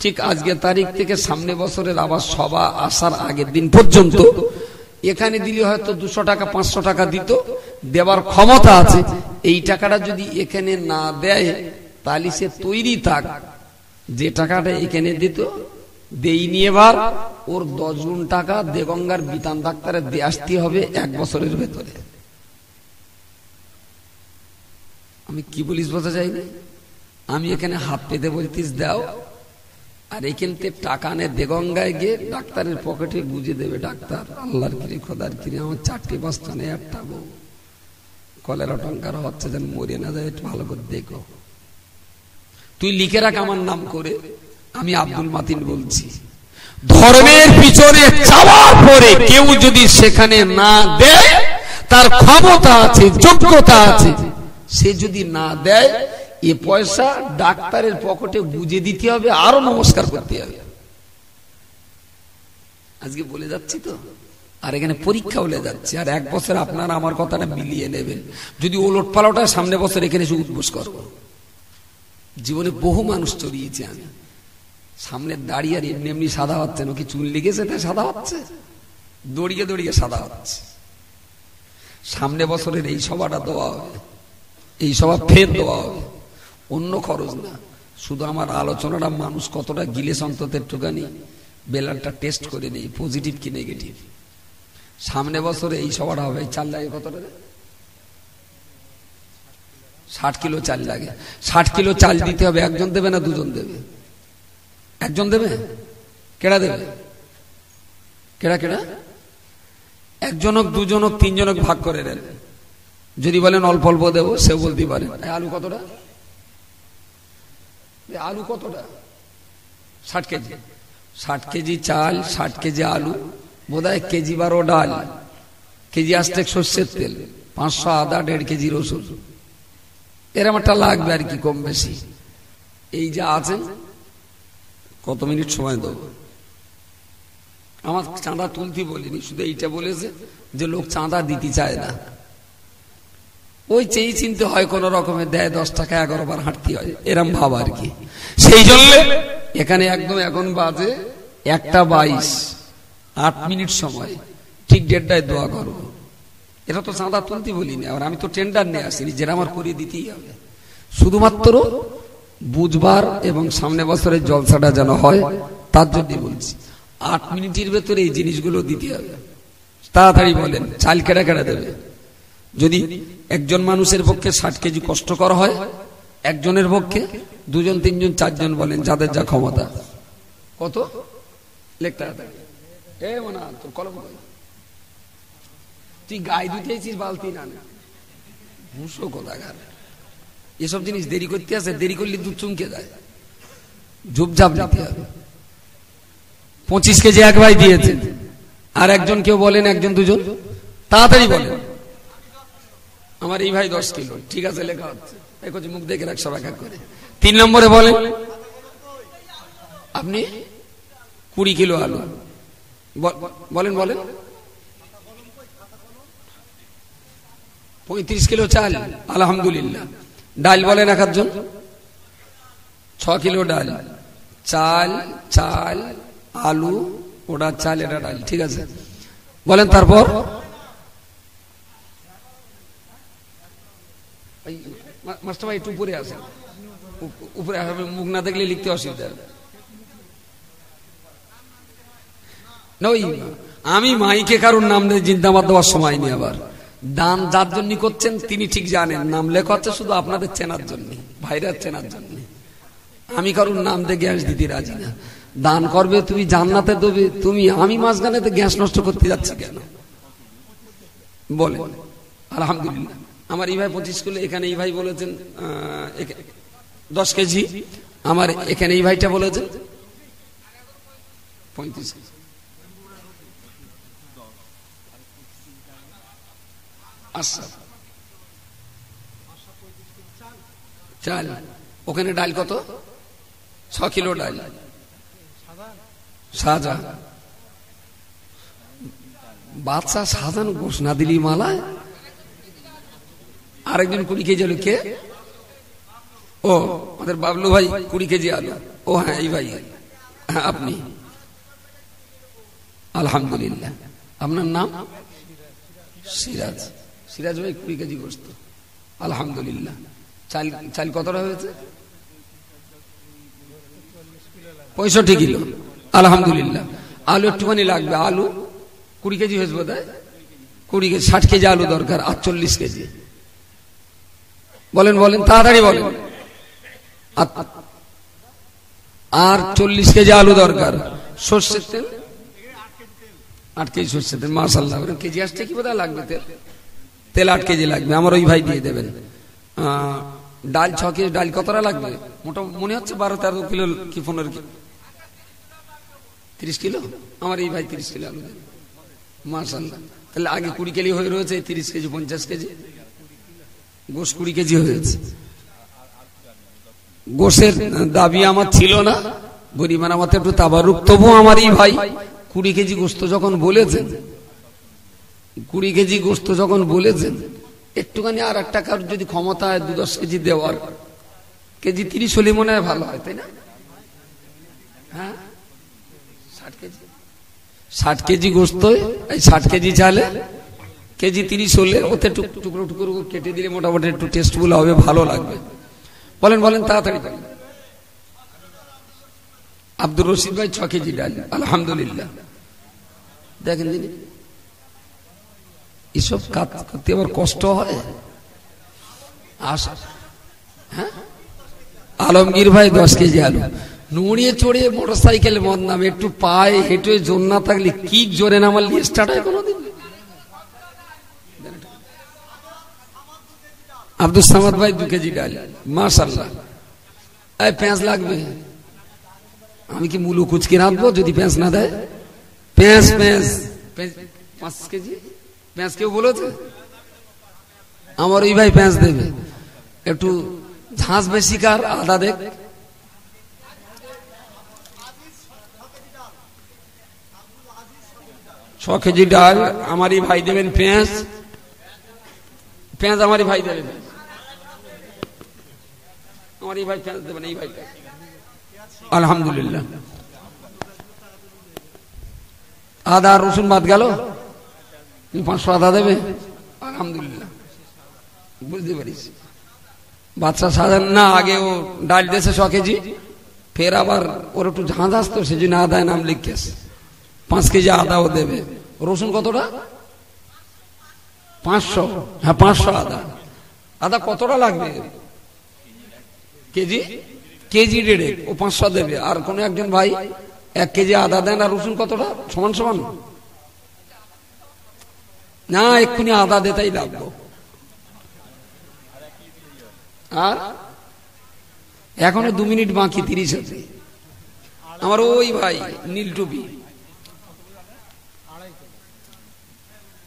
ঠিক আজকের তারিখ থেকে সামনে বছরের আবার সভা আসার আগের দিন পর্যন্ত এখানে দিলে হয়তো 200 টাকা 500 টাকা দিত, দেবার ক্ষমতা আছে। এই টাকাটা যদি এখানে না দেয়, তাহলে সে তৈরি থাক, যে টাকাটা এখানে দিত দেইনি, এবার ওর 10 গুণ টাকা দেগঙ্গার বিতান ডাক্তারের দিয়ে আসতে হবে 1 বছরের ভেতরে। আমি কি বলিস বোঝা যায় না? আমি এখানে হাত পেতে বলতিস দাও, আর এখান থেকে টাকা নে দেগঙ্গায় গিয়ে ডাক্তারের পকেটে গুজে দেবে। ডাক্তার আল্লাহর কিরে খোদার কিরে আমার 4টি বস্তা নেই, একটা বউ, কলেরা টঙ্কার হচ্ছে যেন মরে না যায়, একটু ভালো করে দেখো। তুই লিখে রাখ আমার নাম করে, আমি আব্দুল মাতিন বলছি। ধর্মের পিছনে চাওয়ার পরে কেউ যদি সেখানে না দেয়, তার ক্ষমতা আছে, যোগ্যতা আছে, সে যদি না দেয়, এ পয়সা ডাক্তারের পকেটে গুজে দিতে হবে, আরো নমস্কার করতে হবে। আজকে বলে যাচ্ছি তো, আর এখানে পরীক্ষা বলে যাচ্ছে। আর 1 বছর আপনারা আমার কথাটা মিলিয়ে নেবেন। যদি ওলট পালটা সামনে বছর এখানে এসে উদ্বোস করব। জীবনে বহু মানুষ চড়িয়েছি আমি, সামনে দাঁড়িয়ে আর এমনি এমনি সাদা হচ্ছে না, কি চুল লেগেছে তাই সাদা হচ্ছে, দড়িয়ে দড়িয়ে সাদা হচ্ছে। সামনে বছরের এই সভাটা দেওয়া হবে, এই সভা ফের দেওয়া হবে, অন্য খরচ না। শুধু আমার আলোচনাটা মানুষ কতটা গিলে অন্তত একটুখানি বেলারটা টেস্ট করে নেই, পজিটিভ কি নেগেটিভ। সামনে বছরে এই সভাটা হবে। চাল লাগে কতটা? 60 কিলো চাল লাগে। 60 কিলো চাল দিতে হবে। একজন দেবে না দুজন দেবে? একজন দেবে? কেডা দেবে? কেডা কেডা? একজনক, দুজনক, তিনজনক ভাগ করে দেন। যদি বলেন অল্প অল্প দেবো, সে বলতে পারে আলু কতটা? আলু কতটা? 60 কেজি। 60 কেজি চাল, 60 কেজি আলু, বোধহয় কেজি 12 ডাল, কেজি আসতে সর্ষের তেল, 500 আদা, 1.5 কেজি রসুন, এরকম একটা লাগবে আর কি, কম বেশি। এই যা আছেন, কত মিনিট সময় দেবো? আমার চাঁদা তুলতে বলিনি, শুধু এইটা বলেছে যে লোক চাঁদা দিতে চায় না। ওই চেয়ে চিনতে হয়, কোন রকমের দেয় 10 টাকা 11 বার হাঁটতে হয়, এরম ভাব আর কি। সেই জন্য এখানে একদম এখন বাজে 1:22, 8 মিনিট সময়, ঠিক 1:30টায় দোয়া করবো। এটা তো চাঁদা তুলতে বলিনি, আর আমি তো টেন্ডার নিয়ে আসিনি, যেটা আমার করে দিতেই হবে। শুধুমাত্র বুধবার এবং সামনে বছরের জলসাটা যেন হয়, তার জন্য বলছি। 8 মিনিটের ভেতরে এই জিনিসগুলো দিতে হবে। তাড়াতাড়ি বলেন, চাল কেডা কেডা দেবে? যদি একজন মানুষের পক্ষে 60 কেজি কষ্টকর হয়, একজনের পক্ষে 2 জন 3 জন 4 জন বলেন, যাদের যা ক্ষমতা। কত লেখ? তাড়াতাড়ি। মনা তোর কলম, তুই গায়ে ধুতেছিস বালতি না, ভুসো কোথাকার। এসব জিনিস দেরি করতে আছে, দেরি করলে দুধ চুমকে যায়। ঝুপঝাপ নিতে হবে। 25 কেজি এক ভাই দিয়েছেন, আর একজন কেউ বলেন, একজন দুজন, তাড়াতাড়ি বলেন। আমার এই ভাই 10 কিলো, ঠিক আছে লেখা হচ্ছে। মুখ দেখে রাখ, সব এক এক করে। 3 নম্বরে বলেন আপনি 20 কিলো আলু বলেন, বলেন 35 কিলো চাল, আলহামদুলিল্লাহ। ডাল বলেন এক একজন, 6 কিলো ডাল। চাল, চাল, আলু, ওটা চাল, এটা ডাল, ঠিক আছে বলেন। তারপর মাস্টার ভাই একটু উপরে আসেন, উপরে মুখ না দেখলে লিখতে অসুবিধা। আমি মাইকে কারোর নাম জিন্দাবাদ দেওয়ার সময় নেই। আবার দান যার জন্য করছেন তিনি ঠিক জানেন, নাম লেখা হচ্ছে শুধু আপনাদের চেনার জন্য, ভাইরা চেনার জন্য। আমি কারোর নাম দিয়ে গ্যাস দিতে রাজি না। দান করবে তুমি, জান্নাতে দেবে তুমি, আমি মাঝখানে গ্যাস নষ্ট করতে যাচ্ছি কেন? বলে আলহামদুলিল্লাহ। আমার এই ভাই 25 কিলো, এখানে এই ভাই বলেছেন 10 কেজি। আমার এখানে এই ভাইটা বলেছেন 35 কেজি। আচ্ছা, চাল ওখানে ডাল কত? 6 কিলো ডাল। সাজা বাদশা সাজানো গোস না দিলি মালায়। আরেকজন 20 কেজি আলু, কে? ও আমাদের বাবলু ভাই 20 কেজি আলু। ও হ্যাঁ, এই ভাই, হ্যাঁ আপনি, আলহামদুলিল্লাহ। আপনার নাম? সিরাজ। সিরাজ ভাই 20 কেজি গোস্ত, আলহামদুলিল্লাহ। চাল, চাল কতটা হয়েছে? 65 কিলো, আলহামদুলিল্লাহ। আলু একটুখানি লাগবে, আলু 20 কেজি হয়েছে বোধ হয়। 20 কেজি, 60 কেজি আলু দরকার, 48 কেজি। বলেন, বলেন তাড়াতাড়ি বলেন। আর 40 কেজি আলু দরকার, সর্ষের তেল 8 কেজি সর্ষের তেল, মাশাআল্লাহ। কেজি আসছে কি বোধহয় লাগবে, তেল 8 কেজি লাগবে, আমার ওই ভাই দিয়ে দেবেন। ডাল 6 কেজি, ডাল কতটা লাগবে? মোটামুটি মনে হচ্ছে 12-13 কিলো কি 15 কিলো, 30 কিলো, আমার এই ভাই 30 কিলো আলু দেবেন, মাশাআল্লাহ। তাহলে আগে 20 কেজি হয়ে রয়েছে, 30 কেজি 50 কেজি, গোশ 20 কেজি হয়েছে। গোশের দাবি আমার ছিল না, গরিবের আমার একটু তাবারুক, তবু আমার এই ভাই 20 কেজি গোস্ত যখন বলেছেন, 20 কেজি গোস্ত যখন বলেছেন, একটুখানি আর একটা কারোর যদি ক্ষমতা হয় 2-10 কেজি দেওয়ার, কেজি 30 হলে মনে হয় ভালো হয়, তাই না? হ্যাঁ, 60 কেজি গোস্ত, এই 60 কেজি চালে কেজি 30 হলে ওতে টুকরো টুকরো কেটে দিলে মোটামুটি একটু টেস্টফুল হবে, ভালো লাগবে। বলেন বলেন, তাড়াতাড়ি করেন। আব্দুর রশিদ ভাই 6 কেজি ডাল, আলহামদুলিল্লাহ। দেখেন দিদি, এসব কাজ করতে আবার কষ্ট হয়। হ্যাঁ, আলমগীর ভাই 10 কেজি আলু, নুড়িয়ে চড়িয়ে মোটরসাইকেল বন্ধ নামে, একটু পায়ে হেঁটে জোর না থাকলে কি জোরে নামার লিয়ে স্টার্ট হয় কোনোদিন? আব্দুল সামাদ ভাই 2 কেজি ডাল, মাশাআল্লাহ। এই পেঁয়াজ লাগবে, আমি কি মুলু কুচকে রাখবো যদি পেঁয়াজ না দেয়? পেঁয়াজ 5 কেজি পেঁয়াজ কেউ বলেছে? আমার ওই ভাই পেঁয়াজ দেবে, একটু ঝাঁস বেশি কার, আদা দেখ। ছ কেজি ডাল আমারই ভাই দেবেন, পেঁয়াজ আমারই ভাই দেবেন, আমারই ভাই পেঁয়াজ দেবেন, এই ভাইটা আলহামদুলিল্লাহ। আদা রসুন বাদ গেল, 500 আদা দেবে, আলহামদুলিল্লাহ। বুঝতে পারিস, বাচ্চা সাধারণ না, আগে ও ডাল দিয়েছে 100 কেজি, ফের আবার ওর একটু ঝাঁঝ আসতো, সেজন্য আদায় নাম লিখেছে, 5 কেজি আদাও দেবে। রসুন কতটা? 500, হ্যাঁ 500 আদা। আদা কতটা লাগবে? কেজি 1.5, ও 500 দেবে। আর কোন একজন ভাই 1 কেজি আদা দেন, আর রসুন কতটা? সমান সমান না, এক্ষুনি আদা দিতেই লাগবো। আর এখনো 2 মিনিট বাকি, 30 হতে। আমার ওই ভাই নীল টুপি,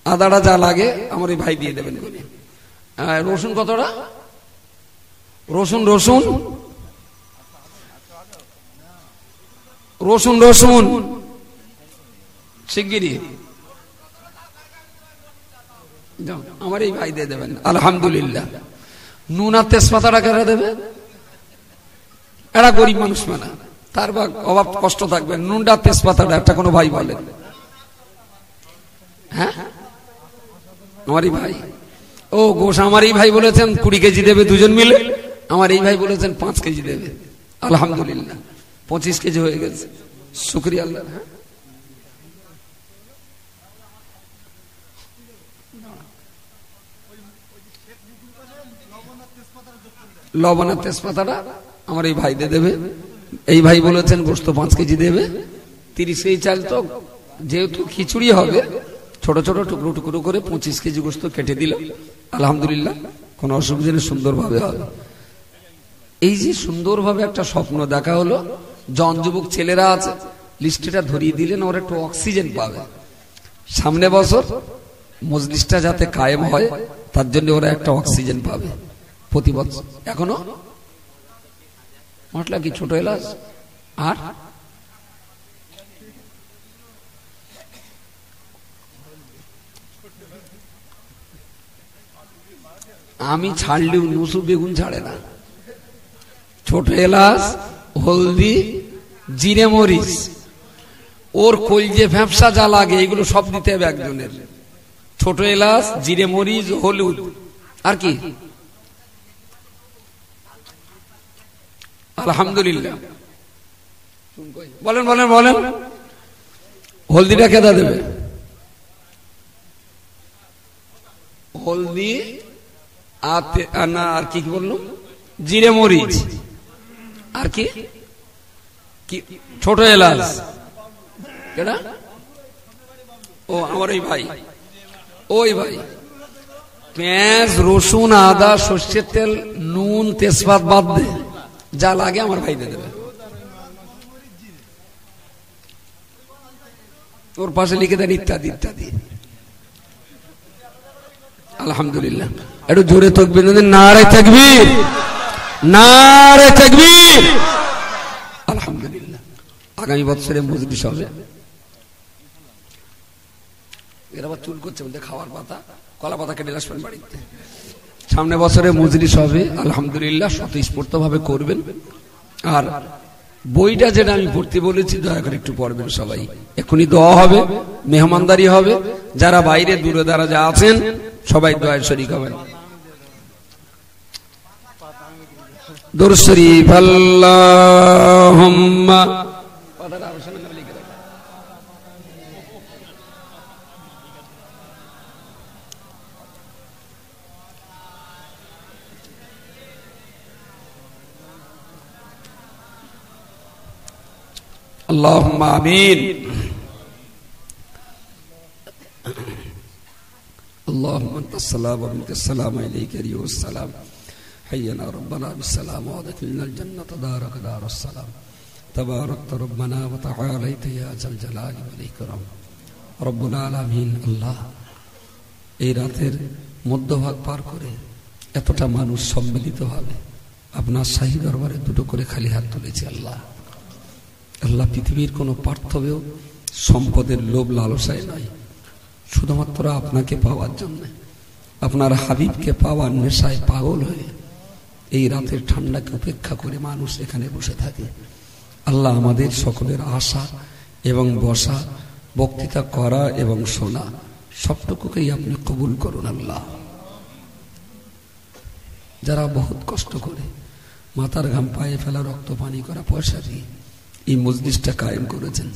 আদাটা যা লাগে আমার ওই ভাই দিয়ে দেবেন। রসুন কতটা? রসুন শিগগিরি আমার এই ভাই দিয়ে দেবেন, আলহামদুলিল্লাহ। নুন আর তেজপাতাটা কেটে দেবে, এরা গরিব মানুষ মানা, তার অভাব কষ্ট থাকবে। নুনটা তেজপাতাটা একটা কোনো ভাই বলেন। হ্যাঁ, আমারই ভাই। ও গোশ আমারই ভাই বলেছেন 20 কেজি দেবে, দুজন মিলে। আমার এই ভাই বলেছেন 5 কেজি দেবে, আলহামদুলিল্লাহ। 25 কেজি হয়ে গেছে, শুকরিয়া আল্লাহ। লবণ আর তেজপাতাটা আমার এই ভাই দিয়ে দেবে। এই ভাই বলেছেন গোস্ত 5 কেজি দেবে। 30 কেজি চাল তো যেহেতু খিচুড়ি হবে, ছোট ছোট টুকরো টুকরো করে 25 কেজি গোস্ত কেটে দিল, আলহামদুলিল্লাহ। কোন অসুবিধা নেই, সুন্দরভাবে হবে। এই যে সুন্দরভাবে একটা স্বপ্ন দেখা হলো, জন যুবক ছেলেরা আছে, লিস্টটা ধরিয়ে দিলেন, ওরা একটু অক্সিজেন পাবে। সামনে বছর মজলিসটা যাতে কায়েম হয়, তার জন্য ওরা একটা অক্সিজেন পাবে প্রতি বছর। এখনো মশলা কি ছোট এলাচ আর আমি ছাড়লেও নুসু বেগুন ছাড়ে না। ছোট এলাচ, হলদি, জিরে মরিচ, ওর কলজে ভ্যাপসা যা লাগে এগুলো সব দিতে হবে একজনের। ছোট এলাচ, জিরে মরিচ, হলুদ, আর কি? আলহামদুলিল্লাহ। বলেন বলেন বলেন, হলদিটা কেদা দেবে? হলদি আর কি বললাম? জিরে মরিচ, আর কি? কি ছোট এলাচ কেডা? ও আমার ওই ভাই পেঁয়াজ রসুন আদা সর্ষের তেল নুন তেজপাত বাদ দে, যা লাগে আমার ভাই দিয়ে দেবে। ওর পাশে লিখে দেন ইত্যাদি ইত্যাদি। আলহামদুলিল্লাহ, একটু জোরে তাকবীর দেন। নারে তাকবীর, নারে তাকবীর। আলহামদুলিল্লাহ। আগামী বছরে মজলিস হবে। এরা আবার চুল করছে বলতে খাওয়ার পাতা কলা পাতা কেটে আসবেন বাড়িতে। সামনে বছরে মজলিস হবে আলহামদুলিল্লাহ, স্বতঃস্ফূর্ত ভাবে করবেন। আর বইটা যেটা আমি পড়তে বলেছি দয়া করে একটু পড়বেন সবাই। এখনই দোয়া হবে, মেহমানদারি হবে। যারা বাইরে দূরে দারাজে আছেন সবাই দোয়ায় শরীক হবেন। দুরূদ শরীফ আল্লাহুম্মা আল্লাহুম্মা আমিন। اللهم انت السلام ومنك السلام اليك يريء السلام حينا ربنا بالسلام وادخلنا الجنه دارك دار السلام تبارك ربنا وتعاليت يا ذا الجلال والاكرام رب العالمين। আল্লাহ, এই রাতের মধ্যভাগ পার করে এতটা মানুষ সম্মিলিত হবে আপনার শাহী দরবারে দুটো করে খালি হাত তুলেছি। আল্লাহ আল্লাহ, পৃথিবীর কোন পার্থক্য সম্পদের লোভ লালসায় নয়, শুধুমাত্র আপনাকে পাওয়ার জন্য, আপনার হাবিবকে পাওয়ার নেশায় পাগল হয়ে এই রাতের ঠান্ডাকে উপেক্ষা করে মানুষ এখানে বসে থাকে। আল্লাহ, আমাদের সকলের আশা এবং বসা, বক্তৃতা করা এবং শোনা সবটুকুকেই আপনি কবুল করুন। আল্লাহ, যারা বহুত কষ্ট করে মাথার ঘাম পায়ে ফেলা, রক্ত পানি করা, পয়সা দিয়ে এই মজলিসটা কায়েম করেছেন,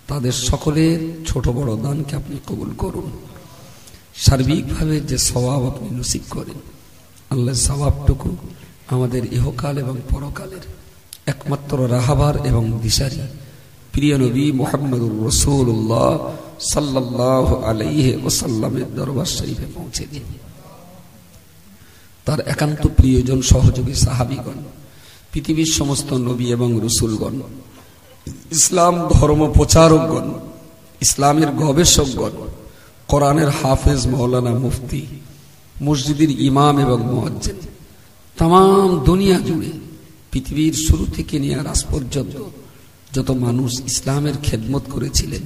তাদের সকলের ছোট বড় দানকে আপনি কবুল করুন। সার্বিকভাবে যে সওয়াব আপনি নসিব করেন, আল্লাহ সওয়াবটুকু আমাদের ইহকাল এবং পরকালের একমাত্র রাহাবার এবং দিশারি প্রিয় নবী মুহাম্মদুর রাসূলুল্লাহ সাল্লাল্লাহু আলাইহি ওয়াসাল্লামের দরবার শরীফে পৌঁছে দিন। তার একান্ত প্রিয়জন সহযোগী সাহাবীগণ, পৃথিবীর সমস্ত নবী এবং রাসূলগণ, ইসলাম ধর্ম প্রচারকগণ, ইসলামের গবেষকগণ, কোরআনের হাফেজ মাওলানা মুফতি, মসজিদের ইমাম এবং মুয়াজ্জিন, তাম দুনিয়া জুড়ে পৃথিবীর শুরু থেকে নিয়ে আজ পর্যন্ত যত মানুষ ইসলামের খেদমত করেছিলেন,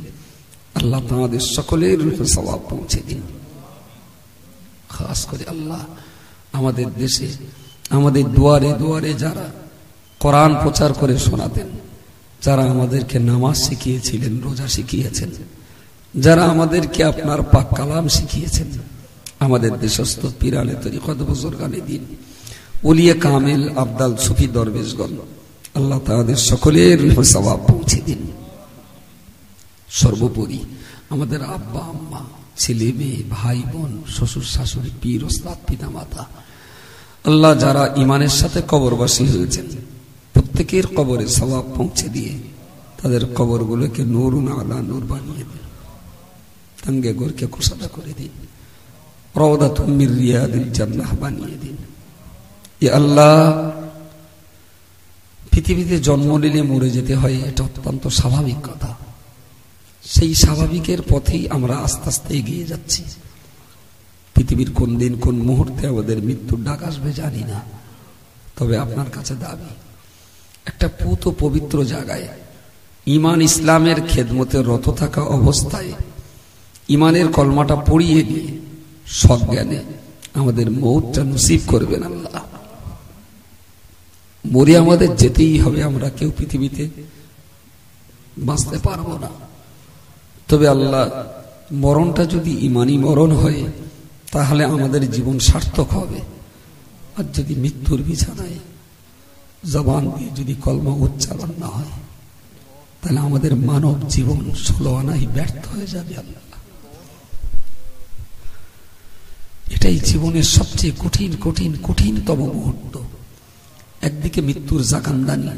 আল্লাহ তাদের সকলের রূপে সওয়াব পৌঁছে দিন। খাস করে আল্লাহ, আমাদের দেশে আমাদের দুয়ারে দুয়ারে যারা কোরআন প্রচার করে শোনাতেন, যারা আমাদেরকে নামাজ শিখিয়েছিলেন, রোজা শিখিয়েছেন, যারা আমাদেরকে আপনার পাক কালাম শিখিয়েছেন, আমাদের দেশস্থ পীরানে তরিকত বুজুর্গানে দ্বীন, ওলিয়ে কামেল, আবদাল, সুফি, দরবেশগণ, আল্লাহ তাদের সকলের সওয়াব পৌঁছে দিন। সর্বোপরি আমাদের আব্বা আম্মা, ছেলে মেয়ে, ভাই বোন, শ্বশুর শাশুড়ি, পীর ওস্তাদ, পিতা মাতা, আল্লাহ যারা ইমানের সাথে কবরবাসী হয়েছেন, প্রত্যেকের কবরে সওয়াব পৌঁছে দিয়ে তাদের কবরগুলোকে নূরুন আলা নূর বানিয়ে দিন, তাঙ্গে গোরকে কুশাদা করে দিন, রওদাতুম মির রিয়াদিল জান্নাহ বানিয়ে দিন। ইয়া আল্লাহ, পৃথিবীতে জন্ম নিলে মরে যেতে হয়, এটা অত্যন্ত স্বাভাবিক কথা। সেই স্বাভাবিকের পথেই আমরা আস্তে আস্তে এগিয়ে যাচ্ছি। পৃথিবীর কোন দিন কোন মুহূর্তে আমাদের মৃত্যুর ডাক আসবে জানি না, তবে আপনার কাছে দাবি একটা পুত পবিত্র জায়গায় ইমান ইসলামের খেদমতে রত থাকা অবস্থায় ইমানের কলমাটা পড়িয়ে দিয়ে সজ্ঞানে আমাদের মৌতটা নসিব করবেন। আল্লাহ, মরে আমাদের যেতেই হবে, আমরা কেউ পৃথিবীতে বাঁচতে পারবো না। তবে আল্লাহ, মরণটা যদি ইমানি মরণ হয় তাহলে আমাদের জীবন সার্থক হবে। আর যদি মৃত্যুর বিছানায় জবান দিয়ে যদি কলমা উচ্চারণ না হয়, তাহলে আমাদের মানব জীবন 16 আনাই ব্যর্থ হয়ে যাবে। আল্লাহ, এটাই জীবনের সবচেয়ে কঠিনতম মুহূর্ত। একদিকে মৃত্যুর জাকান্দানি,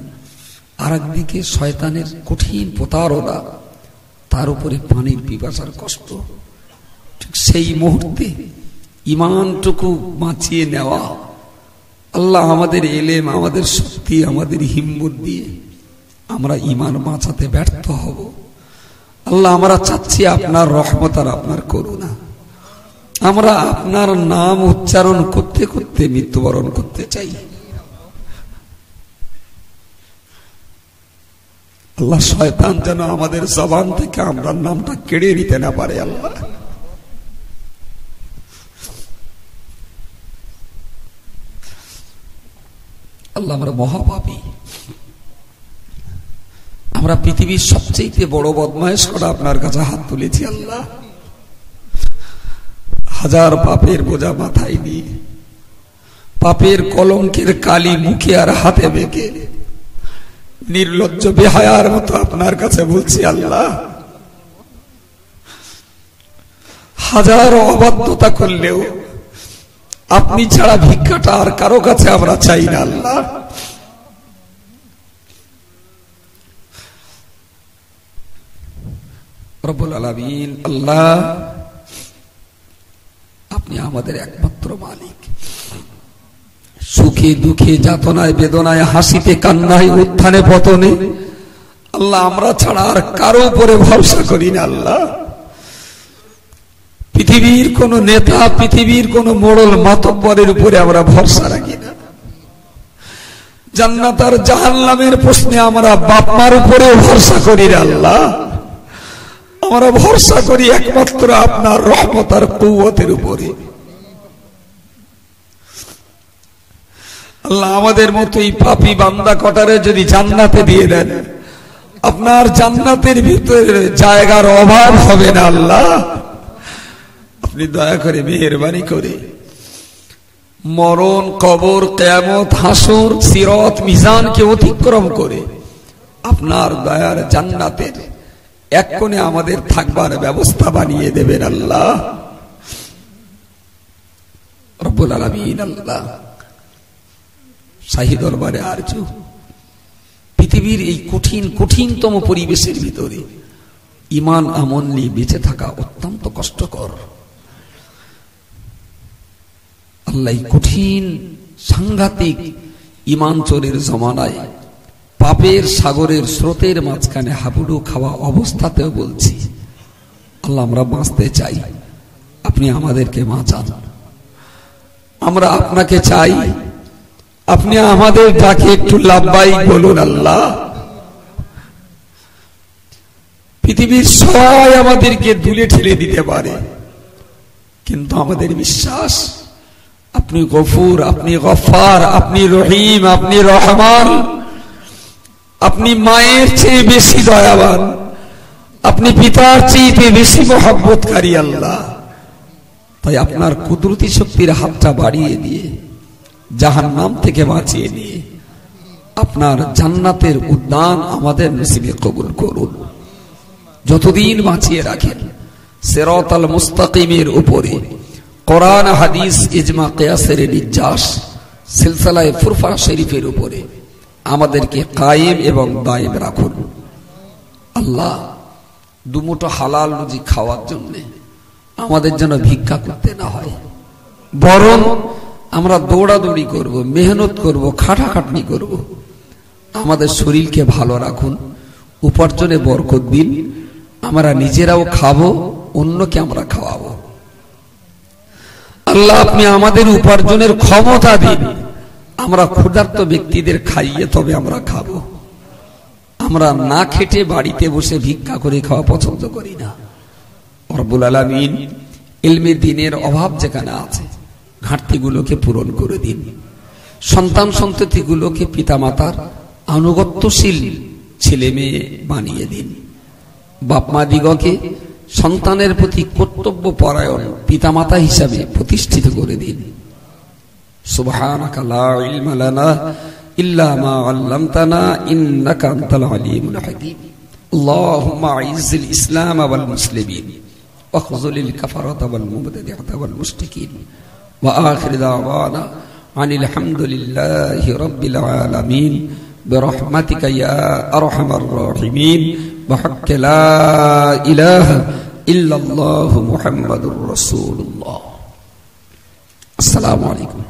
আর একদিকে শয়তানের কঠিন প্রতারণা, তার উপরে পানির পিপাসার কষ্ট। ঠিক সেই মুহূর্তে ইমানটুকু বাঁচিয়ে নেওয়া, আল্লাহ আমাদের এলেম, আমাদের শক্তি, আমাদের হিম্মত দিয়ে আমরা ইমান বাঁচাতে ব্যর্থ হব। আল্লাহ আমরা চাচ্ছি আপনার রহমত আর আপনার করুণা। আমরা আপনার নাম উচ্চারণ করতে করতে মৃত্যুবরণ করতে চাই। আল্লাহ শয়তান যেন আমাদের জবান থেকে আমরা নামটা কেড়ে নিতে না পারে। আল্লাহ আল্লাহ আমরা মহাপাপী, আমরা পৃথিবীর সবচেয়ে বড় বদমাইশ করা আপনার কাছে হাত তুলেছি। আল্লাহ হাজার পাপের বোঝা মাথায় নিয়ে, পাপের কলঙ্কের কালি মুখে আর হাতে বেঁকে নির্লজ্জ বেহায়ার মতো আপনার কাছে বলছি, আল্লাহ হাজার অবাধ্যতা করলেও আপনি ছাড়া ভিক্ষাটা আর কারো কাছে আমরা চাই না। আল্লাহ রব্বুল আলামিন, আল্লাহ আপনি আমাদের একমাত্র মালিক। সুখে দুঃখে, যাতনায় বেদনায়, হাসিতে কান্নায়, উত্থানে পতনে আল্লাহ আমরা ছাড়া আর কারো উপরে ভরসা করি না। আল্লাহ পৃথিবীর কোন নেতা, পৃথিবীর কোন মোড়ল মাতব্বরের উপরে আমরা ভরসা রাখি না। জান্নাত আর জাহান্নামের প্রশ্নে আমরা বাপ মার উপরে ভরসা করি না। আল্লাহ আমরা ভরসা করি একমাত্র আপনার রহমত আর কুওয়াতের উপরে। আল্লাহ আমাদের মতোই পাপী বান্দা কটারে যদি জান্নাতে দিয়ে দেন, আপনার জান্নাতের ভিতরে জায়গার অভাব হবে না। আল্লাহ আপনি দয়া করে মেহেরবানি করে মরণ, কবর, কিয়ামত, হাসর, সিরাত, মিজানকে অতিক্রম করে আপনার দয়ার জান্নাতের এক কোণে আমাদের থাকবার ব্যবস্থা বানিয়ে দেবেন। আল্লাহ রব্বুল আলামিন, আল্লাহ শাহী দরবারে আরজু, পৃথিবীর এই কঠিনতম পরিবেশের ভিতরে ইমান আমল নিয়ে বেঁচে থাকা অত্যন্ত কষ্টকর। আল্লাহ কঠিন সাংঘাতিক ইমান চোরের জমানায় পাপের সাগরের স্রোতের মাঝখানে হাবুডু খাওয়া অবস্থাতেও বলছি, আল্লাহ আমরা বাঁচতে চাই, আপনি আমাদেরকে বাঁচান। আমরা আপনাকে চাই, আপনি আমাদের ডাকে একটু লাব্বাইক বলুন। আল্লাহ পৃথিবীর সবাই আমাদেরকে দুলে ঠেলে দিতে পারে, কিন্তু আমাদের বিশ্বাস আপনি গফুর, আপনি গফফার, আপনি রহিম, আপনি রহমান, আপনি মায়ের চেয়ে বেশি দয়াবান, আপনি পিতার চেয়ে বেশি মহব্বতকারী। আল্লাহ তাই আপনার কুদরতি শক্তির হাতটা বাড়িয়ে দিয়ে জাহান্নাম থেকে বাঁচিয়ে নিয়ে আপনার জান্নাতের উদ্যান আমাদের নসিবে কবুল করুন। যতদিন বাঁচিয়ে রাখেন সিরাতাল মুস্তাকিমের উপরে কোরআন, হাদিস, ইজমা, কিয়াসের নির্যাস, সিলসিলায়ে ফুরফা শরীফের উপরে আমাদেরকে কায়েম এবং দায়েম রাখুন। আল্লাহ দুমুঠো হালাল রুজি খাওয়ার জন্য আমাদের যেন ভিক্ষা করতে না হয়, বরং আমরা দৌড়াদৌড়ি করব, মেহনত করব, খাটাখাটনি করব। আমাদের শরীরকে ভালো রাখুন, উপার্জনে বরকত দিন, আমরা নিজেরাও খাবো, অন্যকে আমরা খাওয়াবো। আল্লাহ আপনি আমাদের উপার্জনের ক্ষমতা দিন, আমরা ক্ষুধার্ত ব্যক্তিদের খাইয়ে তবে আমরা খাবো। আমরা না খেটে বাড়িতে বসে ভিক্ষা করে খাওয়া পছন্দ করি না। রব্বুল আলামিন ইলমে দ্বীনের অভাব যেখানে আছে ঘাটতিগুলোকে পূরণ করে দিন। সন্তান সন্ততিগুলোকে পিতামাতার আনুগত্যশীল ছেলে মেয়ে বানিয়ে দিন। বাপ মা দিগকে সন্তানের প্রতি কর্তব্য পরায়ণ পিতামাতা হিসাবে প্রতিষ্ঠিত করে দিন। সুবহানাকা লা ইলমা লানা ইল্লা মা আল্লামতানা ইন্নাকা আনতাল আলিমুল হাকীম। আল্লাহুম্মা আইজ্জিল ইসলাম ওয়াল মুসলিমিন ওয়া খুযুলিল কাফারাতা ওয়াল মুবতাদিআতা ওয়াল মুশরিকিন ওয়া আখির দাওয়ানা আনিল হামদুলিল্লাহি রাব্বিল আলামিন। برحمتك يا أرحم الراحمين بحق لا إله إلا الله محمد رسول الله. السلام عليكم.